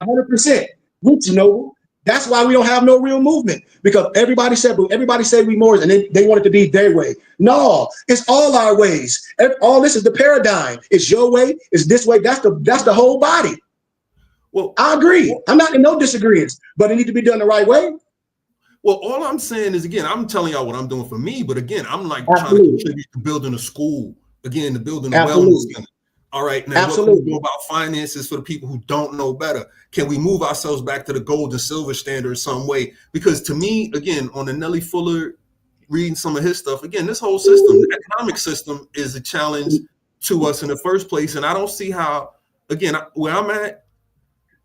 100% with you, Noble. That's why we don't have no real movement, because everybody said we Moors, and they want it to be their way. No, it's all our ways. All this is the paradigm. It's your way. It's this way. That's the whole body. Well, I agree. I'm not in no disagreements, but it needs to be done the right way. Well, all I'm saying is, again, I'm telling y'all what I'm doing for me, but again, I'm like Absolutely. trying to contribute to building a school, again, to building a Absolutely. wellness center. All right, now Absolutely. what can we do about finances for the people who don't know better? Can we move ourselves back to the gold and silver standard some way? Because to me, again, on the Nelly Fuller, reading some of his stuff, again, this whole system, the economic system, is a challenge to us in the first place. And I don't see how, again, where I'm at,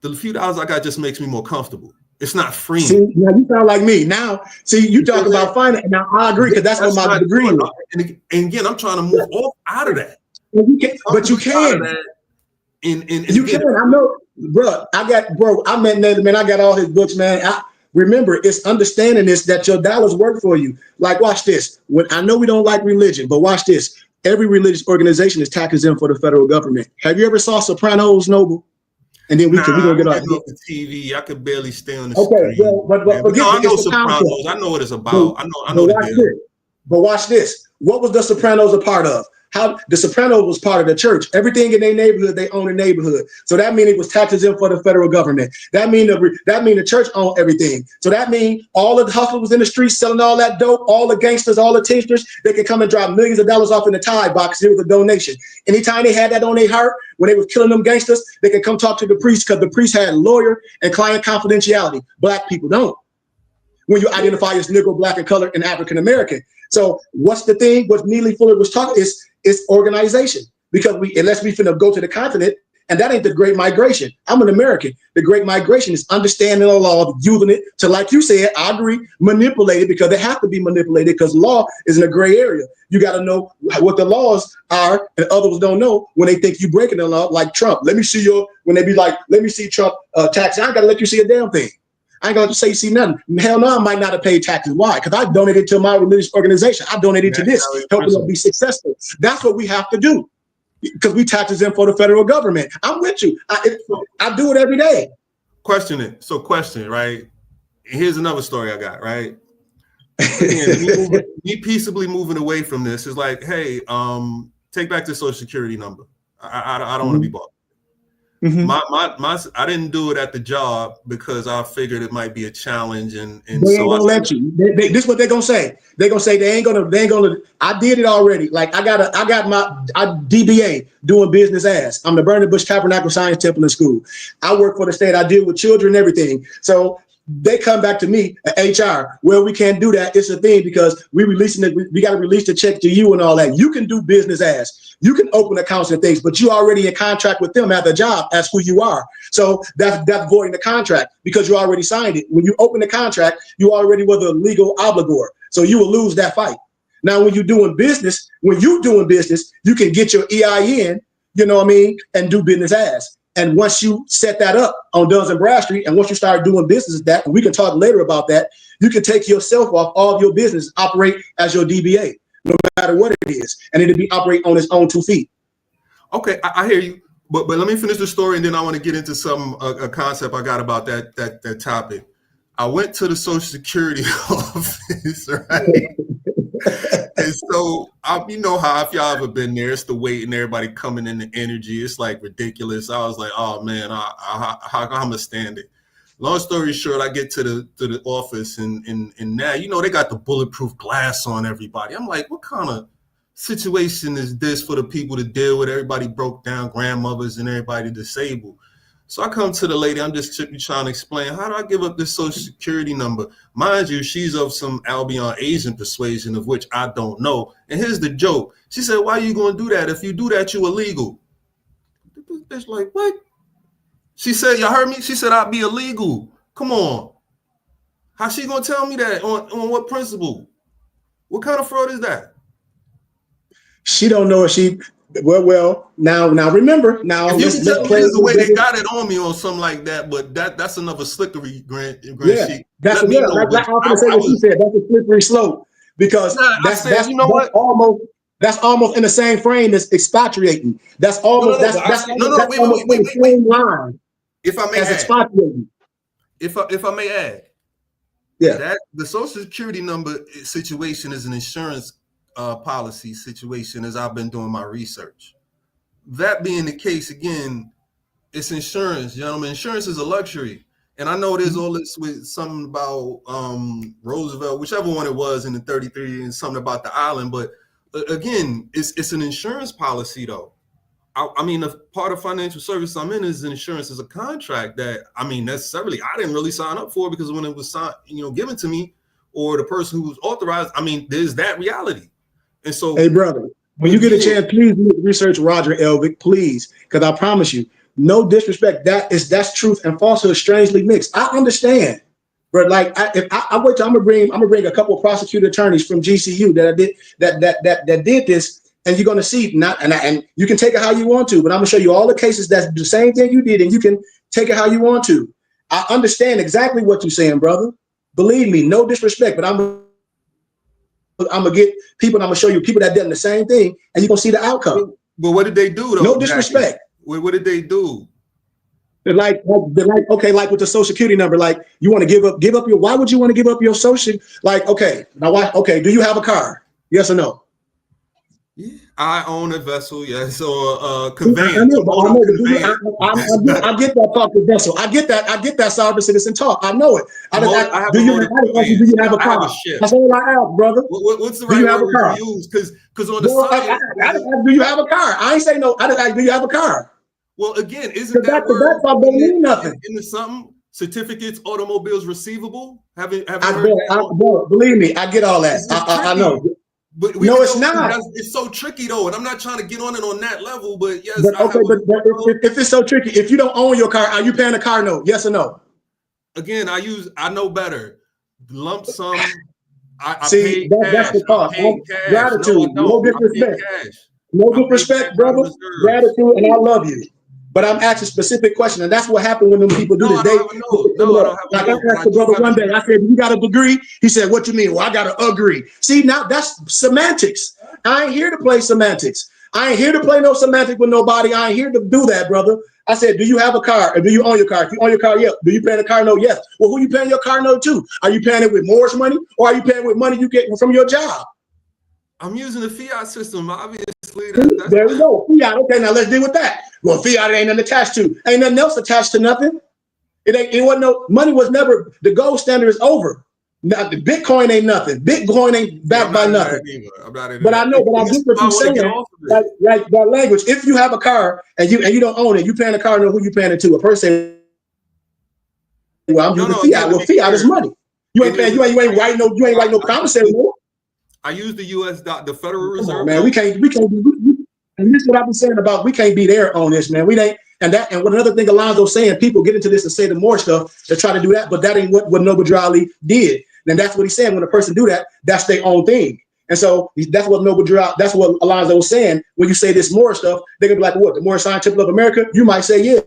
the few dollars I got just makes me more comfortable. It's not free. See, now you sound like me. Now, see, you talk about finance. Now, I agree, because that's what my degree is. And again, I'm trying to move out of that. You can, but you can. You can. I know, bro. I met Nathan, man. I got all his books, man. Remember, it's understanding this, that your dollars work for you. Like, watch this. When I know we don't like religion, but watch this. Every religious organization is tax exempt for the federal government. Have you ever saw Sopranos, Noble? And then we gonna get off the TV. I could barely stay on the screen. Well, but no, I know Sopranos. I know what it's about. I know what it is. But watch this. What was the Sopranos a part of? How the Sopranos was part of the church. Everything in their neighborhood, they own a neighborhood. So that means it was taxes in for the federal government. That mean the church owned everything. So that means all of the hustlers in the streets selling all that dope, all the gangsters, all the teamsters, they could come and drop millions of dollars off in the tithe box. It was a donation. Anytime they had that on their heart, when they was killing them gangsters, they could come talk to the priest, because the priest had lawyer and client confidentiality. Black people don't. When you identify as Negro, Black, and colored, and African American. So what's the thing? What Neely Fuller was talking is organization. Because unless we finna go to the continent, and that ain't the Great Migration. I'm an American. The Great Migration is understanding the law, using it to, like you said, I agree, manipulate it, because they have to be manipulated, because law is in a gray area. You got to know what the laws are, and others don't know when they think you breaking the law, like Trump. Let me see when they be like, let me see Trump tax. I ain't got to let you see a damn thing. I ain't gonna say see nothing. Hell no, I might not have paid taxes. Why? Because I donated to my religious organization. I donated to this, helping them be successful. That's what we have to do, because we taxes in for the federal government. I'm with you. I do it every day. Question it. So question, right? Here's another story I got, right? Again, me peaceably moving away from this is like, hey, take back the Social Security number. I don't want to be bought. Mm-hmm. I didn't do it at the job because I figured it might be a challenge, and they ain't gonna let you. This is what they're gonna say. They're gonna say they ain't gonna. I did it already. Like I got my DBA, doing business as. I'm the Burning Bush Tabernacle Science Temple and School. I work for the state. I deal with children and everything. So they come back to me at HR. Well, we can't do that. It's a thing because we got to release the check to you and all that. You can do business as. You can open accounts and things, but you already in contract with them at the job as who you are. So that's voiding the contract, because you already signed it. When you open the contract, you already were the legal obligor. So you will lose that fight. Now, when you doing business, you can get your EIN, you know what I mean, and do business as. And once you set that up on Duns and Bradstreet, and once you start doing business with that, and we can talk later about that, you can take yourself off all of your business, operate as your DBA, no matter what it is, and it'll be operate on its own 2 feet. Okay, I hear you, but let me finish the story, and then I want to get into a concept I got about that topic. I went to the Social Security office, right? And so, you know how, if y'all ever been there, it's the wait and everybody coming in the energy. It's like ridiculous. I was like, oh man, how I'm gonna stand it? Long story short, I get to the office, and now, you know, they got the bulletproof glass on everybody. I'm like, what kind of situation is this for the people to deal with? Everybody broke down, grandmothers and everybody disabled. So I come to the lady, I'm just trying to explain, how do I give up this Social Security number? Mind you, she's of some Albion Asian persuasion, of which I don't know. And here's the joke. She said, why are you going to do that? If you do that, you're illegal. The bitch like, what? She said, y'all heard me? She said I'd be illegal. Come on. How's she gonna tell me that? On what principle? What kind of fraud is that? She don't know if she well now remember now if you let's can tell me play there's a way they got it on me or something like that, but that's another slickery, Grant. Yeah, Sheik. that's Let me know. like I'm gonna say what she said. That's a slippery slope because that's you know what? That's almost in the same frame as expatriating. That's almost wait, almost in the same line. If I may as add, expatriating. If I may add, yeah, that the Social Security number situation is an insurance policy situation, as I've been doing my research. That being the case, again, it's insurance, gentlemen. Insurance is a luxury. And I know there's all this with something about Roosevelt, whichever one it was in the 33, and something about the island. But again, it's an insurance policy, though. I mean, a part of financial service I'm in is insurance is a contract that, I mean, necessarily I didn't really sign up for, because when it was signed, given to me, or the person who was authorized, I mean, there's that reality. And so, hey, brother, when you get a chance, please research Roger Elvick, please, because I promise you, no disrespect, that's truth and falsehood strangely mixed. I understand, but like I wait till I'm gonna bring a couple of prosecutor attorneys from GCU that did this. And you're going to see and you can take it how you want to, but I'm going to show you all the cases that's the same thing you did, and you can take it how you want to. I understand exactly what you're saying, brother. Believe me, no disrespect, but I'm going to get people, and I'm going to show you people that did the same thing, and you're going to see the outcome. But what did they do, though? No disrespect. What did they do? They're like, okay, like with the Social Security number, like you want to give up your, why would you want to give up your social? Like, okay, now why? Okay, do you have a car? Yes or no? Yeah, I own a vessel, yes, or conveyance. I get that talk to vessel. I get that sovereign citizen talk. I know it. Do you have a car? That's all I ask, brother. What's the right word to use? Because on the side, do you have a car? I ain't say no. I just ask, do you have a car? Well, again, isn't that word don't mean nothing? Into something? Certificates, automobiles receivable? Have you heard that? Believe me, I get all that. I know. But no, it's not. It's so tricky, though, and I'm not trying to get on it on that level. But yes, but if it's so tricky, if you don't own your car, are you paying a car note? Yes or no? Again, I know better. Lump sum. I see that's the cost. Gratitude, no disrespect, no disrespect, brother. Gratitude, and I love you. But I'm asking a specific question, and that's what happened when them people do this. I asked the brother one day, I said, you got a degree? He said, what you mean? Well, I got to agree. See, now that's semantics. I ain't here to play semantics. I ain't here to play no semantics with nobody. I ain't here to do that, brother. I said, do you have a car? Or do you own your car? If you own your car, yeah. Do you pay the car note? Yes. Well, who you paying your car note to? Are you paying it with Moore's money, or are you paying with money you get from your job? I'm using the fiat system, obviously. There we go. Fiat. Okay, now let's deal with that. Well, fiat ain't nothing attached to. Ain't nothing else attached to nothing. It wasn't no money. Was never the gold standard is over. Now the Bitcoin ain't nothing. Bitcoin ain't backed by nothing. But I know, but I get what you're saying. Like that language. If you have a car and you don't own it, you paying a car. Know who you paying it to? A person. Well, I'm using fiat. Well, fiat is money. You ain't paying. You ain't writing no commissary note. I use the U.S. the Federal Reserve. Man, we can't be. And this is what I've been saying about we can't be there on this, man. We ain't. And what another thing Alonzo's saying, people get into this and say the more stuff to try to do that, but that ain't what Noble Drowley did. And that's what he's saying. When a person do that, that's their own thing. And so that's what that's what Alonzo was saying. When you say this more stuff, they're gonna be like, what? The Moorish Scientific of America? You might say, yeah.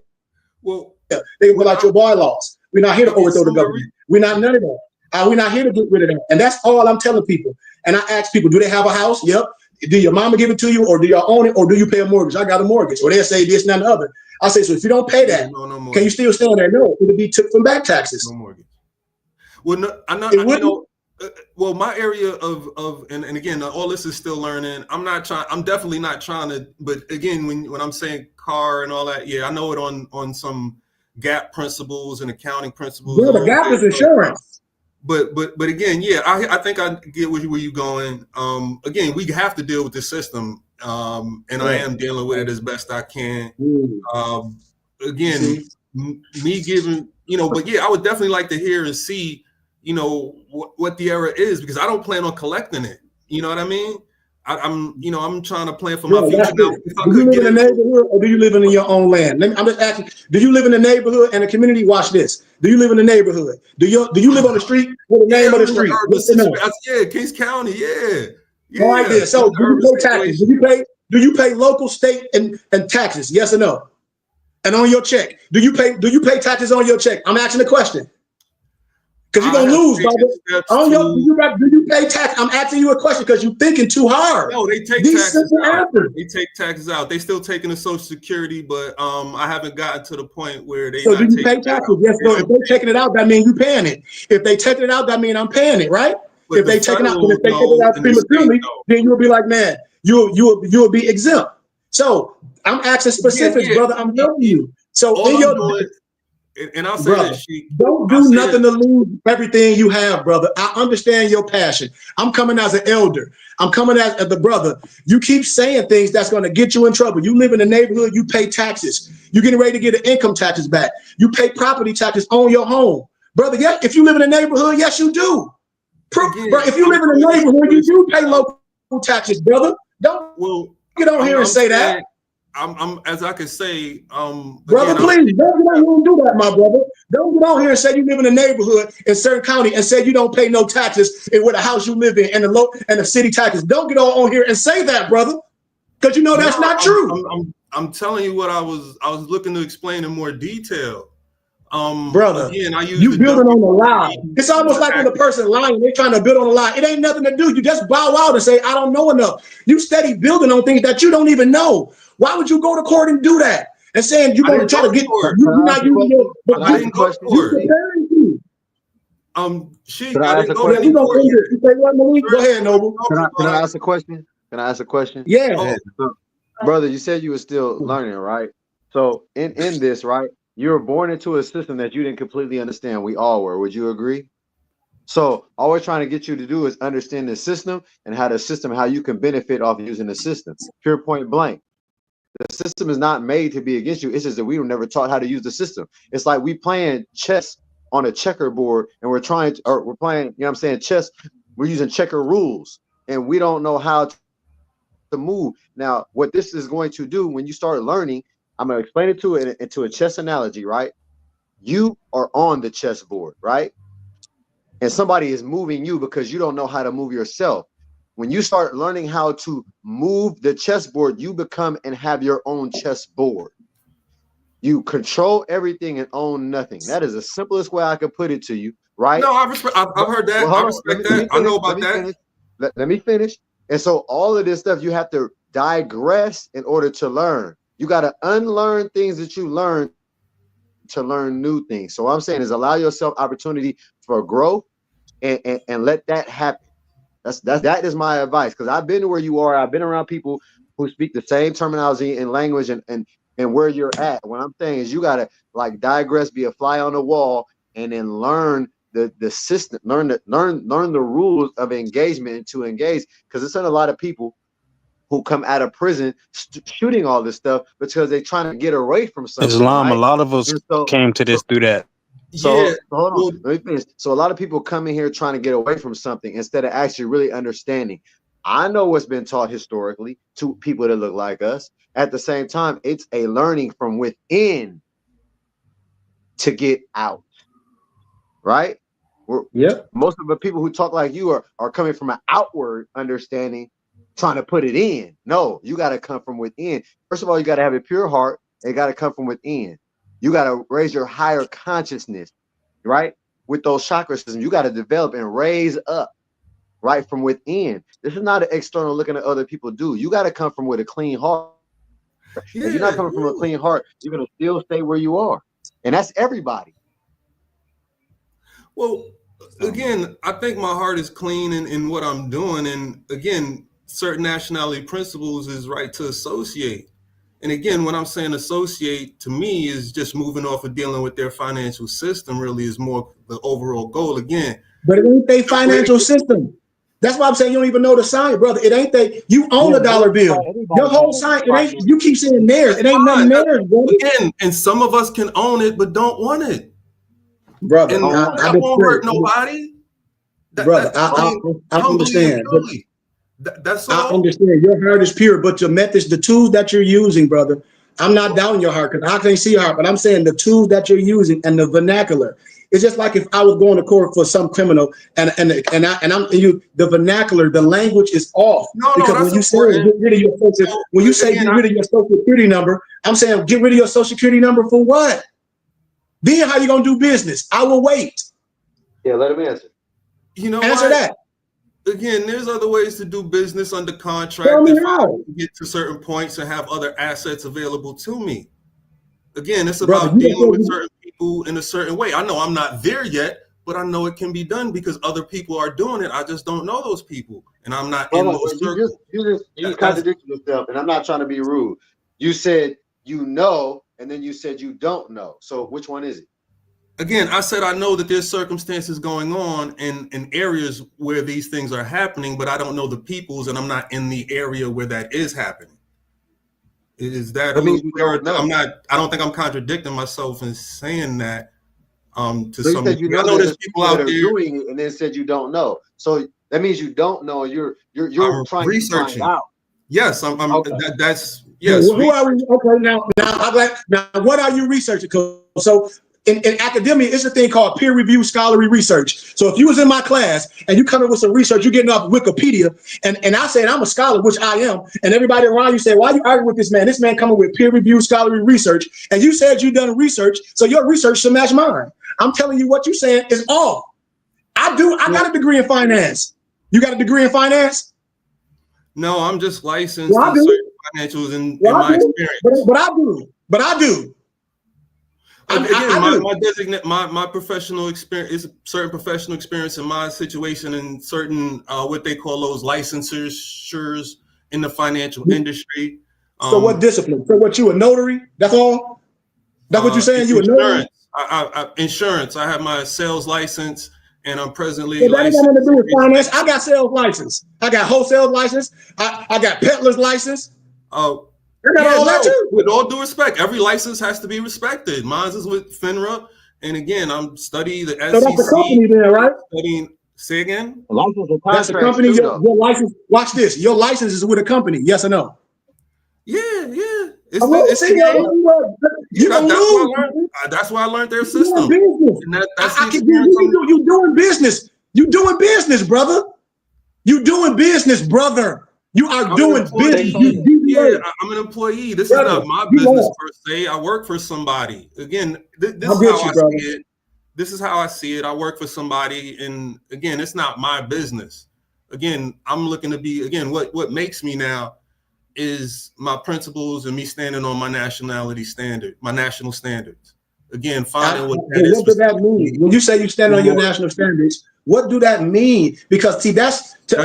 Well, yeah. They will out your bylaws. We're not here to overthrow the government. We're not none of that. We're not here to get rid of that. And that's all I'm telling people. And I ask people, do they have a house? Yep. Do your mama give it to you, or do y'all own it, or do you pay a mortgage? I got a mortgage. Or they'll say this and that and the other. I say, so if you don't pay that, no can you still stay on there? No, it'll be took from back taxes. No mortgage. Well, no, I'm not. Well, my area of and again, all this is still learning. I'm definitely not trying to. But again, when I'm saying car and all that, yeah, I know it on some GAAP principles and accounting principles. Yeah, the GAAP is insurance. But again, yeah, I think I get where you're going. Again, we have to deal with the system, and I am dealing with it as best I can. Again, me giving, but yeah, I would definitely like to hear and see, what the error is, because I don't plan on collecting it. You know what I mean? I'm trying to plan for Bro, my future now. If I do you could live get in a into neighborhood or do you live in your own land? I'm just asking, do you live in a neighborhood and a community? Watch this. Do you live in a neighborhood? Do you live on the street? What the name of the street? Yes or no? Yeah, Kings County, yeah. All right there. So do you pay taxes? Do you pay local, state, and taxes? Yes or no? And on your check, do you pay taxes on your check? I'm asking the question. Because you're gonna lose, brother. Do you pay tax? I'm asking you a question because you're thinking too hard. No, they take taxes out. They take taxes out. They still taking the Social Security, but I haven't gotten to the point where they. So do you pay taxes? Yes, no. If they're taking it out, that means you paying it. If they taking it out, that means I'm paying it, right? If they take it out prematurely, then you'll be like, man, you'll be exempt. So I'm asking specifics, brother. I'm helping you. So in your and I'll say brother, this, don't do nothing to lose everything you have, brother. I understand your passion. I'm coming as an elder. I'm coming as the brother. You keep saying things that's going to get you in trouble. You live in a neighborhood, you pay taxes. You're getting ready to get the income taxes back. You pay property taxes on your home. Brother, yeah, if you live in a neighborhood, yes, you do. Bro, if you live in a neighborhood, you do pay local taxes, brother. Don't get on here and say that. I'm as I could say, brother, please don't get on here and do that, my brother. Don't get on here and say you live in a neighborhood in certain county and say you don't pay no taxes in what a house you live in and the city taxes. Don't get on here and say that, brother, because you know that's not true. I'm telling you what I was looking to explain in more detail. Brother, again, you building on a lie. It's almost like when a person lying, they're trying to build on a lie. It ain't nothing to do. You just bow out and say, I don't know enough. You steady building on things that you don't even know. Why would you go to court and do that? And saying you're going to try to get you're not using your I didn't go to court. I didn't go to any court. Go ahead, Noble. Can I ask a question? Can I ask a question? Yeah. Brother, you said you were still learning, right? So in this, right? You were born into a system that you didn't completely understand. We all were. Would you agree? So all we're trying to get you to do is understand the system and how you can benefit off using the system. Pure point blank. The system is not made to be against you. It's just that we were never taught how to use the system. It's like we playing chess on a checkerboard and we're playing, you know what I'm saying, chess. We're using checker rules and we don't know how to move. Now, what this is going to do when you start learning, I'm going to explain it into a chess analogy, right? You are on the chessboard, right? And somebody is moving you because you don't know how to move yourself. When you start learning how to move the chessboard, you become and have your own chessboard. You control everything and own nothing. That is the simplest way I could put it to you, right? No, I've heard that. I respect that. I know about that. Let me finish. And so all of this stuff, you have to digress in order to learn. You got to unlearn things that you learned to learn new things. So what I'm saying is allow yourself opportunity for growth and let that happen. That is my advice, because I've been to where you are. I've been around people who speak the same terminology and language and where you're at. What I'm saying is you got to like digress, be a fly on the wall, and then learn the system, learn the rules of engagement and to engage, because there's a lot of people who come out of prison shooting all this stuff because they're trying to get away from something. Islam, right? a lot of us came to this through that. So hold on, let me finish. So a lot of people come in here trying to get away from something instead of actually really understanding. I know what's been taught historically to people that look like us. At the same time, it's a learning from within to get out. Right? Most of the people who talk like you are coming from an outward understanding, trying to put it in. No, you got to come from within. First of all, you got to have a pure heart. It got to come from within. You got to raise your higher consciousness, right? With those chakra systems, you got to develop and raise up, right, from within. This is not an external looking at other people do. You got to come from with a clean heart. Yeah, if you're not coming from a clean heart, you're going to still stay where you are. And that's everybody. Well, again, I think my heart is clean in what I'm doing. And again, certain nationality principles is right to associate. And again, when I'm saying associate, to me, is just moving off of dealing with their financial system really is more the overall goal. Again, but it ain't their financial system. That's why I'm saying you don't even know the sign, brother. It ain't they. You own a dollar bill. Your whole sign. It ain't. You keep saying theirs. It ain't nothing theirs, brother. Again, and some of us can own it, but don't want it, brother. And that won't hurt nobody. Brother, I understand. That's I all. understand your heart is pure, but your methods, the tools that you're using, brother. I'm not doubting your heart because I can't see your heart, but I'm saying the tools that you're using and the vernacular. It's just like if I was going to court for some criminal and the vernacular, the language is off. No, because that's when you say important. get rid of your social, when you say get rid of your social security number, I'm saying get rid of your social security number for what? Then how you gonna do business? I will wait. Yeah, let him answer. You know Answer what? that. Again, there's other ways to do business under contract. Tell me If I how. get to certain points and have other assets available to me. Again, it's Brother, about you dealing with don't- certain people in a certain way. I know I'm not there yet, but I know it can be done because other people are doing it. I just don't know those people, and I'm not in those circles. You contradicted yourself, and I'm not trying to be rude. You said you know, and then you said you don't know. So which one is it? Again, I said I know that there's circumstances going on in areas where these things are happening, but I don't know the peoples, and I'm not in the area where that is happening. Is that a little clearer? I don't think I'm contradicting myself in saying that. To So you said you know, I know there's people out there doing it, and then said you don't know. So that means you don't know. You're trying researching. to find out. Yes, I'm Okay. that's yes. Well, who are we? Okay, now, what are you researching? So in academia, it's a thing called peer review scholarly research. So if you was in my class and you come up with some research, you're getting off Wikipedia, and I said I'm a scholar, which I am, and everybody around you say, why are you arguing with this man? This man coming with peer review scholarly research, and you said you done research, so your research should match mine. I'm telling you what you're saying is off. I got a degree in finance. You got a degree in finance? No, I'm just licensed Well, in certain financials in my experience. But I do. Again, my professional experience is certain professional experience in my situation and certain what they call those licensures in the financial industry. So what discipline? So what, you a notary? That's all? That's what you're saying? You a notary? Insurance. I have my sales license, and I'm presently that ain't got licensed. nothing to do with finance. I got sales license. I got wholesale license. I got peddler's license. With all due respect, every license has to be respected. Mine is with FINRA, and again, I'm studying the SEC. So that's the company then, right? Say again? That's the company. Your license. Watch this. Your license is with a company. Yes or no? Yeah. That's why I learned their system. You doing business. You doing business, brother. You doing business, brother. You are doing business. I'm an employee. This is not my business per se. I work for somebody. Again, this is how I see it. This is how I see it. I work for somebody, and again, it's not my business. Again, I'm looking to be, what makes me now is my principles and me standing on my national standards. Again, finding what does that mean? When you say you stand on your national standards, what do that mean? Because see, that's the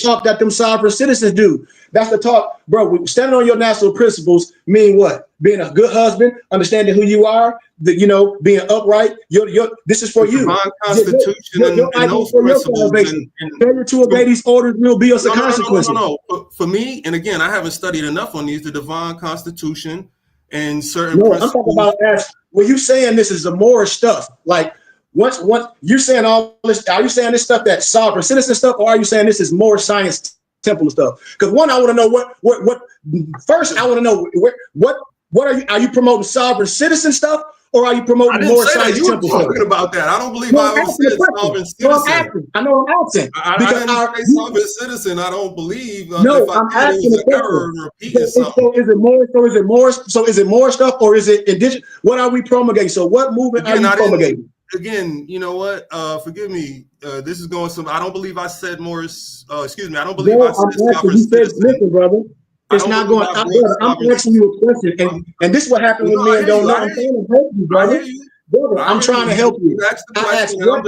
talk that them sovereign citizens do. That's the talk, bro. Standing on your national principles mean what? Being a good husband, understanding who you are, being upright. This is for you. Divine Constitution and those principles. Failure to obey these orders will be a consequence. No. For me, and again, I haven't studied enough on these. The Divine Constitution and certain principles. I'm talking about when you saying this is the Moorish stuff, like. Once you're saying all this, are you saying this stuff that sovereign citizen stuff, or are you saying this is more science temple stuff? Because one, I want to know what first I want to know what are you promoting sovereign citizen stuff, or are you promoting more science temple stuff? Talking about that, I don't believe I said sovereign citizen. I know I'm asking. I didn't say sovereign citizen. I don't believe. No, I'm asking the question. So is it more stuff, or is it indigenous? What are we promulgating? So what movement are you promulgating? Again, you know what? Forgive me. This is going some. I don't believe I said more. Excuse me. I don't believe I said sovereign citizen. Listen, brother. It's not going. I'm asking you a question, and this is what happened with me and don't know. I'm trying to help you, brother. I'm trying to help you. I asked what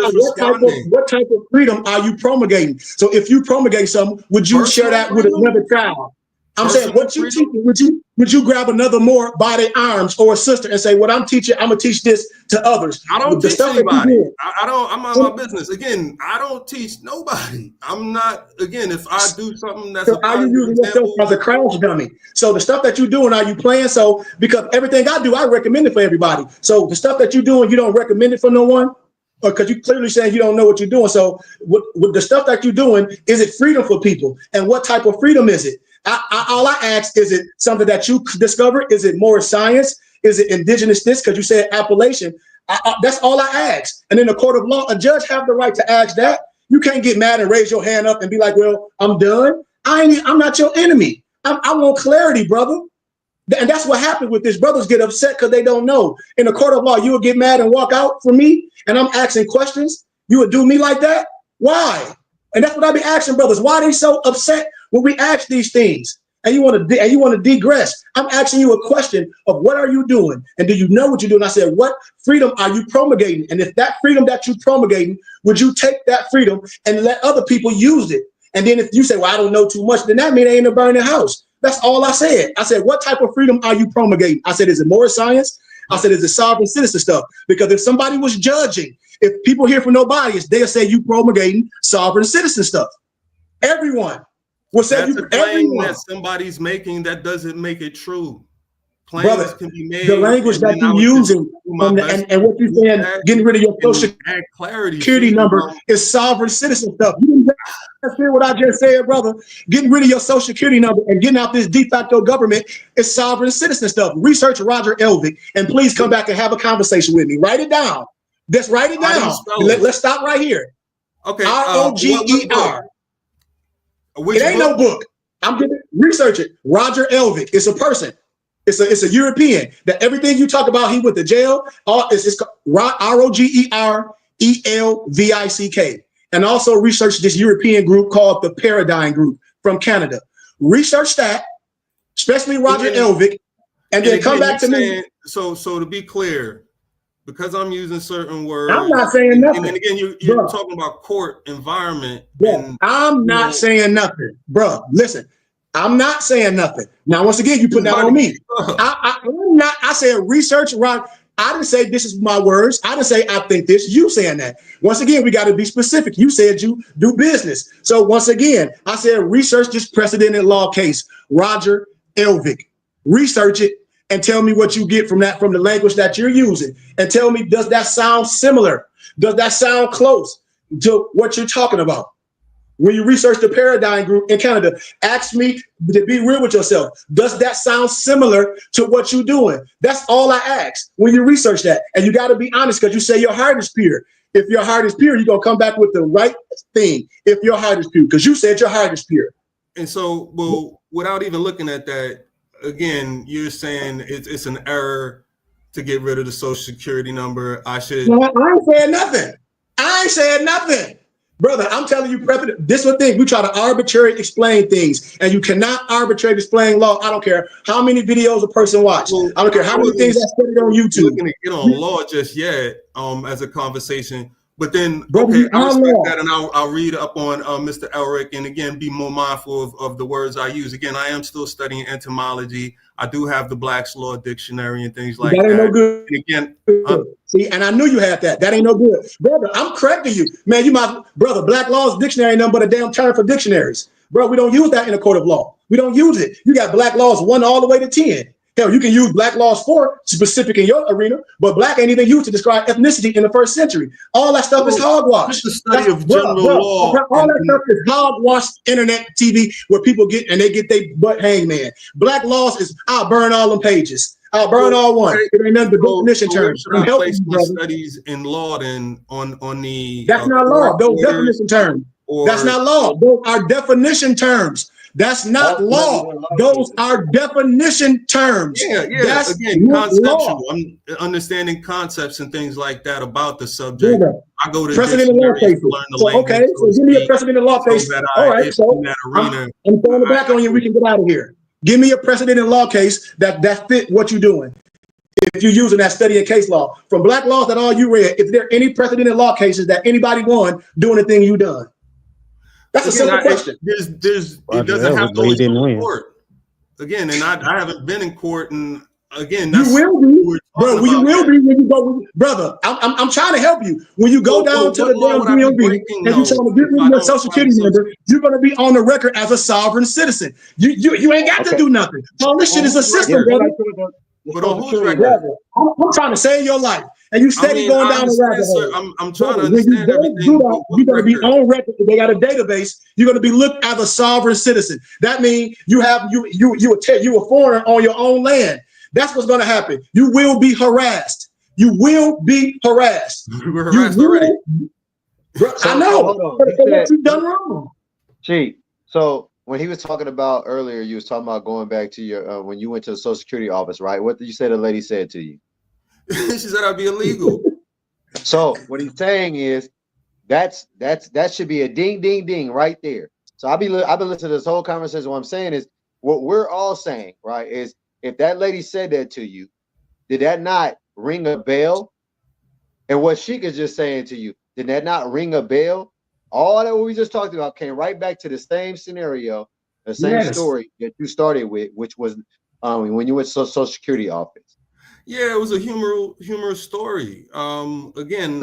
type of freedom are you promulgating? So if you promulgate something, would you share that with another child? I'm saying, what you teaching? Would you grab another Moor by their arms or a sister and say, what I'm teaching, I'm gonna teach this to others? I don't teach anybody. I'm on my business. Again, I don't teach nobody. I'm not. Again, if I do something that's are you using yourself as a crash dummy? So the stuff that you're doing, are you playing? So because everything I do, I recommend it for everybody. So the stuff that you're doing, you don't recommend it for no one, because you clearly saying you don't know what you're doing. So with the stuff that you're doing, is it freedom for people? And what type of freedom is it? All I ask, is it something that you discovered? Is it more science? Is it indigenous this? Because you said Appalachian. That's all I ask. And in the court of law, a judge have the right to ask that. You can't get mad and raise your hand up and be like, well, I'm done. I'm not your enemy. I want clarity, brother. And that's what happened with this. Brothers get upset because they don't know. In the court of law, you would get mad and walk out for me, and I'm asking questions. You would do me like that? Why? And that's what I be asking brothers. Why are they so upset when we ask these things? And you want to digress. I'm asking you a question of what are you doing? And do you know what you're doing? I said, what freedom are you promulgating? And if that freedom that you're promulgating, would you take that freedom and let other people use it? And then if you say, well, I don't know too much, then that means they ain't a burning house. That's all I said. I said, what type of freedom are you promulgating? I said, is it more science? I said, is it sovereign citizen stuff? Because if somebody was judging, if people here for no bias, they'll say you promulgating sovereign citizen stuff. Everyone will say that's a claim that somebody's making that doesn't make it true. Claims brother, can be made. The language that you're using and what you're saying, getting rid of your social security number is sovereign citizen stuff. You didn't hear what I just said, brother. Getting rid of your social security number and getting out this de facto government is sovereign citizen stuff. Research Roger Elvig, and please come back and have a conversation with me. Write it down. Just write it down. Let's stop right here. Okay. R-O-G-E-R. It ain't no book. I'm gonna research it. Roger Elvig. It's a person. It's a European. That everything you talk about, he went to jail. It's R-O-G-E-R-E-L-V-I-C-K. And also research this European group called the Paradigm Group from Canada. Research that, especially Roger Elvig, and then come back to me. So to be clear, because I'm using certain words, I'm not saying nothing. And again, you're talking about court environment. And I'm not saying nothing, bro. Listen, I'm not saying nothing. Now, once again, you put that on me. I'm not. I said research, Ron. I didn't say this is my words. I didn't say I think this. You saying that. Once again, we got to be specific. You said you do business. So once again, I said research this precedented law case, Roger Elvig. Research it and tell me what you get from that, from the language that you're using. And tell me, does that sound similar? Does that sound close to what you're talking about? When you research the Paradigm Group in Canada, ask me to be real with yourself. Does that sound similar to what you're doing? That's all I ask when you research that. And you got to be honest, because you say your heart is pure. If your heart is pure, you're going to come back with the right thing. If your heart is pure, because you said your heart is pure. And so, well, without even looking at that, again, you're saying it's an error to get rid of the social security number. I should. No, I ain't saying nothing. I ain't saying nothing. Brother, I'm telling you, this one thing, we try to arbitrarily explain things, and you cannot arbitrarily explain law. I don't care how many videos a person watch. Well, I don't care how many things that's put on YouTube. Looking to get on law just yet, as a conversation. But then, okay, I respect that, and I'll read up on Mr. Elric, and again, be more mindful of the words I use. Again, I am still studying entomology. I do have the Black's Law Dictionary and things like that. That ain't no good. And again, see, and I knew you had that. That ain't no good. Brother, I'm correcting you. Man, you my brother, Black Law's Dictionary ain't nothing but a damn term for dictionaries. Bro, we don't use that in a court of law. We don't use it. You got Black Laws 1 all the way to 10. Hell, you can use Black Laws 4 specific in your arena, but black ain't even used to describe ethnicity in the 1st century. All that stuff is hogwash. The study of general law. All that stuff is hogwash internet TV where people get and they get their butt hanged, man. Black Laws is, I'll burn all them pages. I'll burn all one. It ain't nothing but definition terms. Should I place my studies in law then on the... That's not law. Those definition terms. That's not law. Those are definition terms. That's not law. Those are definition terms. Yeah. That's again, conceptual. law. I'm understanding concepts and things like that about the subject. Yeah. I go to precedent in law cases. So, okay, so give me a precedent in law case. All right, so I'm throwing it back on you. We can get out of here. Give me a precedent in law case that fit what you're doing. If you're using that study in case law from Black Laws that all you read, if there any precedent in law cases that anybody won doing the thing you done. That's a simple question. It doesn't have to always go to court. Again, and I haven't been in court, and again, that's you will be, bro. You will be when you go, brother. I'm trying to help you. When you go down to the damn DMV and you're trying to get rid of your social security number, you're going to be on the record as a sovereign citizen. You ain't got to do nothing. All this shit is a system, brother. But on whose record? I'm trying to save your life. And you steady going down the rabbit hole. I'm trying to When you understand don't everything. do that, you're going to be on record. They got a database. You're going to be looked as a sovereign citizen. That means you a foreigner on your own land. That's what's going to happen. You will be harassed. You will be harassed. You were harassed already. I know. But what you've done wrong. Chief, so when he was talking about earlier, you was talking about going back to your when you went to the Social Security office, right? What did you say the lady said to you? She said I'd be illegal. So what he's saying is that should be a ding ding ding right there. So I've been listening to this whole conversation. What I'm saying is what we're all saying, right? Is if that lady said that to you, did that not ring a bell? And what Sheikah's just saying to you, did that not ring a bell? All that we just talked about came right back to the same scenario, the same story that you started with, which was when you went to Social Security office. Yeah, it was a humorous story. Again,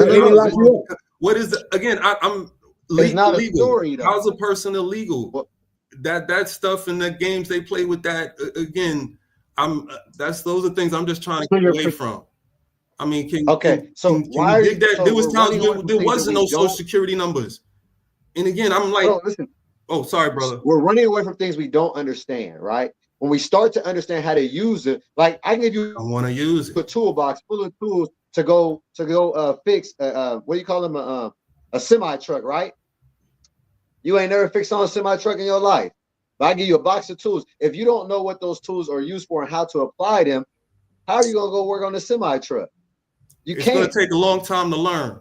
what is the again? I'm it's not legal. A story, though. How's a person illegal? Well, that stuff in the games they play with that again. Those are things I'm just trying to get away from. I mean, can you dig that? So there was times there wasn't no Social Security numbers. And again, I'm like, listen. Oh, sorry, brother. We're running away from things we don't understand, right? When we start to understand how to use it, like I can give you a toolbox full of tools to go fix what do you call them, a semi truck, right? You ain't never fixed on a semi truck in your life, but I give you a box of tools. If you don't know what those tools are used for and how to apply them, how are you gonna go work on the semi truck? It's gonna take a long time to learn.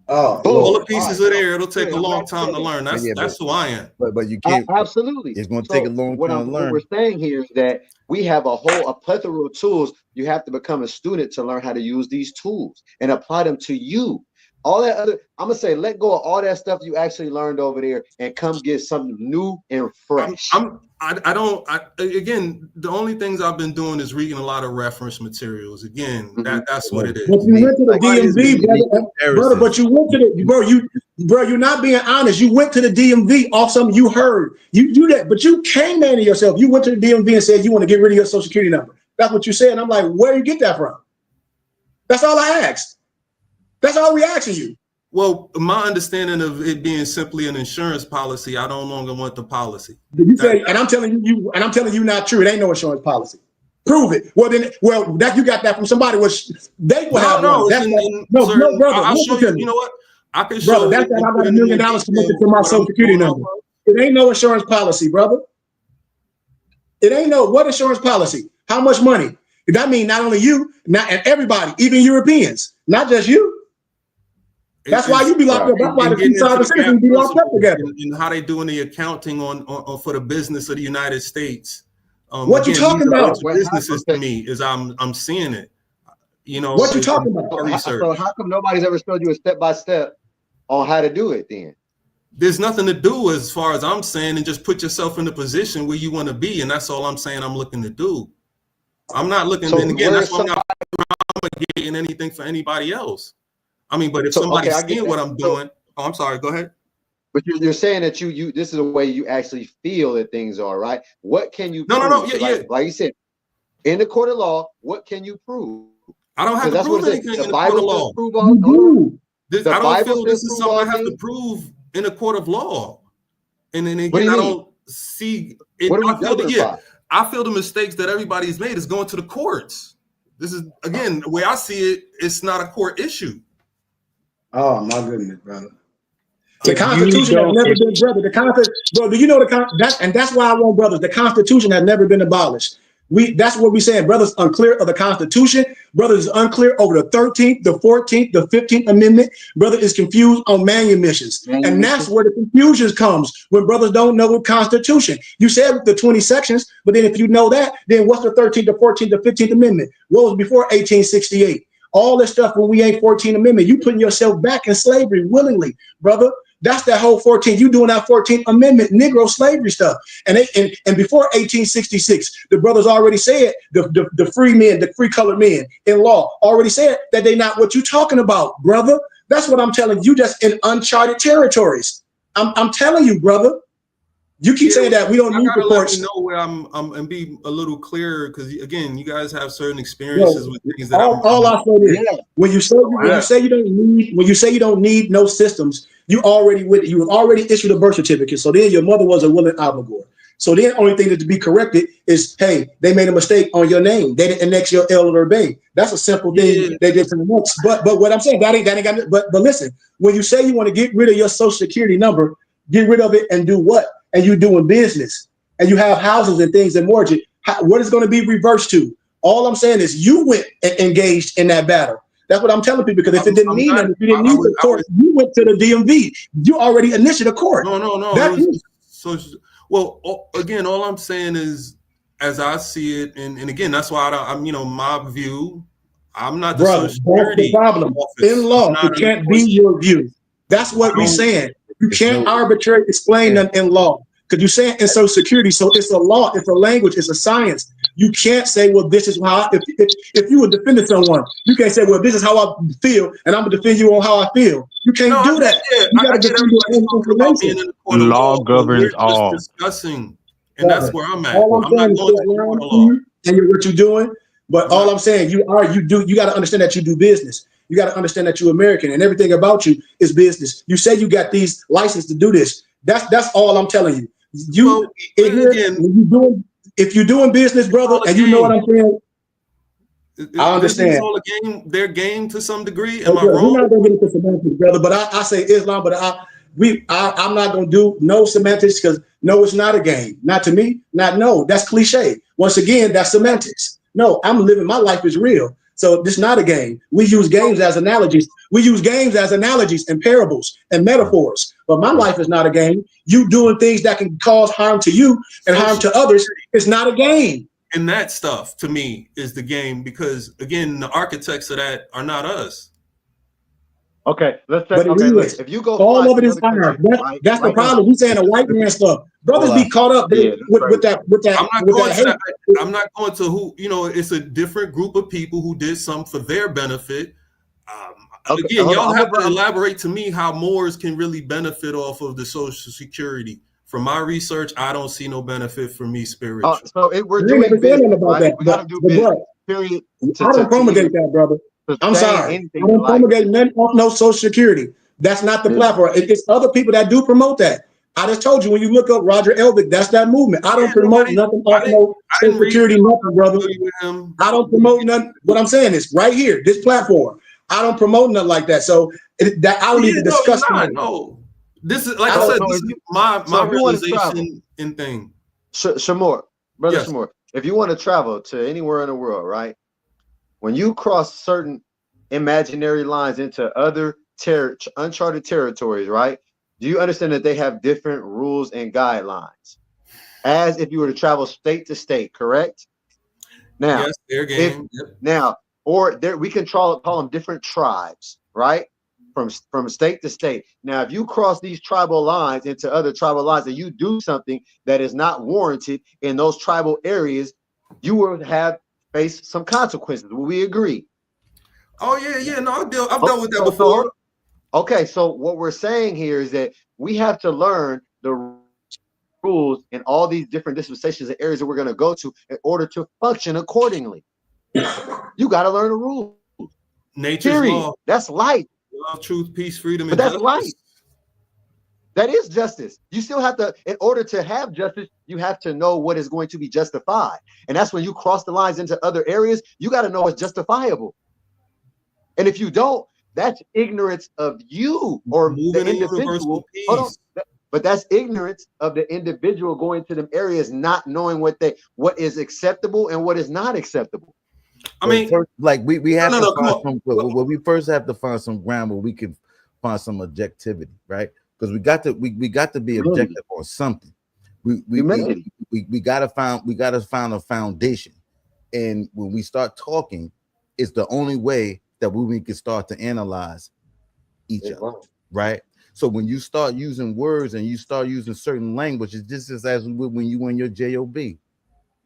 All the pieces are there. It'll take a long time to learn. That's who I am. But you can't. Absolutely. It's going to take a long time to learn. What we're saying here is that we have a plethora of tools. You have to become a student to learn how to use these tools and apply them to you. All that other, I'm gonna say, let go of all that stuff you actually learned over there and come get something new and fresh. Again, the only things I've been doing is reading a lot of reference materials. Again, that's what it is. But you went to the DMV, brother. But you went to the you're not being honest. You went to the DMV off something you heard. You do that, but you came there to yourself. You went to the DMV and said you want to get rid of your Social Security number. That's what you said. And I'm like, where do you get that from? That's all I asked. That's all we asking you. Well, my understanding of it being simply an insurance policy, I no longer want the policy. Did you say? And I'm telling you, not true. It ain't no insurance policy. Prove it. Well, that you got that from somebody. Which they will have. No, no, brother. I'll show you. You know what? I can show. Brother, that's that. I got $1 million connected to my Social Security number. It ain't no insurance policy, brother. It ain't no what insurance policy. How much money? That means not only you, and everybody, even Europeans, not just you. That's why you be locked up. That's why the sovereign citizens be locked up together. And how they doing the accounting on for the business of the United States. What you talking about? Businesses to me is I'm seeing it. You know what you talking about? So how come nobody's ever showed you a step-by-step on how to do it then? There's nothing to do as far as I'm saying, and just put yourself in the position where you want to be, and that's all I'm saying I'm looking to do. I'm not looking, and again, that's why I'm not getting anything for anybody else. I mean, but if somebody's seeing what I'm doing, I'm sorry, go ahead. But you're saying that you this is a way you actually feel that things are, right? What can you prove? No, like you said, in the court of law, what can you prove? I don't have to prove anything in the court of law. I don't feel this is something I have to prove in a court of law. And then again, I don't see it. I feel the mistakes that everybody's made is going to the courts. This is, again, the way I see it, it's not a court issue. Oh my goodness, brother! The Constitution has never been, brother. Bro, do you know that's why I want brothers. The Constitution has never been abolished. That's what we're saying. Brothers unclear of the Constitution. Brothers is unclear over the 13th, the 14th, the 15th Amendment. Brother is confused on manumissions, and that's where the confusion comes when brothers don't know the Constitution. You said the 20 sections, but then if you know that, then what's the 13th, the 14th, the 15th Amendment? What was before 1868? All this stuff when we ain't 14th Amendment, you putting yourself back in slavery willingly, brother. That's that whole 14th. You doing that 14th Amendment Negro slavery stuff. And before 1866, the brothers already said, the free men, the free colored men in law already said that they not what you talking about, brother. That's what I'm telling you, just in uncharted territories. I'm telling you, brother. You keep saying that we don't need the gotta let courts. me know where I'm and be a little clearer, because again, you guys have certain Yo, experiences with things that all I say is when you say you don't need no systems, you have already issued a birth certificate. So then your mother was a willing obligor. So then only thing that to be corrected is, hey, they made a mistake on your name. They didn't annex your elder bay. That's a simple thing they did to the next. But what I'm saying, that ain't got. But listen, when you say you want to get rid of your social security number, get rid of it and do what? And you doing business and you have houses and things and mortgage. What is going to be reversed to? All I'm saying is you went and engaged in that battle. That's what I'm telling people, because if it didn't mean that, if you didn't need the court, you went to the DMV. You already initiated a court. No. Well, again, all I'm saying is, as I see it, and again, that's why I'm, my view. I'm not the Social Security problem. In law, it can't be your view. That's what we're saying. You can't arbitrarily explain that in law, because you're saying in Social Security. So it's a law, it's a language, it's a science. You can't say, well, this is how. If you were defending someone, you can't say, well, this is how I feel, and I'm gonna defend you on how I feel. You can't do that. You got to defend your own information. Law governs all. Just discussing, and that's where I'm at. All I'm saying is and what you're doing. But all I'm saying, you got to understand that you do business. You got to understand that you're American, and everything about you is business. You say you got these license to do this. That's all I'm telling you. If you're doing business, brother, and you know what I'm saying, I understand. All a game, their game to some degree. Am I wrong? We're not gonna get into semantics, brother. But I say Islam, but I'm not gonna do no semantics, because no, it's not a game. Not to me. No. That's cliche. Once again, that's semantics. No, I'm living. My life is real. So this is not a game. We use games as analogies. We use games as analogies and parables and metaphors. But my life is not a game. You doing things that can cause harm to you and harm to others is not a game. And that stuff, to me, is the game, because, again, the architects of that are not us. Okay, let's say, if you go, all of it is hard. That's the problem. He's saying a white man stuff. Brothers be caught up with that. I'm not going to who, it's a different group of people who did something for their benefit. Again, y'all have to elaborate to me how Moors can really benefit off of the Social Security. From my research, I don't see no benefit for me spiritually. So we're doing business, right? We got to do business, period. I don't promulgate that, brother. I'm sorry. I don't promulgate nothing off no Social Security. That's not the platform. It's other people that do promote that. I just told you, when you look up Roger Elvick, that's that movement. I don't promote nothing off no Social Security, nothing, brother. I don't promote nothing. What I'm saying is right here, this platform. I don't promote nothing like that. So I don't need to discuss that. No. This is, like I said, this is my realization and thing. Shamor, brother Shamor, if you want to travel to anywhere in the world, right? When you cross certain imaginary lines into other uncharted territories, right? Do you understand that they have different rules and guidelines, as if you were to travel state to state? Correct. Now, yes, fair game. We can call them different tribes, right? From state to state. Now, if you cross these tribal lines into other tribal lines and you do something that is not warranted in those tribal areas, you will face some consequences. Will we agree? Oh yeah. No, I've dealt with that before. Okay, so what we're saying here is that we have to learn the rules in all these different dispensations and areas that we're going to go to in order to function accordingly. You got to learn the rules. Nature's law. That's life. Love, truth, peace, freedom, and justice. That's life. That is justice. You still have to, in order to have justice, you have to know what is going to be justified. And that's when you cross the lines into other areas, you got to know what's justifiable. And if you don't, that's ignorance of you or the individual. Hold on. But that's ignorance of the individual going to them areas, not knowing what is acceptable and what is not acceptable. I mean, first, like we have to find some. Well, we first have to find some ground where we can find some objectivity, right? Because we got to be objective on something. We gotta find a foundation, and when we start talking, it's the only way that we can start to analyze each other, right? So when you start using words and you start using certain language, it's just as when you in your job,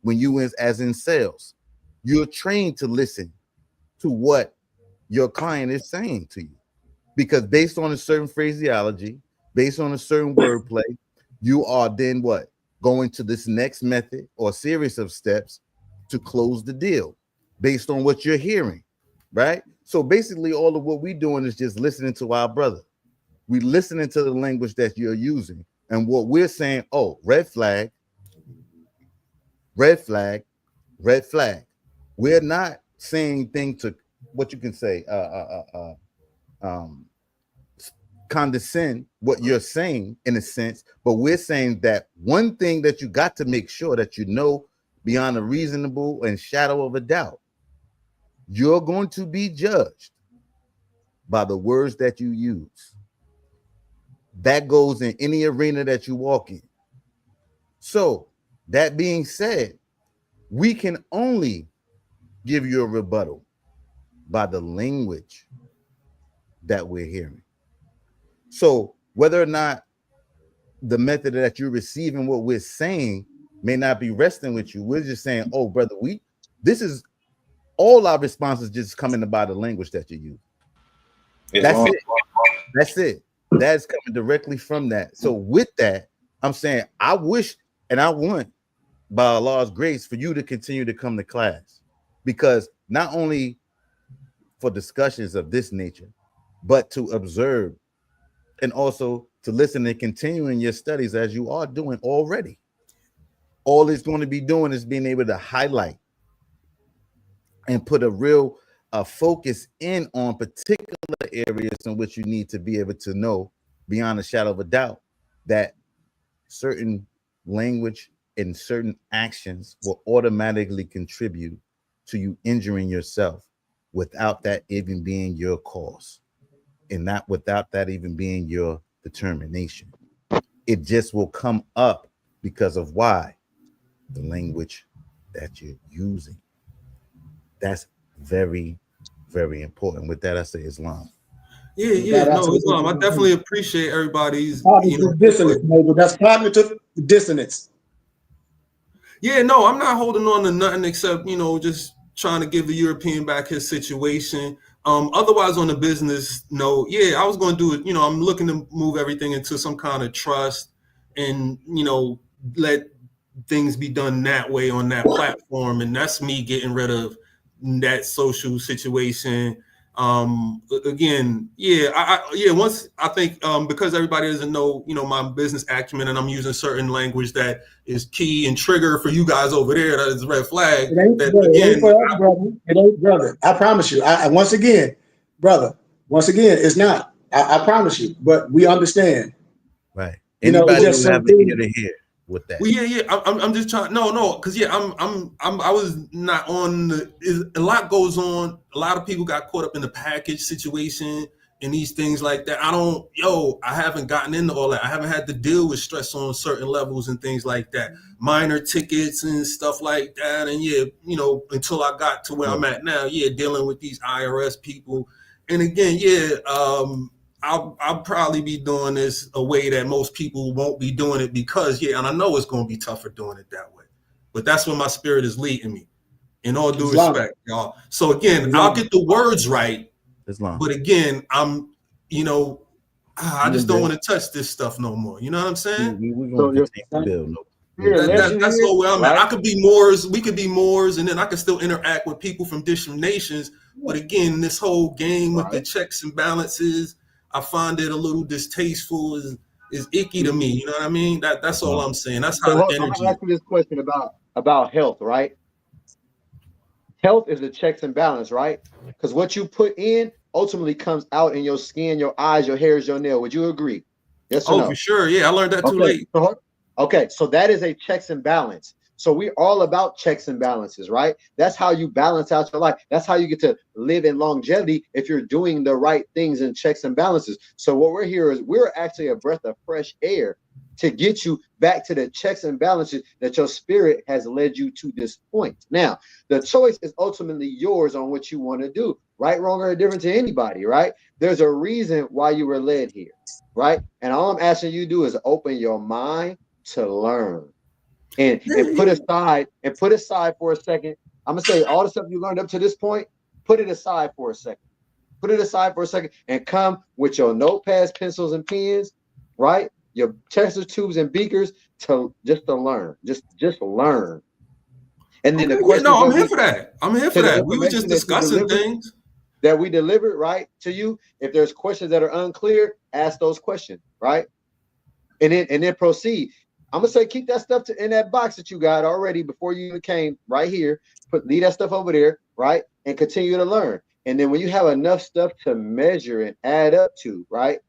when you as in sales. You're trained to listen to what your client is saying to you, because based on a certain phraseology, based on a certain wordplay, you are then what? Going to this next method or series of steps to close the deal based on what you're hearing, right? So basically all of what we're doing is just listening to our brother. We listening to the language that you're using, and what we're saying, oh, red flag, red flag, red flag. We're not saying thing to what you can say, condescend what you're saying in a sense, but we're saying that one thing that you got to make sure that you know beyond a reasonable and shadow of a doubt, you're going to be judged by the words that you use. That goes in any arena that you walk in. So that being said, we can only give you a rebuttal by the language that we're hearing. So whether or not the method that you're receiving what we're saying may not be resting with you, we're just saying, oh, brother, this is all our responses just coming about the language that you use. That's it. That's it. That's coming directly from that. So with that, I'm saying I wish and I want, by Allah's grace, for you to continue to come to class, because not only for discussions of this nature, but to observe and also to listen and continue in your studies as you are doing already. All it's going to be doing is being able to highlight and put a real focus in on particular areas in which you need to be able to know beyond a shadow of a doubt that certain language and certain actions will automatically contribute to you injuring yourself without that even being your cause and not without that even being your determination. It just will come up because of why? The language that you're using. That's very, very important. With that, I say Islam. Islam. I definitely appreciate everybody's dissonance, Noble. That's cognitive dissonance. Yeah, no, I'm not holding on to nothing except, just trying to give the European back his situation. Otherwise, on the business note, I was going to do it. I'm looking to move everything into some kind of trust and, let things be done that way on that platform. And that's me getting rid of that social situation. Again, once I think, because everybody doesn't know, my business acumen, and I'm using certain language that is key and trigger for you guys over there, that is a red flag. It ain't for us, brother. It ain't, brother. I promise you. Once again, it's not. I promise you, but we understand. Right. Anybody who have an ear to hear with that. Well, I'm just trying. No, because I was not on a lot goes on. A lot of people got caught up in the package situation and these things like that. I haven't gotten into all that. I haven't had to deal with stress on certain levels and things like that. Minor tickets and stuff like that. And until I got to where I'm at now, dealing with these IRS people. And again, I'll probably be doing this a way that most people won't be doing it because, and I know it's going to be tougher doing it that way. But that's where my spirit is leading me. In all due respect, y'all. So again, I'll get the words right. But again, I just don't want to touch this stuff no more. You know what I'm saying? We're going to continue to build. That's all where I'm at. I could be Moors, we could be Moors, and then I could still interact with people from different nations. But again, this whole game with the checks and balances, I find it a little distasteful, is icky to me. You know what I mean? That's all I'm saying. That's how the energy. I'm gonna ask you this question about health, right? Health is the checks and balance, right? Because what you put in ultimately comes out in your skin, your eyes, your hairs, your nail. Would you agree? Yes or no? Oh, for sure. Yeah, I learned that too late. Okay, so that is a checks and balance. So we're all about checks and balances, right? That's how you balance out your life. That's how you get to live in longevity if you're doing the right things in checks and balances. So what we're here is we're actually a breath of fresh air to get you back to the checks and balances that your spirit has led you to this point. Now, the choice is ultimately yours on what you want to do. Right, wrong, or indifferent to anybody, right? There's a reason why you were led here, right? And all I'm asking you to do is open your mind to learn. And put aside for a second. I'm gonna say all the stuff you learned up to this point, put it aside for a second. And come with your notepads, pencils, and pens, right? your tester tubes and beakers to learn, just learn. And then Okay, the questions I'm that here for that. I'm here for the that. We were just information that you discussing deliver, things. that we delivered, right, to you. If there's questions that are unclear, ask those questions, right? And then proceed. I'm gonna say keep that stuff in that box that you got already before you came right here. Leave that stuff over there, right? And continue to learn. And then when you have enough stuff to measure and add up to, right?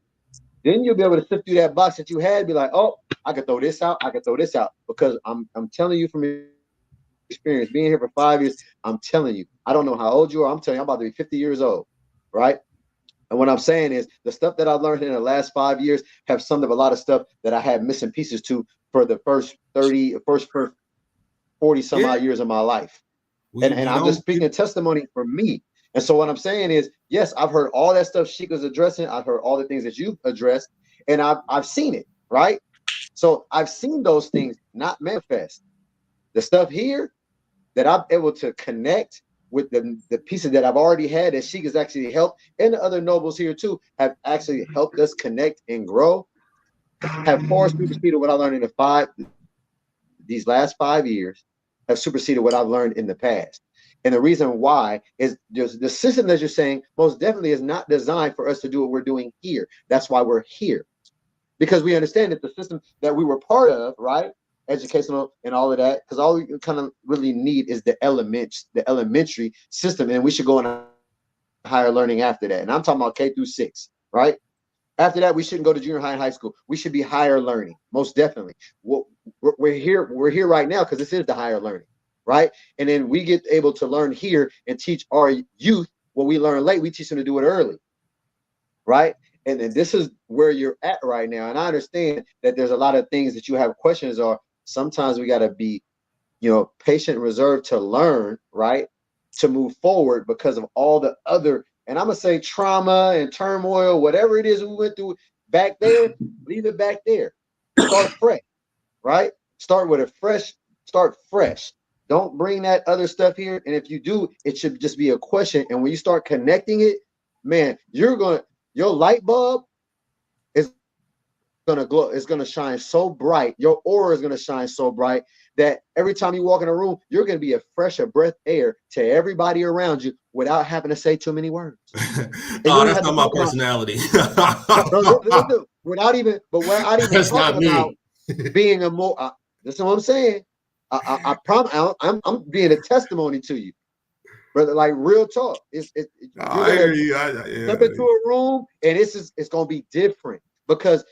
Then you'll be able to sift through that box that you had, be like, oh, I could throw this out, I could throw this out. Because I'm telling you from experience, being here for 5 years, I'm telling you, I don't know how old you are. I'm telling you, I'm about to be 50 years old, right? And what I'm saying is the stuff that I learned in the last 5 years have summed up a lot of stuff that I had missing pieces to for the first 40 some odd years of my life. And I'm just speaking testimony for me. And so what I'm saying is, yes, I've heard all that stuff Sheikah's addressing. I've heard all the things that you've addressed, and I've seen it, right? So I've seen those things not manifest. The stuff here that I'm able to connect with the pieces that I've already had that Sheikah's actually helped, and the other nobles here too have actually helped us connect and grow, have far superseded what I learned in these last 5 years, have superseded what I've learned in the past. And the reason why is the system that you're saying most definitely is not designed for us to do what we're doing here. That's why we're here. Because we understand that the system that we were part of, right? Educational and all of that, because all we kind of really need is the elementary system, and we should go in higher learning after that. And I'm talking about K through 6, right? After that, we shouldn't go to junior high and high school. We should be higher learning, most definitely. We're here right now because this is the higher learning, right? And then we get able to learn here and teach our youth what we learn late. We teach them to do it early, right? And then this is where you're at right now. And I understand that there's a lot of things that you have questions on. Sometimes we got to be, patient and reserved to learn, right? To move forward because of all the other, and I'm going to say trauma and turmoil, whatever it is we went through back there, leave it back there. Start fresh, right? Start fresh. Don't bring that other stuff here. And if you do, it should just be a question. And when you start connecting it, man, your light bulb is going to glow. It's going to shine so bright. Your aura is going to shine so bright that every time you walk in a room, you're going to be a fresher breath air to everybody around you without having to say too many words. Oh, that's not my personality. Without even that's talking about being a more. That's what I'm saying. I promise. I'm being a testimony to you, brother. Like real talk. You're gonna step into a room, and it's gonna be different because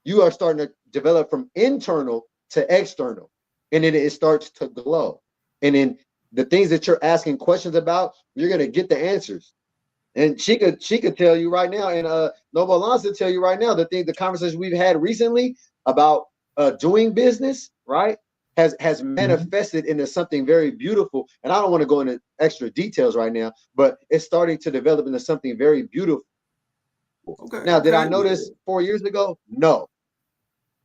you are starting to develop from internal to external, and then it starts to glow. And then the things that you're asking questions about, you're gonna get the answers. And she could tell you right now, and Nova Alonso tell you right now, the conversation we've had recently about doing business, right, has manifested into something very beautiful. And I don't want to go into extra details right now, but it's starting to develop into something very beautiful. Okay. Now, did I know this 4 years ago? No.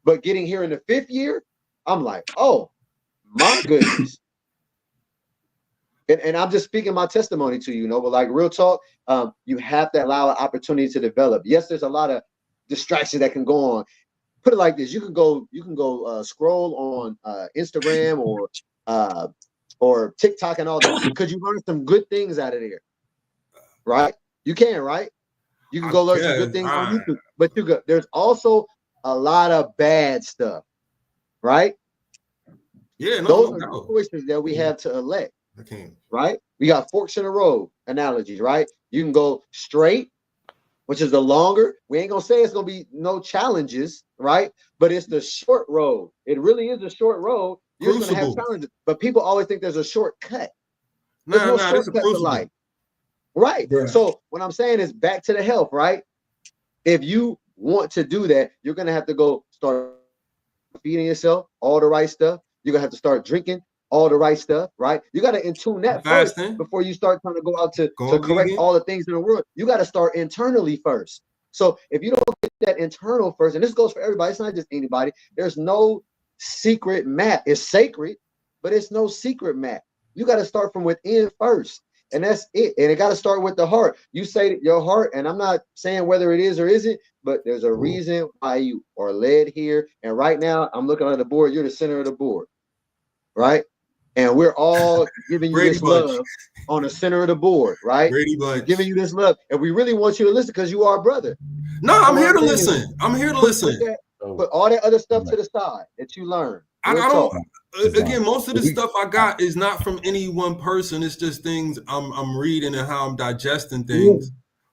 But getting here in the 5th year, I'm like, oh my goodness. And I'm just speaking my testimony to you, but like real talk, you have to allow an opportunity to develop. Yes, there's a lot of distractions that can go on. Put it like this: you can go scroll on Instagram or TikTok and all that because you learn some good things out of there, right? You can, right? You can go learn some good things on YouTube, but there's also a lot of bad stuff, right? Yeah, those are the choices that we have to elect. Right? We got forks in the road analogies, right? You can go straight, which is the longer. We ain't gonna say it's gonna be no challenges, right? But it's the short road. It really is a short road. You're gonna have challenges, but people always think there's a shortcut. There's no shortcut to life, right? Yeah. So what I'm saying is back to the health, right? If you want to do that, you're gonna have to go start feeding yourself all the right stuff. You're gonna have to start drinking all the right stuff, right? You got to intune that first before you start trying to go out to correct all the things in the world. You got to start internally first. So if you don't get that internal first, and this goes for everybody, it's not just anybody. There's no secret map. It's sacred, but it's no secret map. You got to start from within first. And that's it. And it got to start with the heart. You say your heart, and I'm not saying whether it is or isn't, but there's a reason why you are led here. And right now, I'm looking at the board. You're the center of the board, right? And we're all giving you this love on the center of the board, right? Giving you this love. And we really want you to listen because you are a brother. No, I'm here to listen. I'm here to listen. Put all that other stuff to the side that you learned. I don't. Again, most of the stuff I got is not from any one person. It's just things I'm reading and how I'm digesting things.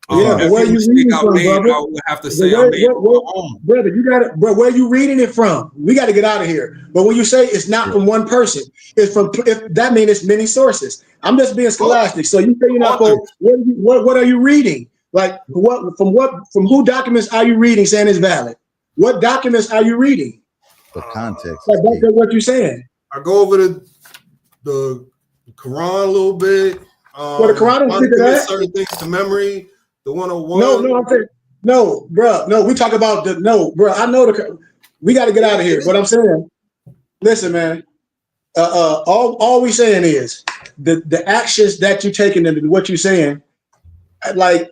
But where you reading from, brother? I would have to say, brother, you got it. But where you reading it from? We got to get out of here. But when you say it's not from one person, it's from. If that means it's many sources. I'm just being scholastic. So you say you're not. What are you reading? Like from who documents are you reading saying it's valid? What documents are you reading? The context. Like that's what you're saying. I go over the Quran a little bit. Well, the Quran is that certain things to memory. The 101. No, I'm saying no, bro. No, we talk about bro. I know we got to get out of here. But I'm saying, listen, man. All we saying is the actions that you're taking and what you're saying, like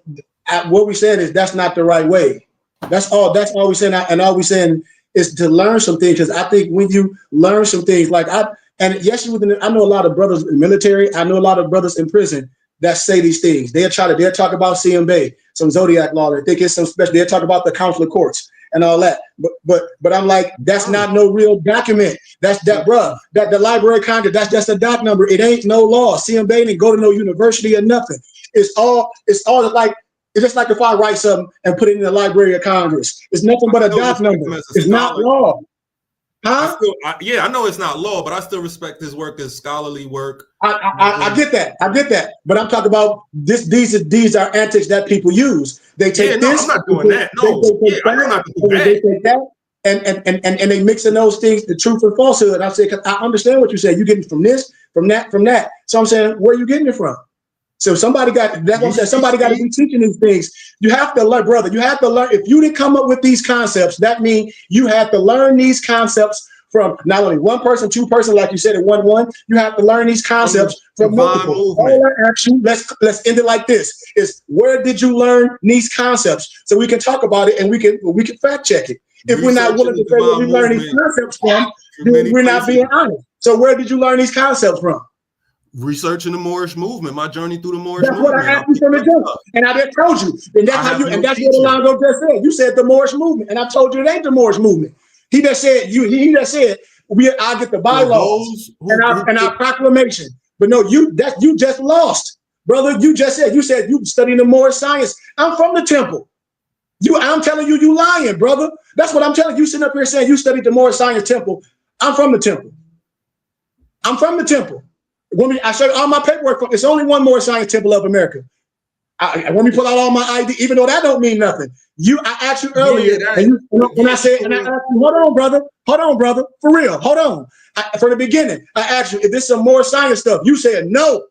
what we saying is that's not the right way. That's all we saying, and all we saying is to learn some things. Because I think when you learn some things, like I know a lot of brothers in the military. I know a lot of brothers in prison that say these things. They'll talk about CMB, some Zodiac law. They think it's some special. They'll talk about the consular courts and all that. But I'm like, that's not no real document. That's that, bro. That the Library of Congress. That's just a doc number. It ain't no law. CMB didn't go to no university or nothing. It's all like. It's just like if I write something and put it in the Library of Congress. It's nothing but a doc number. It's not law. Huh? I know it's not law, but I still respect his work as scholarly work. I get that. But I'm talking about this. These are antics that people use. They take this. I'm not doing that. No, I'm not doing that. They take that and they mixing those things, the truth and falsehood. And I say, because I understand what you said. You're getting from this, from that. So I'm saying, where are you getting it from? So somebody got to be teaching these things. You have to learn, brother. You have to learn. If you didn't come up with these concepts, that means you have to learn these concepts from not only one person, two person, like you said in 1-1. You have to learn these concepts from multiple. All I ask you, let's end it like this: is where did you learn these concepts? So we can talk about it and we can fact check it. If we're not willing to say where we learn these concepts from, then we're not being honest. So where did you learn these concepts from? Researching the Moorish movement, my journey through the Moorish movement. That's what I asked you from the jump, and I just told you, and that's what Alonzo just said. You said the Moorish movement, and I told you it ain't the Moorish movement. He just said I get the bylaws and our proclamation. But no, you just lost, brother. You said you studying the Moorish science. I'm from the temple. I'm telling you, you lying, brother. That's what I'm telling you. Sitting up here saying you studied the Moorish science temple. I'm from the temple. When I showed all my paperwork, it's only one more science temple of America. When we pull out all my ID, even though that don't mean nothing. I asked you earlier, I asked you, hold on, brother, for real, hold on. From the beginning, I asked you if this is some more science stuff. You said no.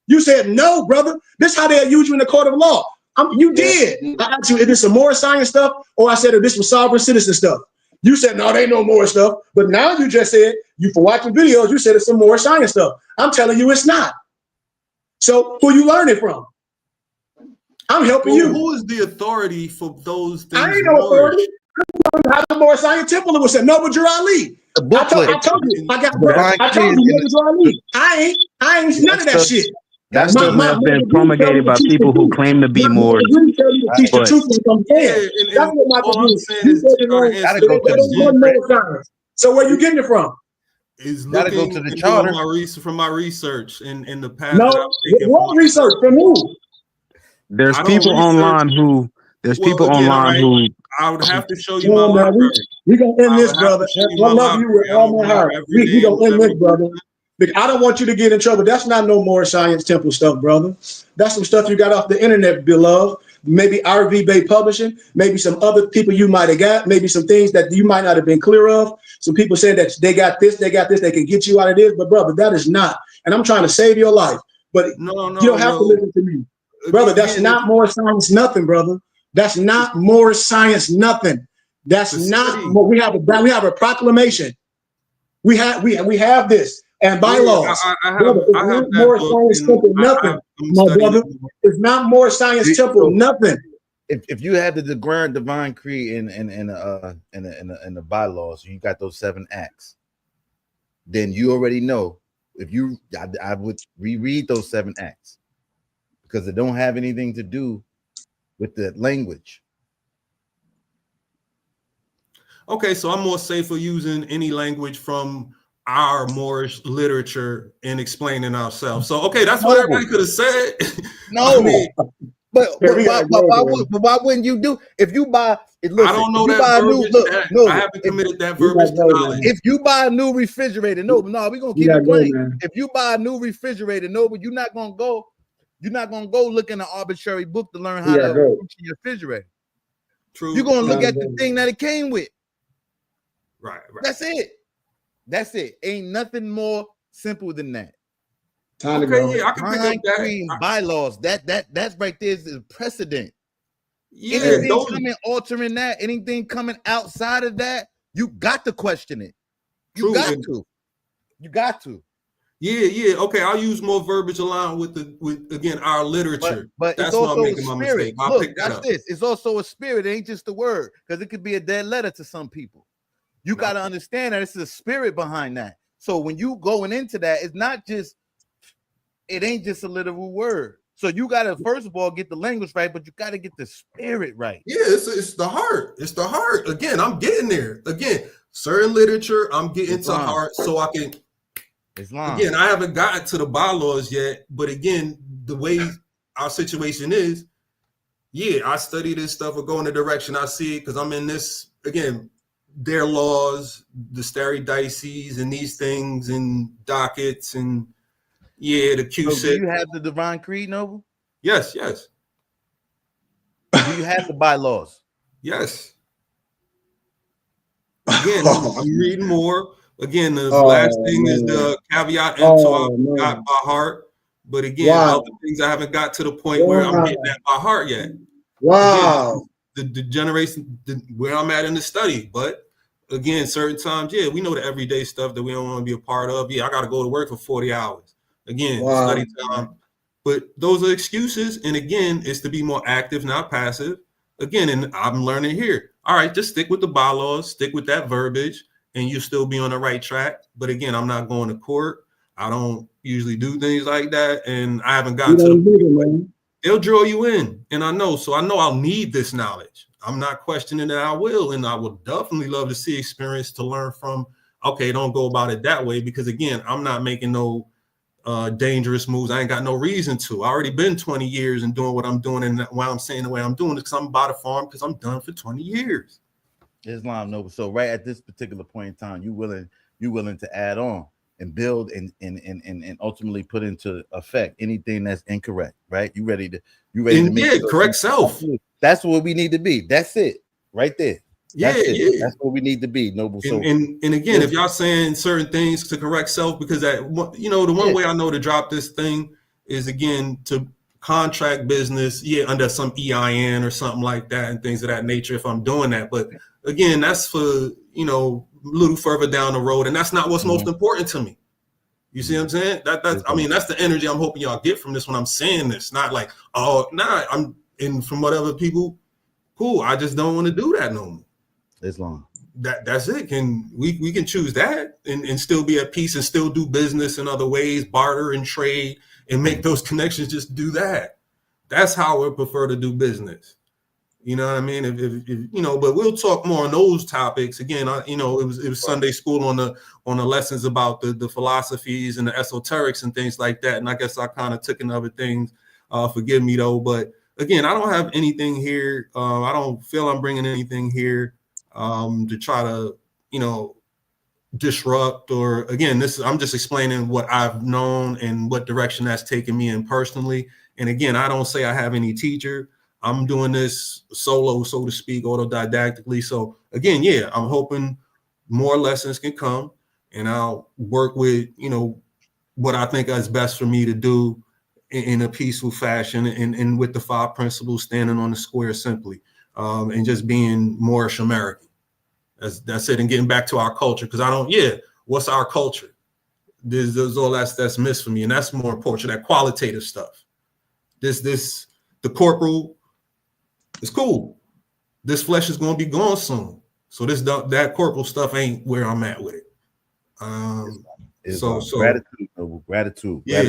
You said no, brother. This is how they'll use you in the court of law. You did. I asked you if this is some more science stuff, or I said if this was sovereign citizen stuff. You said, no, there ain't no more stuff. But now you just said, for watching videos, you said it's some more science stuff. I'm telling you it's not. So who you learning from? I'm helping you. Who is the authority for those things? I ain't no authority. How the more science temple it was said, Noble Drew Ali. I told you, Noble Ali. I ain't none of that shit. That stuff has been promulgated by people who claim to be more. That's what my is. So where you getting it from? Is looking to the charter. From my research in the past. No, what research from who? There's people online who. I would have to show you my library. We gonna end this, brother. I love you with all my heart. We gonna end this, brother. I don't want you to get in trouble. That's not no more science temple stuff, brother. That's some stuff you got off the internet, beloved. Maybe RV Bay Publishing, maybe some other people you might have got, maybe some things that you might not have been clear of. Some people say that they got this, they can get you out of this, but brother, that is not. And I'm trying to save your life, but you don't have to listen to me. Brother, that's not more science, nothing, brother. That's not more science, nothing. That's not what we have a proclamation. We have this. and bylaws. Brother, it's I have not that more book, science and temple nothing, my brother. It's not more science temple nothing. If you have the divine creed in the bylaws, you got those 7 acts, then you already know. If you, I would reread those 7 acts because they don't have anything to do with the language. Okay, so I'm more safer using any language from our Moorish literature and explaining ourselves. So okay, that's what everybody could have said. No, I mean, but why wouldn't you do? If you buy, listen, I don't know that verbiage. I haven't committed that verbiage to knowledge. If you buy a new refrigerator, we're gonna keep it plain. If you buy a new refrigerator, you're not gonna go look in an arbitrary book to learn how to function your refrigerator. True. You're gonna look at the thing that it came with. Right. That's it. Ain't nothing more simple than that. Okay, yeah, I can pick up that. Bylaws. That's right there is precedent. Yeah, anything coming altering that, anything coming outside of that, you got to question it. You got to. Yeah. Okay, I'll use more verbiage aligned with again our literature. But that's it's also why I'm making a my spirit. mistake. I'll Look, pick that up. It's also a spirit. It ain't just a word, because it could be a dead letter to some people. You got to understand that it's a spirit behind that. So when you going into that, it ain't just a literal word. So you got to first of all get the language right, but you got to get the spirit right. Yeah, it's the heart. It's the heart. Again, I'm getting there. Again, certain literature, I'm getting to heart so I can. Islam. Again, I haven't gotten to the bylaws yet, but again, the way our situation is, I study this stuff or go in the direction I see it because I'm in this again. Their laws, the staridices, and these things, and dockets, and the Q. So do you have the divine creed, Noble? Yes. Do you have the bylaws? Yes. Again, I'm reading more. Again, the last thing is the caveat emptor I've got by heart. But again, other things I haven't got to the point where I'm getting that by heart yet. Wow. Again, the generation where I'm at in the study, but again, certain times, we know the everyday stuff that we don't want to be a part of. I got to go to work for 40 hours. Again, study time. But those are excuses. And again, it's to be more active, not passive. Again, and I'm learning here. All right, just stick with the bylaws, stick with that verbiage, and you'll still be on the right track. But again, I'm not going to court. I don't usually do things like that. And I haven't gotten to the point where they'll draw you in. And I know I'll need this knowledge. I'm not questioning that I will. And I would definitely love to see experience to learn from. Okay, don't go about it that way. Because again, I'm not making no dangerous moves. I ain't got no reason to. I already been 20 years and doing what I'm doing. And why I'm saying the way I'm doing it, because I'm about to farm because I'm done for 20 years. Islam, Noble. So right at this particular point in time, you willing to add on and build and ultimately put into effect anything that's incorrect, right? You ready to make correct self. That's what we need to be. That's it, right there. That's what we need to be, Noble. So and again, if y'all saying certain things to correct self, because the one way I know to drop this thing is again to contract business, under some EIN or something like that and things of that nature. If I'm doing that, but again, that's for a little further down the road, and that's not what's most important to me. You see what I'm saying? That's the energy I'm hoping y'all get from this when I'm saying this. Not like, I'm in from whatever people, cool. I just don't want to do that no more. Islam. That's it. We can choose that and still be at peace and still do business in other ways, barter and trade and make those connections. Just do that. That's how I prefer to do business. You know what I mean? If but we'll talk more on those topics. Again, it was Sunday school on the lessons about the philosophies and the esoterics and things like that. And I guess I kind of took in other things. Forgive me though. But again, I don't have anything here. I don't feel I'm bringing anything here to try to, disrupt or again, I'm just explaining what I've known and what direction that's taken me in personally. And again, I don't say I have any teacher. I'm doing this solo, so to speak, autodidactically. So again, I'm hoping more lessons can come and I'll work with, what I think is best for me to do in a peaceful fashion and with the 5 principles, standing on the square simply, and just being Moorish American. That's it. And getting back to our culture. Because what's our culture? there's all that's missed for me, and that's more important. That qualitative stuff. The corporal is cool. This flesh is going to be gone soon, so that corporal stuff ain't where I'm at with it. Gratitude. Yeah.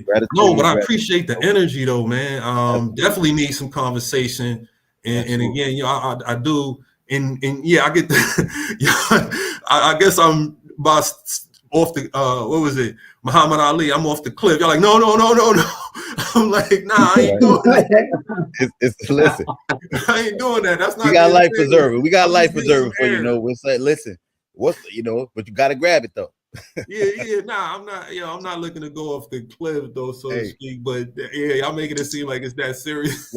Gratitude, No, but I appreciate the energy though, man. Definitely need some conversation, and again, you know, I do, and yeah, I get the. I guess I'm about off the what was it, Muhammad Ali? I'm off the cliff. You're like, no. I'm like, nah, I ain't doing that. Listen, I ain't doing that. That's not. We got life preserver. We got life preserver for you know. It's like, listen, but you got to grab it though. yeah. Nah, I'm not. I'm not looking to go off the cliff though, so to speak. But yeah, y'all making it seem like it's that serious.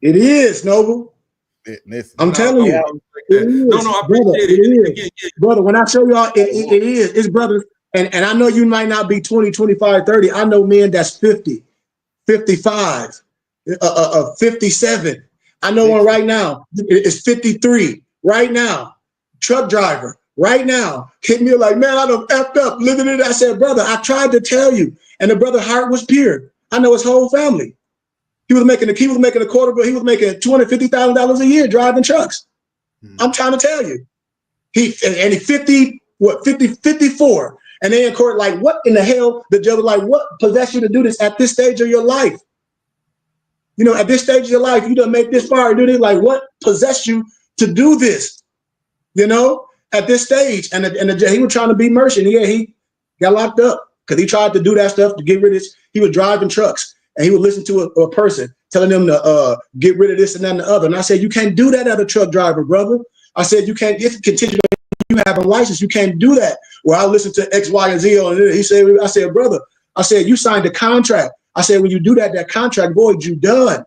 It is, Noble. Listen, I'm telling you. No, I appreciate it. Brother, when I show y'all, it is. It's brothers. And I know you might not be 20, 25, 30. I know men that's 50, 55, 57. I know one right now. It's 53 right now. Truck driver right now. Hit me like, man, I done effed up living in it. I said, brother, I tried to tell you. And the brother heart was pure. I know his whole family. He was making a quarter, but he was making $250,000 a year driving trucks. I'm trying to tell you. He's 54. And they in court like, what in the hell? The judge was like, what possessed you to do this at this stage of your life? You know, at this stage of your life, you done make this far and do this. Like, what possessed you to do this? You know, at this stage. And he was trying to be merchant. Yeah, he got locked up because he tried to do that stuff to get rid of this. He was driving trucks. And he would listen to a person telling them to get rid of this and that and the other. And I said, you can't do that as a truck driver, brother. I said, you can't, if you continue you having a license, you can't do that. Well, I listened to X, Y, and Z on it. He said, I said, brother, I said, you signed a contract. I said, when you do that contract, boy, you done.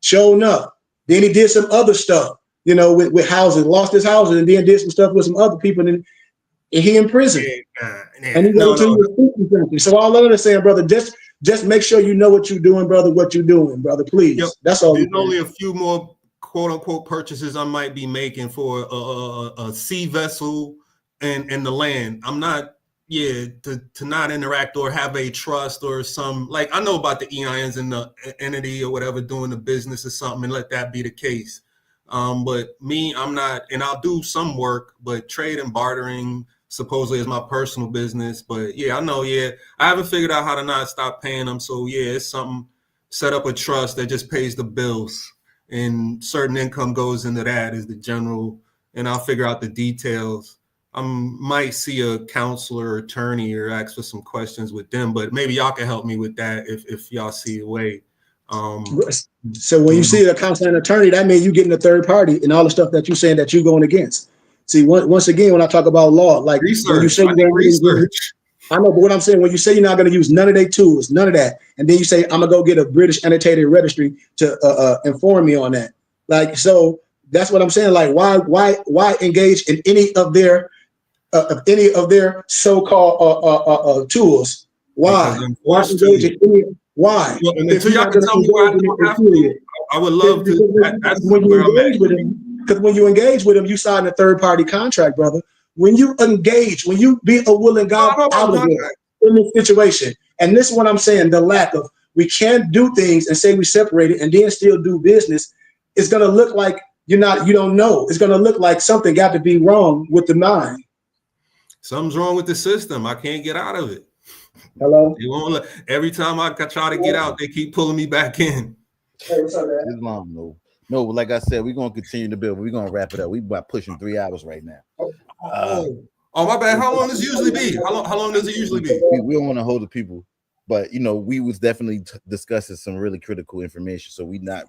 Sure enough. Then he did some other stuff, you know, with housing, lost his housing, and then did some stuff with some other people. And he in prison. And he goes to so all of us saying, brother, just make sure you know what you're doing, brother, please. Yep. That's all. There's only a few more quote unquote purchases I might be making for a sea vessel and the land. I'm not, to not interact or have a trust or some, like, I know about the EINs and the entity or whatever doing the business or something, and let that be the case. But me, I'm not, and I'll do some work, but trade and bartering supposedly is my personal business. But I know, I haven't figured out how to not stop paying them. So it's something, set up a trust that just pays the bills, and certain income goes into that as the general, and I'll figure out the details. I might see a counselor or attorney or ask for some questions with them, but maybe y'all can help me with that if y'all see a way. So when you see a counselor and attorney, that means you getting a third party and all the stuff that you're saying that you're going against. See, once again, when I talk about law, like research, when you say research. I know, but what I'm saying, when you say you're not going to use none of their tools, none of that, and then you say, I'm going to go get a British annotated registry to inform me on that. Like, so that's what I'm saying. Like, why engage in any of their so-called tools? Why engage in any? Why? Well, until y'all can tell me why I don't have to, I would love to. That's where I'm at. Because when you engage with them, you sign a third-party contract, brother. When you engage, when you be a willing God out of it in this situation, and this is what I'm saying, the lack of, we can't do things and say we separate it and then still do business. It's going to look like you don't know. It's going to look like something got to be wrong with the mind. Something's wrong with the system. I can't get out of it. Hello? They won't every time I try to get out, they keep pulling me back in. Hey, what's up, man? Islam, no, like I said, we're gonna continue to build, but we're gonna wrap it up. We're about pushing 3 hours right now. My bad. How long does it usually be? How long does it usually be? We don't want to hold the people, but we was definitely discussing some really critical information. So Nah,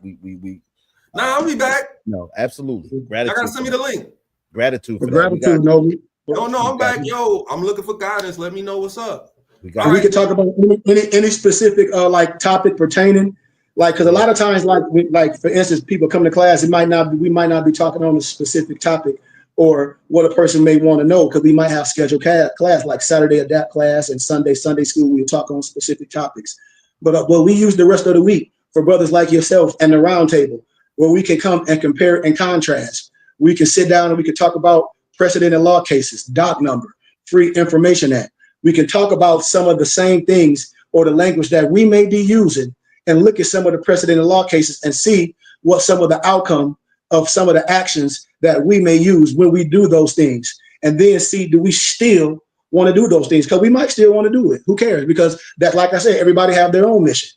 I'll be back. No, absolutely. Gratitude. I gotta send me the link. Gratitude for gratitude, No, I'm back. Yo, I'm looking for guidance. Let me know what's up. We can talk about any specific like topic pertaining, like, because a lot of times, like for instance, people come to class, we might not be talking on a specific topic or what a person may want to know, because we might have scheduled class like Saturday adapt class and Sunday school. We talk on specific topics, but we use the rest of the week for brothers like yourself and the round table, where we can come and compare and contrast. We can sit down and we can talk about precedent and law cases, doc number, Free Information Act. we can talk about some of the same things or the language that we may be using and look at some of the precedent law cases and see what some of the outcome of some of the actions that we may use when we do those things. And then see, do we still want to do those things? Because we might still want to do it. Who cares? Because that, like I said, everybody have their own mission.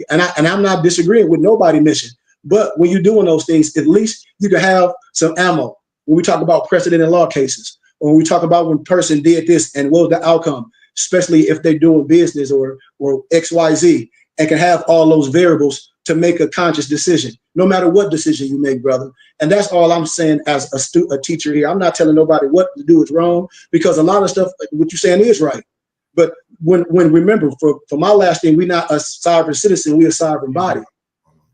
And I'm not disagreeing with nobody's mission. But when you're doing those things, at least you can have some ammo. When we talk about precedent and law cases, or when we talk about when person did this and what was the outcome, especially if they're doing business or XYZ, and can have all those variables to make a conscious decision, no matter what decision you make, brother. And that's all I'm saying as a teacher here. I'm not telling nobody what to do is wrong, because a lot of stuff, what you're saying is right. But when remember, for my last thing, we're not a sovereign citizen, we're a sovereign body.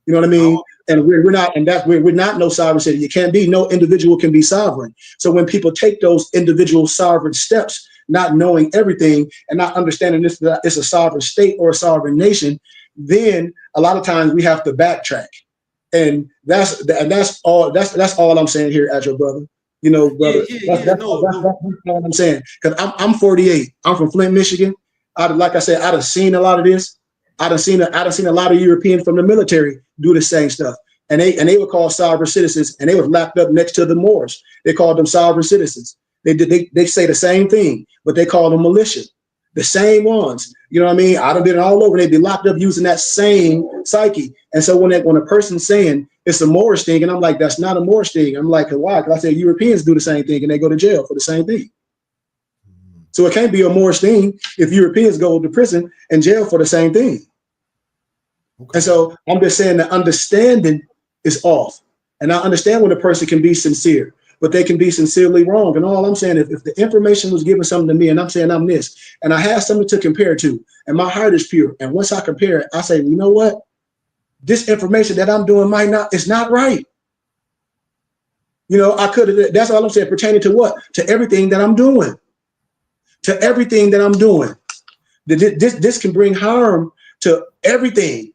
You know what I mean? And we're not, and that's where we're not no sovereign citizen. You can't be, no individual can be sovereign. So when people take those individual sovereign steps, not knowing everything and not understanding this, that it's a sovereign state or a sovereign nation, then a lot of times we have to backtrack. And that's all I'm saying here as your brother. You know, brother, that's all I'm saying. Because I'm 48. I'm from Flint, Michigan. Like I said, I'd have seen a lot of this. I'd have seen a lot of Europeans from the military do the same stuff. And they were called sovereign citizens, and they were locked up next to the Moors. They called them sovereign citizens. They say the same thing, but they call them militia. The same ones. You know what I mean? I'd have been all over. They'd be locked up using that same psyche. And so when a person's saying it's a Moorish thing, and I'm like, that's not a Moorish thing. I'm like, why? Because I said Europeans do the same thing, and they go to jail for the same thing. So it can't be a Moorish thing if Europeans go to prison and jail for the same thing. Okay. And so I'm just saying the understanding is off. And I understand when a person can be sincere, but they can be sincerely wrong. And all I'm saying, if the information was given something to me and I'm saying I'm this, and I have something to compare to, and my heart is pure, and once I compare it, I say, you know what? This information that I'm doing it's not right. You know, I could have, that's all I'm saying, pertaining to what? To everything that I'm doing. To everything that I'm doing. This can bring harm to everything.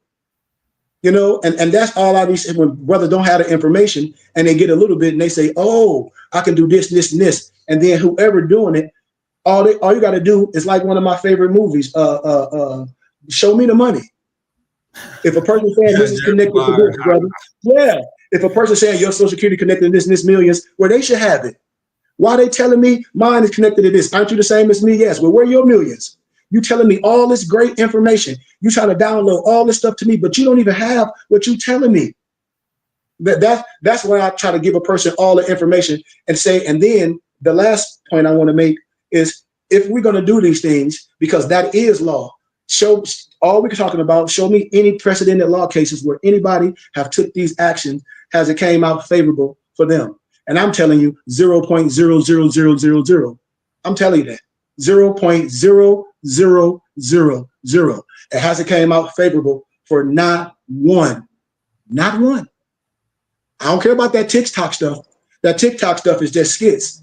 You know, and that's all I be saying when brothers don't have the information and they get a little bit and they say, oh, I can do this, this, and this. And then whoever doing it, all you got to do is like one of my favorite movies, Show Me the Money. If a person saying this is connected to this, brother, yeah. If a person saying your social security connected to this and this millions, well, they should have it. Why are they telling me mine is connected to this? Aren't you the same as me? Yes. Well, where are your millions? You telling me all this great information. You trying to download all this stuff to me, but you don't even have what you telling me. That's why I try to give a person all the information and say, and then the last point I want to make is if we're going to do these things, because that is law, show all we're talking about, show me any precedented law cases where anybody have took these actions, has it came out favorable for them. And I'm telling you 0.00000. I'm telling you that 0.0000. It hasn't came out favorable for not one. Not one. I don't care about that TikTok stuff. That TikTok stuff is just skits.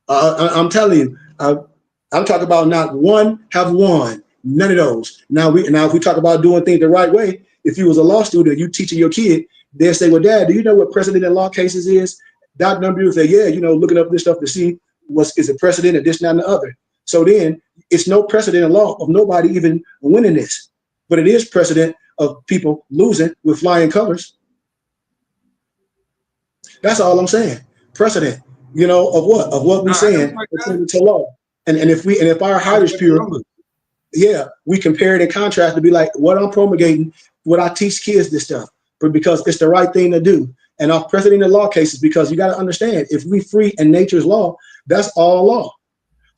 I'm telling you, I'm talking about not one have won. None of those. Now if we talk about doing things the right way, if you was a law student, you teaching your kid, they'll say, well, Dad, do you know what precedent in law cases is? Dr. Number will say, yeah, you know, looking up this stuff to see is a precedent of this, not and the other. So then it's no precedent in law of nobody even winning this, but it is precedent of people losing with flying colors. That's all I'm saying. Precedent, you know, of what? Of what we're saying to law. And if our heart is pure, yeah, we compare it and contrast to be like what I'm promulgating, what I teach kids this stuff, but because it's the right thing to do. And off precedent in law cases, because you got to understand, if we free in nature's law, that's all law.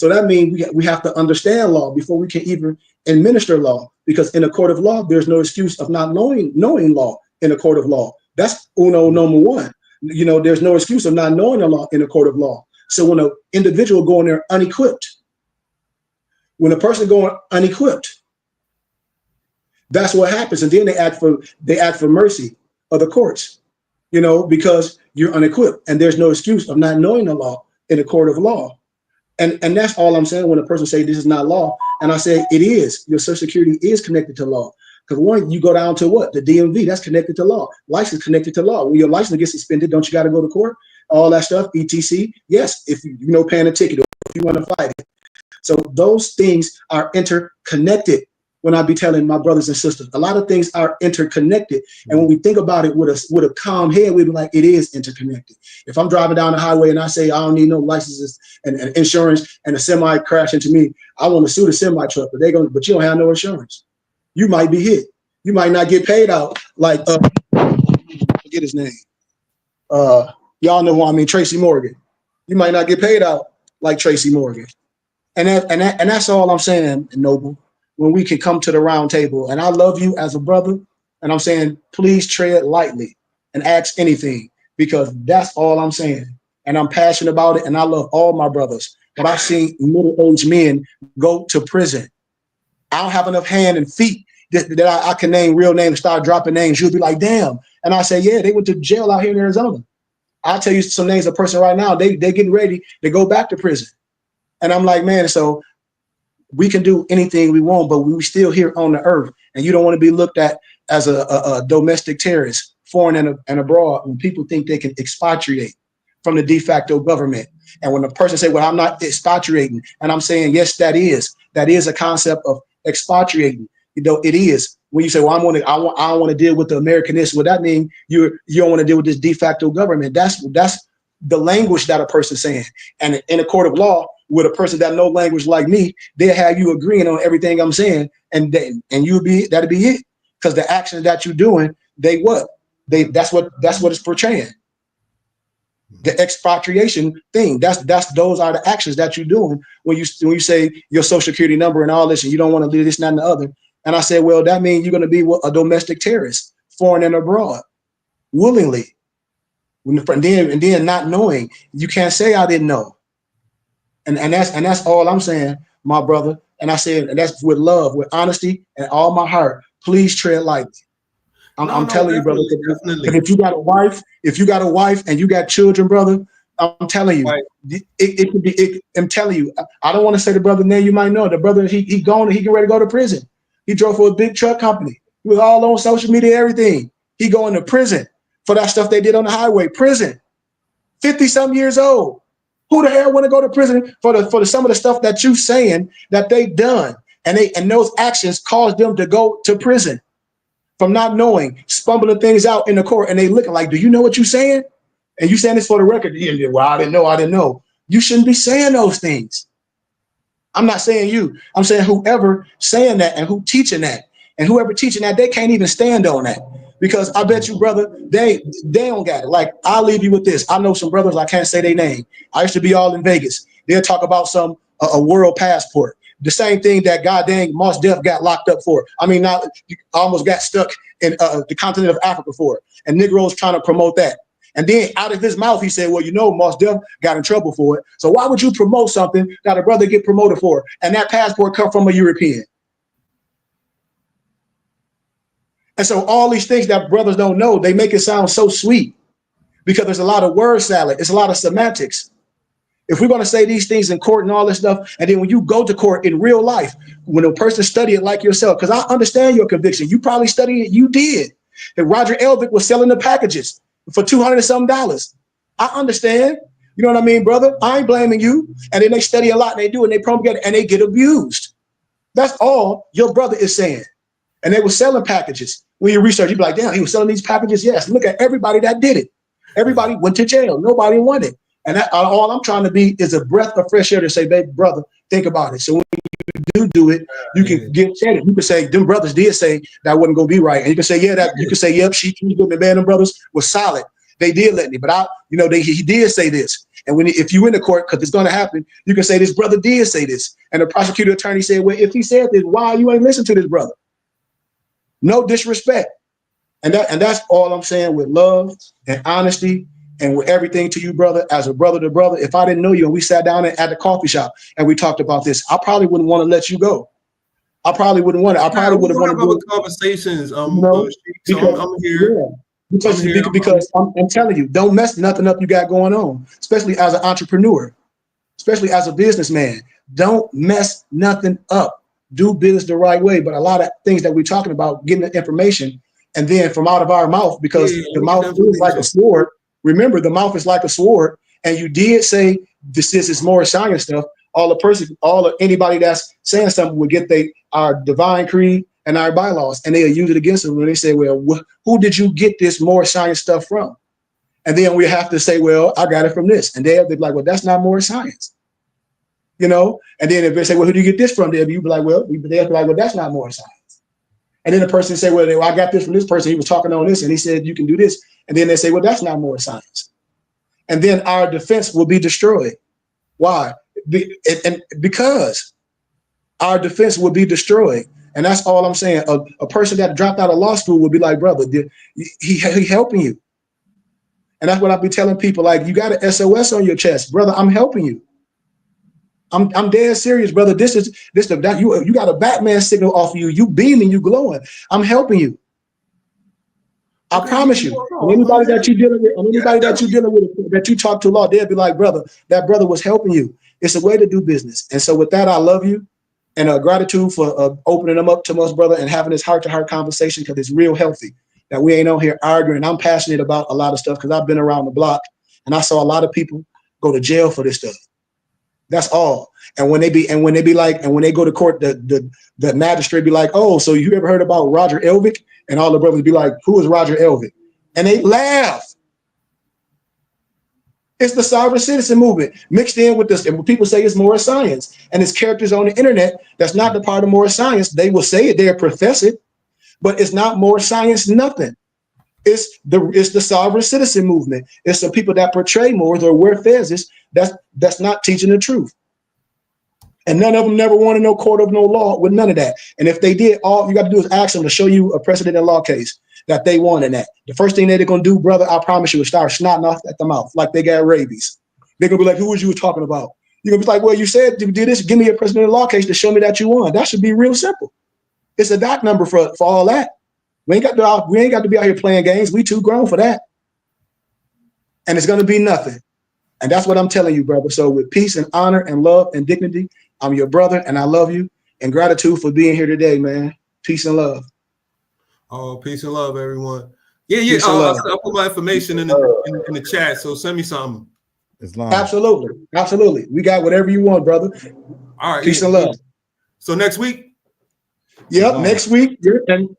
So that means we have to understand law before we can even administer law, because in a court of law, there's no excuse of not knowing law in a court of law. That's number one. You know, there's no excuse of not knowing the law in a court of law. So when an individual go in there unequipped, when a person going unequipped, that's what happens. And then they ask for mercy of the courts, you know, because you're unequipped and there's no excuse of not knowing the law in a court of law. And that's all I'm saying when a person say this is not law. And I say it is. Your Social Security is connected to law. Because one, you go down to what? The DMV, that's connected to law. License connected to law. When your license gets suspended, don't you got to go to court? All that stuff, ETC. Yes, if you know paying a ticket or if you want to fight it. So those things are interconnected. When I be telling my brothers and sisters, a lot of things are interconnected. And when we think about it with a calm head, we be like, it is interconnected. If I'm driving down the highway and I say, I don't need no licenses and insurance, and a semi crash into me, I want to sue the semi truck, but but you don't have no insurance. You might be hit. You might not get paid out. Like, forget his name. Y'all know who I mean, Tracy Morgan. You might not get paid out like Tracy Morgan. And that's all I'm saying, Noble. When we can come to the round table, and I love you as a brother, and I'm saying, please tread lightly and ask anything, because that's all I'm saying. And I'm passionate about it, and I love all my brothers. But I've seen middle-aged men go to prison. I don't have enough hand and feet that I can name real names, start dropping names. You'll be like, damn. And I say, yeah, they went to jail out here in Arizona. I'll tell you some names of a person right now, they getting ready to go back to prison. And I'm like, man, so we can do anything we want, but we still here on the earth. And you don't want to be looked at as a domestic terrorist, foreign and abroad, when people think they can expatriate from the de facto government. And when the person say, well, I'm not expatriating, and I'm saying, yes, that is a concept of expatriating. You know, it is. When you say, well, I don't want to deal with the Americanism, well, that means you don't want to deal with this de facto government. That's the language that a person's saying. And in a court of law, with a person that know language like me, they'll have you agreeing on everything I'm saying, and that'll be it. Because the actions that you're doing, that's what it's portraying. The expatriation thing. Those are the actions that you're doing when you say your social security number and all this, and you don't want to do this, that, and the other. And I said, well, that means you're going to be a domestic terrorist, foreign and abroad, willingly. And then not knowing, you can't say I didn't know. And that's all I'm saying, my brother. And I said, and that's with love, with honesty, and all my heart. Please tread lightly. I'm telling you, brother. Because if you got a wife and you got children, brother, I'm telling you, right. It could be. I'm telling you, I don't want to say the brother name. You might know the brother. He gone. He get ready to go to prison. He drove for a big truck company. He was all on social media, everything. He going to prison for that stuff they did on the highway. Prison. 50-something years old. Who the hell want to go to prison for some of the stuff that you saying that they done, and those actions caused them to go to prison from not knowing, spumbling things out in the court, and they looking like, do you know what you saying? And you saying this for the record? Well, I didn't know. You shouldn't be saying those things. I'm not saying you. I'm saying whoever saying that and who teaching that, and whoever teaching that, they can't even stand on that. Because I bet you, brother, they don't got it. Like, I'll leave you with this. I know some brothers, I can't say their name. I used to be all in Vegas. They'll talk about a world passport. The same thing that goddamn Mos Def got locked up for. I mean, not almost got stuck in the continent of Africa for. And Negroes trying to promote that. And then out of his mouth, he said, well, Mos Def got in trouble for it. So why would you promote something that a brother get promoted for? And that passport come from a European. And so all these things that brothers don't know, they make it sound so sweet because there's a lot of word salad. It's a lot of semantics. If we're going to say these things in court and all this stuff, and then when you go to court in real life, when a person study it like yourself, because I understand your conviction. You probably studied it. You did. And Roger Elvick was selling the packages for $200 and something. I understand. You know what I mean, brother? I ain't blaming you. And then they study a lot and they do, and they promulgate it, and they get abused. That's all your brother is saying. And they were selling packages. When you research, you'd be like, damn, he was selling these packages. Yes, look at everybody that did it. Everybody went to jail. Nobody won it. And all I'm trying to be is a breath of fresh air to say, baby, brother, think about it. So when you do it, you can get credit. You can say, them brothers did say that wasn't going to be right. And you can say, yeah, you can say, yep, she good, man, them brothers was solid. They did let me. But he did say this. And if you in the court, because it's going to happen, you can say this brother did say this. And the prosecutor attorney said, well, if he said this, why you ain't listen to this brother? No disrespect. And that's all I'm saying, with love and honesty and with everything to you, brother, as a brother to brother. If I didn't know you and we sat down at the coffee shop and we talked about this, I probably wouldn't want to let you go. I probably wouldn't want it. I probably would have wanted to do conversations. I'm here. Yeah. Because I'm telling you, don't mess nothing up you got going on, especially as an entrepreneur, especially as a businessman. Don't mess nothing up. Do business the right way. But a lot of things that we're talking about, getting the information, and then from out of our mouth, because the mouth is like a sword. Remember, the mouth is like a sword. And you did say this is more science stuff. anybody that's saying something would get our divine creed and our bylaws, and they'll use it against them when they say, well, who did you get this more science stuff from? And then we have to say, well, I got it from this. And they'll be like, well, that's not more science. You know? And then if they say, well, who do you get this from? They'll be like, well, that's not more science. And then the person say, well, I got this from this person. He was talking on this and he said, you can do this. And then they say, well, that's not more science. And then our defense will be destroyed. Why? Because our defense will be destroyed. And that's all I'm saying. A person that dropped out of law school will be like, brother, he helping you. And that's what I'll be telling people. Like, you got an SOS on your chest, brother. I'm helping you. I'm dead serious, brother. You got a Batman signal off of you. You beaming, you glowing. I'm helping you. I promise you. And anybody that you're dealing with, that you talk to law, they'll be like, brother, that brother was helping you. It's a way to do business. And so with that, I love you. And gratitude for opening them up to us, brother, and having this heart-to-heart conversation, because it's real healthy. That we ain't on here arguing. I'm passionate about a lot of stuff because I've been around the block and I saw a lot of people go to jail for this stuff. That's all. And when they go to court, the magistrate be like, oh, so you ever heard about Roger Elvick? And all the brothers be like, who is Roger Elvick? And they laugh. It's the sovereign citizen movement mixed in with this. And when people say it's more science and it's characters on the internet, that's not the part of more science. They will say it, they'll profess it, but it's not more science, nothing. It's the sovereign citizen movement. It's the people that portray Moors or wear fezzes that's not teaching the truth. And none of them never wanted no court of no law with none of that. And if they did, all you got to do is ask them to show you a precedent in law case that they won in that. The first thing they're going to do, brother, I promise you, is start snotting off at the mouth like they got rabies. They're going to be like, who was you talking about? You're going to be like, well, you said you did this. Give me a precedent in law case to show me that you won. That should be real simple. It's a doc number for all that. We ain't got to be out here playing games. We too grown for that. And it's going to be nothing. And that's what I'm telling you, brother. So with peace and honor and love and dignity, I'm your brother and I love you. And gratitude for being here today, man. Peace and love. Oh, peace and love, everyone. Yeah. I'll put my information in the chat. So send me something. Islam. Absolutely. We got whatever you want, brother. All right. Peace and love. So next week? Yep, next week.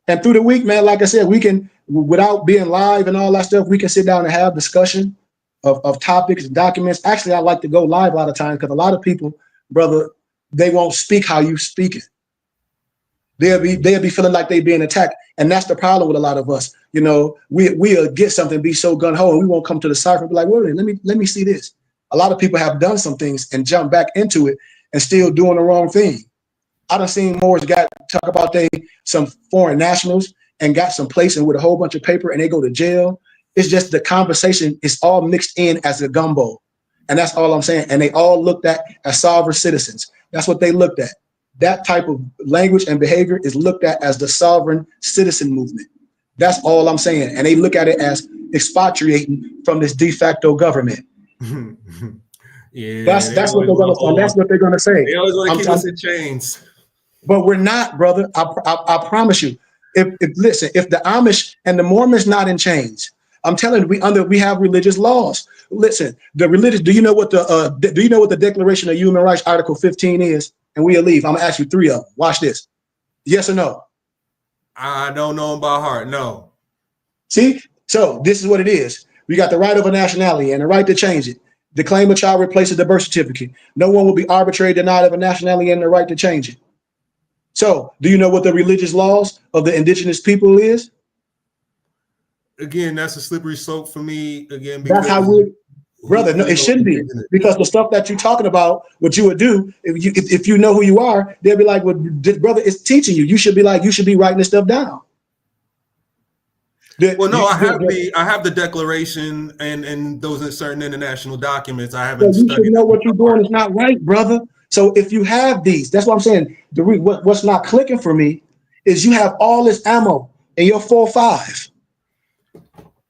And through the week, man, like I said, we can, without being live and all that stuff, we can sit down and have discussion of topics and documents. Actually, I like to go live a lot of times because a lot of people, brother, they won't speak how you speak it. They'll be feeling like they're being attacked. And that's the problem with a lot of us. You know, we'll get something, be so gun-ho, and we won't come to the cipher and be like, wait a minute, let me see this. A lot of people have done some things and jump back into it and still doing the wrong thing. I done seen Moors talk about some foreign nationals and got some placing with a whole bunch of paper and they go to jail. It's just the conversation is all mixed in as a gumbo. And that's all I'm saying. And they all looked at as sovereign citizens. That's what they looked at. That type of language and behavior is looked at as the sovereign citizen movement. That's all I'm saying. And they look at it as expatriating from this de facto government. Yeah, that's what they're gonna say. That's what they're gonna say. They always want to keep us in chains. But we're not, brother. I promise you. If the Amish and the Mormons not in chains, I'm telling you, we have religious laws. Listen, the religious. Do you know what the Declaration of Human Rights, Article 15 is? And we'll leave. I'm gonna ask you 3 of them. Watch this. Yes or no? I don't know them by heart. No. See, so this is what it is. We got the right of a nationality and the right to change it. The claim a child replaces the birth certificate. No one will be arbitrarily denied of a nationality and the right to change it. So, do you know what the religious laws of the indigenous people is? Again, that's a slippery slope for me. Again, because that's how brother. No, it shouldn't be, because the stuff that you're talking about, what you would do if you know who you are, they'll be like, "Well, brother, it's teaching you. You should be writing this stuff down." I have the Declaration and those certain international documents. I haven't. So you should know what you're doing is not right, brother. So if you have these, that's what I'm saying. What's not clicking for me is you have all this ammo in your 4.5,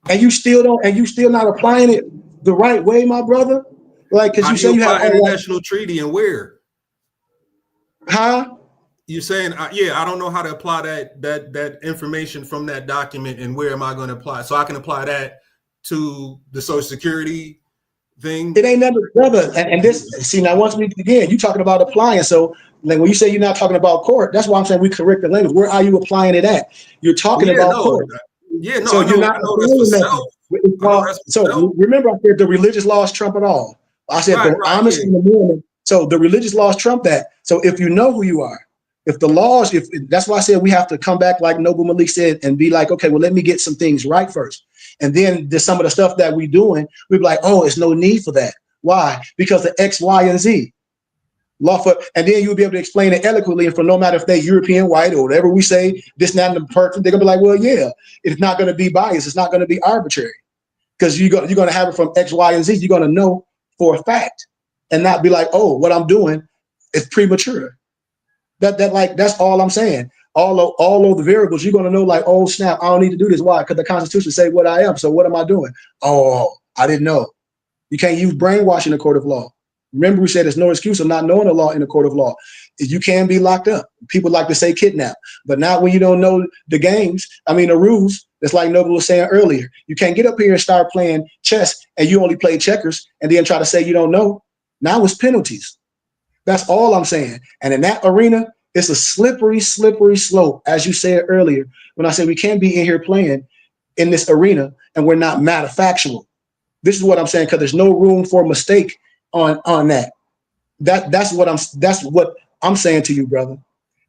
and you still not applying it the right way, my brother. Like, because you say you have international treaty and where? Huh? You're saying, I don't know how to apply that information from that document, and where am I going to apply? So I can apply that to the Social Security thing. It ain't nothing, brother. And this, see, now once we again, you talking about applying. So like when you say you're not talking about court, that's why I'm saying we correct the language. Where are you applying it at? You're talking about court. So you're not that's for self. So remember, I said the religious laws trump it all. I said the honesty in the morning. So the religious laws trump that. So if you know who you are, if the laws, if that's why I said we have to come back, like Noble Malik said, and be like, okay, well, let me get some things right first. And then there's some of the stuff that we doing, we'd be like, oh, it's no need for that. Why? Because the X, Y, and Z. Lawful, and then you'll be able to explain it eloquently. And for no matter if they're European, white, or whatever we say, this, that, and the person, they're gonna be like, well, yeah, it's not gonna be biased, it's not gonna be arbitrary. Because you're gonna have it from X, Y, and Z. You're gonna know for a fact and not be like, oh, what I'm doing is premature. That's all I'm saying. All of the variables, you're gonna know like, oh snap, I don't need to do this. Why? Because the Constitution say what I am. So what am I doing? Oh, I didn't know. You can't use brainwashing in a court of law. Remember, we said there's no excuse of not knowing the law in a court of law. You can be locked up. People like to say kidnap, but not when you don't know the games. I mean, the rules. It's like Noble was saying earlier. You can't get up here and start playing chess and you only play checkers and then try to say you don't know. Now it's penalties. That's all I'm saying. And in that arena, it's a slippery, slippery slope. As you said earlier, when I said we can't be in here playing in this arena and we're not matter factual. This is what I'm saying, because there's no room for mistake on that. That's what I'm saying to you, brother.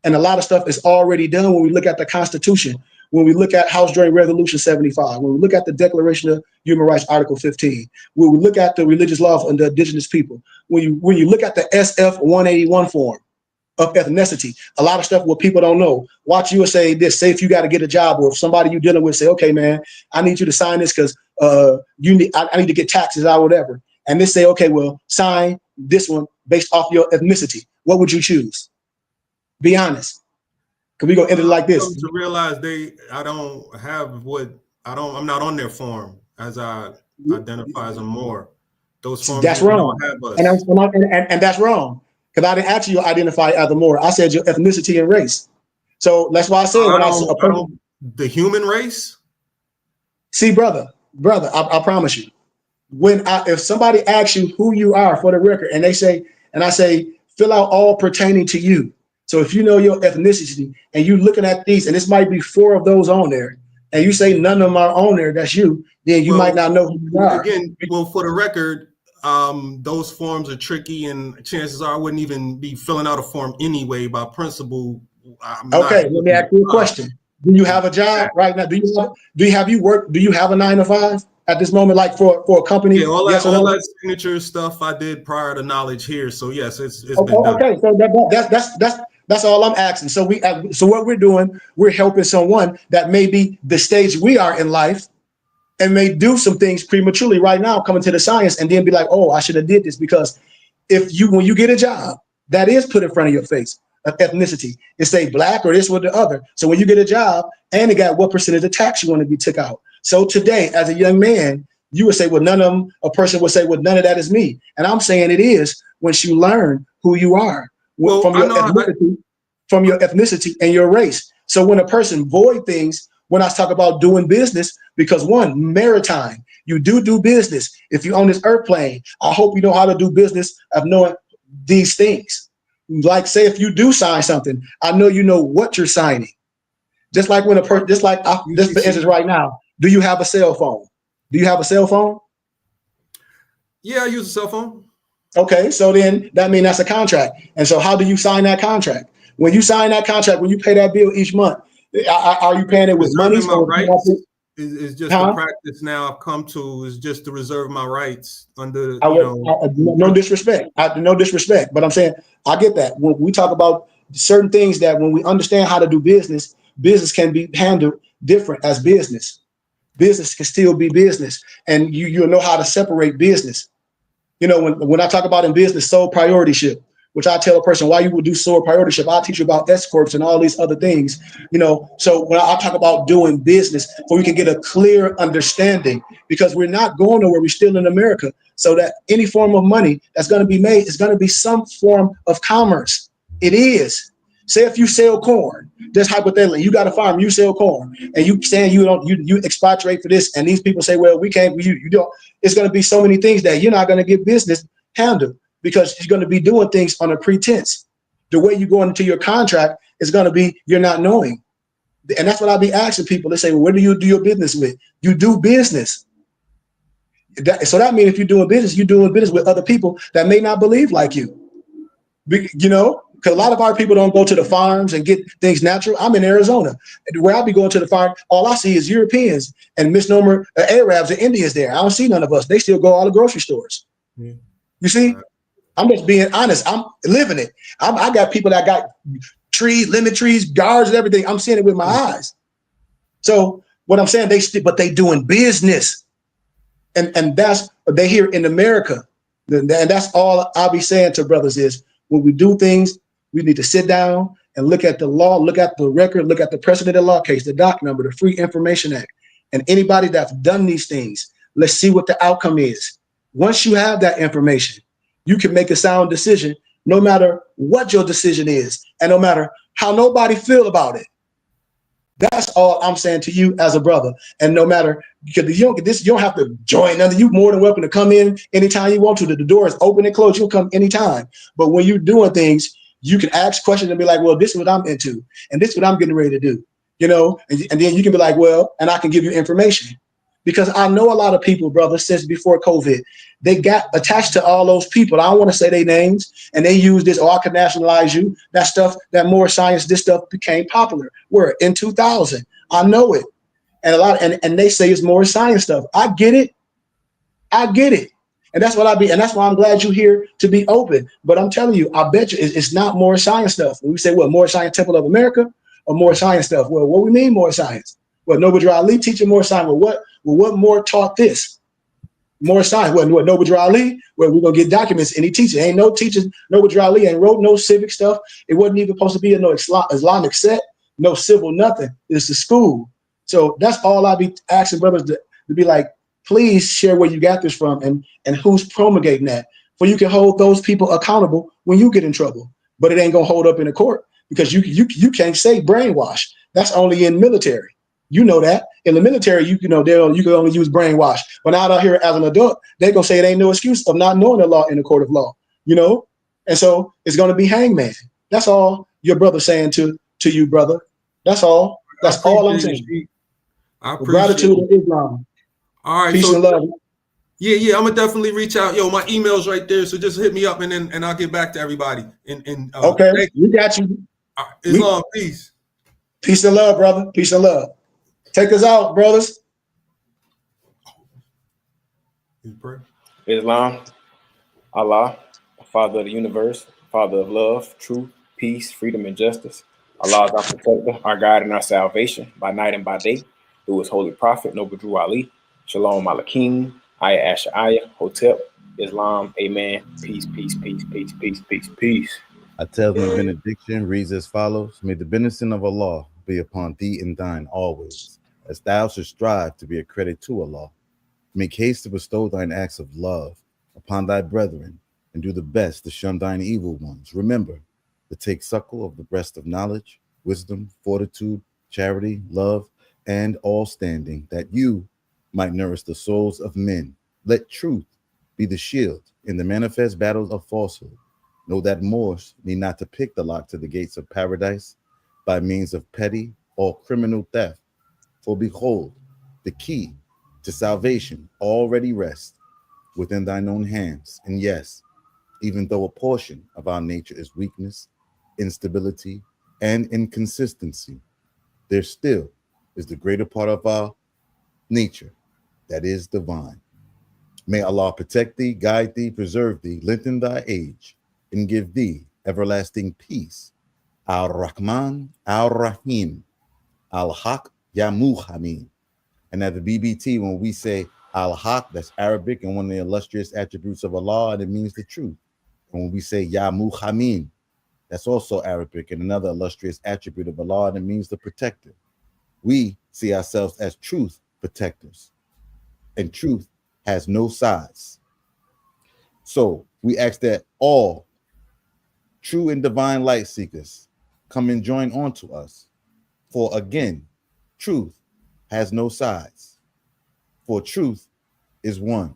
And a lot of stuff is already done when we look at the Constitution, when we look at House Joint Resolution 75, when we look at the Declaration of Human Rights, Article 15, when we look at the religious laws of the indigenous people, when you look at the SF 181 form of ethnicity, a lot of stuff what people don't know. Watch you say this, say if you got to get a job, or if somebody you're dealing with say, okay, man, I need you to sign this because I need to get taxes or whatever. And they say, okay, well, sign this one based off your ethnicity. What would you choose? Be honest. Can we go end it like this? To realize I'm not on their form as I identify as a Moor. Those forms that's wrong. And that's wrong. Because I didn't ask you to identify as a Moor. I said your ethnicity and race. So that's why I said the human race. See, brother, I promise you. If somebody asks you who you are for the record, and I say, fill out all pertaining to you. So if you know your ethnicity and you looking at these, and this might be 4 of those on there, and you say none of them are on there, that's you, then you might not know who you are. Again, well, for the record, those forms are tricky, and chances are I wouldn't even be filling out a form anyway by principle. Okay, let me ask you a question. Do you have a job right now? Do you have a 9-to-5? At this moment, like for a company? Yeah, all that signature stuff I did prior to knowledge here. So yes, it's been done. Okay, so that's all I'm asking. So what we're doing, we're helping someone that may be the stage we are in life and may do some things prematurely right now, coming to the science, and then be like, oh, I should have did this. Because when you get a job that is put in front of your face of ethnicity, it say black or this or the other. So when you get a job and it got what percentage of tax you want to be took out. So today, as a young man, you would say, well, a person would say, well, none of that is me. And I'm saying it is once you learn who you are from your ethnicity and your race. So when a person void things, when I talk about doing business, because one, maritime, you do business. If you own this airplane, I hope you know how to do business of knowing these things. Like say, if you do sign something, I know you know what you're signing. Just like when for instance right now, do you have a cell phone? Do you have a cell phone? Yeah, I use a cell phone. Okay, so then that means that's a contract. And so how do you sign that contract? When you sign that contract, when you pay that bill each month, are you paying it with money? It's just a practice now I've come to is just to reserve my rights under, no disrespect. No disrespect, but I'm saying I get that. When we talk about certain things that when we understand how to do business can be handled different as business. Business can still be business, and you'll know how to separate business. When I talk about in business sole priorityship, which I tell a person why you would do sole priorityship, I'll teach you about S corps and all these other things. So when I talk about doing business, so we can get a clear understanding, because we're not going nowhere, we're still in America. So that any form of money that's going to be made is going to be some form of commerce. It is. Say if you sell corn, just hypothetically, you got a farm, you sell corn, and you saying you expatriate for this, and these people say, well, we can't, you don't. It's going to be so many things that you're not going to get business handled because you're going to be doing things on a pretense. The way you go into your contract is going to be you're not knowing, and that's what I be asking people. They say, well, what do you do your business with? You do business. So that means if you're doing business with other people that may not believe like you. You know, because a lot of our people don't go to the farms and get things natural. I'm in Arizona, where I'll be going to the farm. All I see is Europeans and misnomer Arabs and Indians there. I don't see none of us. They still go all the grocery stores. You see, I'm just being honest. I'm living it. I got people that got trees, lemon trees, gardens, and everything. I'm seeing it with my eyes. So what I'm saying, but they doing business, and that's they here in America, and that's all I'll be saying to brothers is. When we do things, we need to sit down and look at the law, look at the record, look at the precedent of law case, the doc number, the Free Information Act, and anybody that's done these things. Let's see what the outcome is. Once you have that information, you can make a sound decision, no matter what your decision is, and no matter how nobody feel about it. That's all I'm saying to you as a brother. And no matter, because you don't have to join nothing. You're more than welcome to come in anytime you want to. The door is open and closed. You'll come anytime. But when you're doing things, you can ask questions and be like, well, this is what I'm into. And this is what I'm getting ready to do. You know, and then you can be like, well, and I can give you information. Because I know a lot of people, brother, since before COVID, they got attached to all those people. I don't want to say their names, and they use this, I can nationalize you. That stuff, that more science, this stuff became popular. Where in 2000, I know it, and they say it's more science stuff. I get it, and that's what and that's why I'm glad you're here to be open. But I'm telling you, I bet you it's not more science stuff. When we say, well, more science, Temple of America, or more science stuff. Well, what we mean more science? Well, Noble Ali teaching more science. Well, what more taught this? More science. Well, Noble Ali, well, we're going to get documents, and he teaches. Ain't no teachers. Noble Ali ain't wrote no civic stuff. It wasn't even supposed to be no Islamic set, no civil, nothing. It's the school. So that's all I be asking brothers to be like, please share where you got this from and who's promulgating that. For you can hold those people accountable when you get in trouble. But it ain't going to hold up in the court because you can't say brainwash. That's only in military. You know that in the military, you can only use brainwash. But out here as an adult, they're gonna say it ain't no excuse of not knowing the law in the court of law, you know. And so it's gonna be hangman. That's all your brother saying to you, brother. That's all. That's all I'm saying. I appreciate gratitude in Islam. All right, peace and love. Yeah, I'm gonna definitely reach out. Yo, my email's right there, so just hit me up and I'll get back to everybody. Okay, we got you. Islam, peace. Peace and love, brother. Peace and love. Take us out, brothers. Islam, Allah, Father of the universe, Father of love, truth, peace, freedom, and justice. Allah is our protector, our guide, and our salvation by night and by day. Through his holy prophet, Noble Drew Ali, Shalom Malakim, Ayah Asha'ayah, Hotep, Islam, Amen. Peace, peace, peace, peace, peace, peace, peace. I tell them benediction reads as follows. May the benediction of Allah be upon thee and thine always, as thou should strive to be a credit to Allah. Make haste to bestow thine acts of love upon thy brethren, and do the best to shun thine evil ones. Remember to take suckle of the breast of knowledge, wisdom, fortitude, charity, love, and all standing, that you might nourish the souls of men. Let truth be the shield in the manifest battles of falsehood. Know that Moors need not to pick the lock to the gates of paradise by means of petty or criminal theft. For behold, the key to salvation already rests within thine own hands. And yes, even though a portion of our nature is weakness, instability, and inconsistency, there still is the greater part of our nature that is divine. May Allah protect thee, guide thee, preserve thee, lengthen thy age, and give thee everlasting peace. Al-Rahman, Al-Rahim, Al-Haq, Ya Muhammin. And at the BBT, when we say Al-Haq, that's Arabic and one of the illustrious attributes of Allah, and it means the truth. And when we say Ya Muhammin, that's also Arabic and another illustrious attribute of Allah, and it means the protector. We see ourselves as truth protectors, and truth has no size. So we ask that all true and divine light seekers come and join on to us. For again, truth has no sides. For truth is one,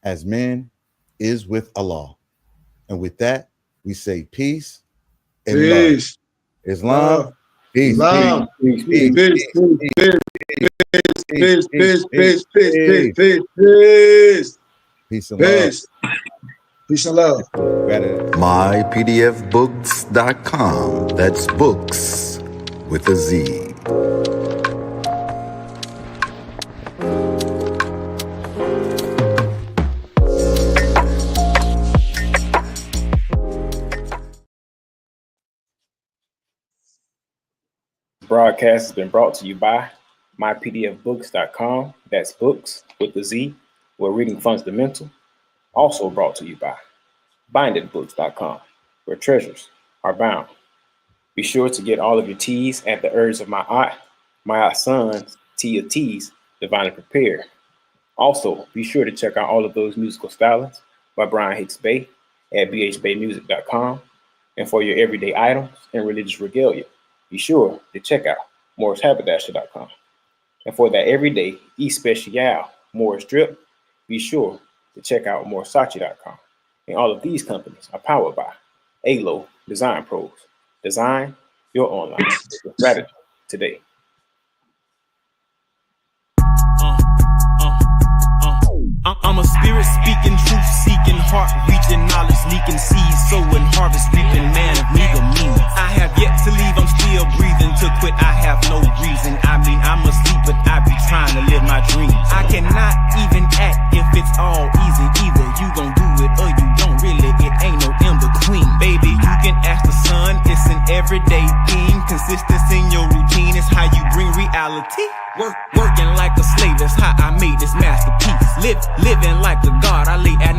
as man is with Allah. And with that, we say peace and Peace. love. Islam, peace. Islam. Peace. Peace. Peace. Peace. Peace. Peace. Peace. Peace. Peace. Peace and love. Peace. Peace and love. mypdfbooks.com. That's books with a Z. Broadcast has been brought to you by mypdfbooks.com. That's books with a Z, where reading fundamental. Also brought to you by bindedbooks.com, where treasures are bound. Be sure to get all of your teas at the urge of my son's tea of teas, divinely prepared. Also, be sure to check out all of those musical stylings by Brian Hicks Bay at bhbaymusic.com. And for your everyday items and religious regalia, be sure to check out morrishaberdasher.com. And for that everyday especial Morris drip, be sure to check out morrisachi.com. And all of these companies are powered by ALO Design Pros. Design your online strategy today. I'm a spirit speaking, truth seeking, heart reaching, knowledge leaking, seeds sowing, harvest reaping, man of me. I have yet to leave, I'm still breathing. To quit, I have no reason. I mean, I'm asleep, but I be trying to live my dream. I cannot even act if it's all easy. Either you gon' do it or you don't. Really, it ain't no in between. Baby, you can ask the sun, it's an everyday thing. Consistency in your routine is how you bring reality. Working like a slave, that's how I made this masterpiece. Living like a god, I lay at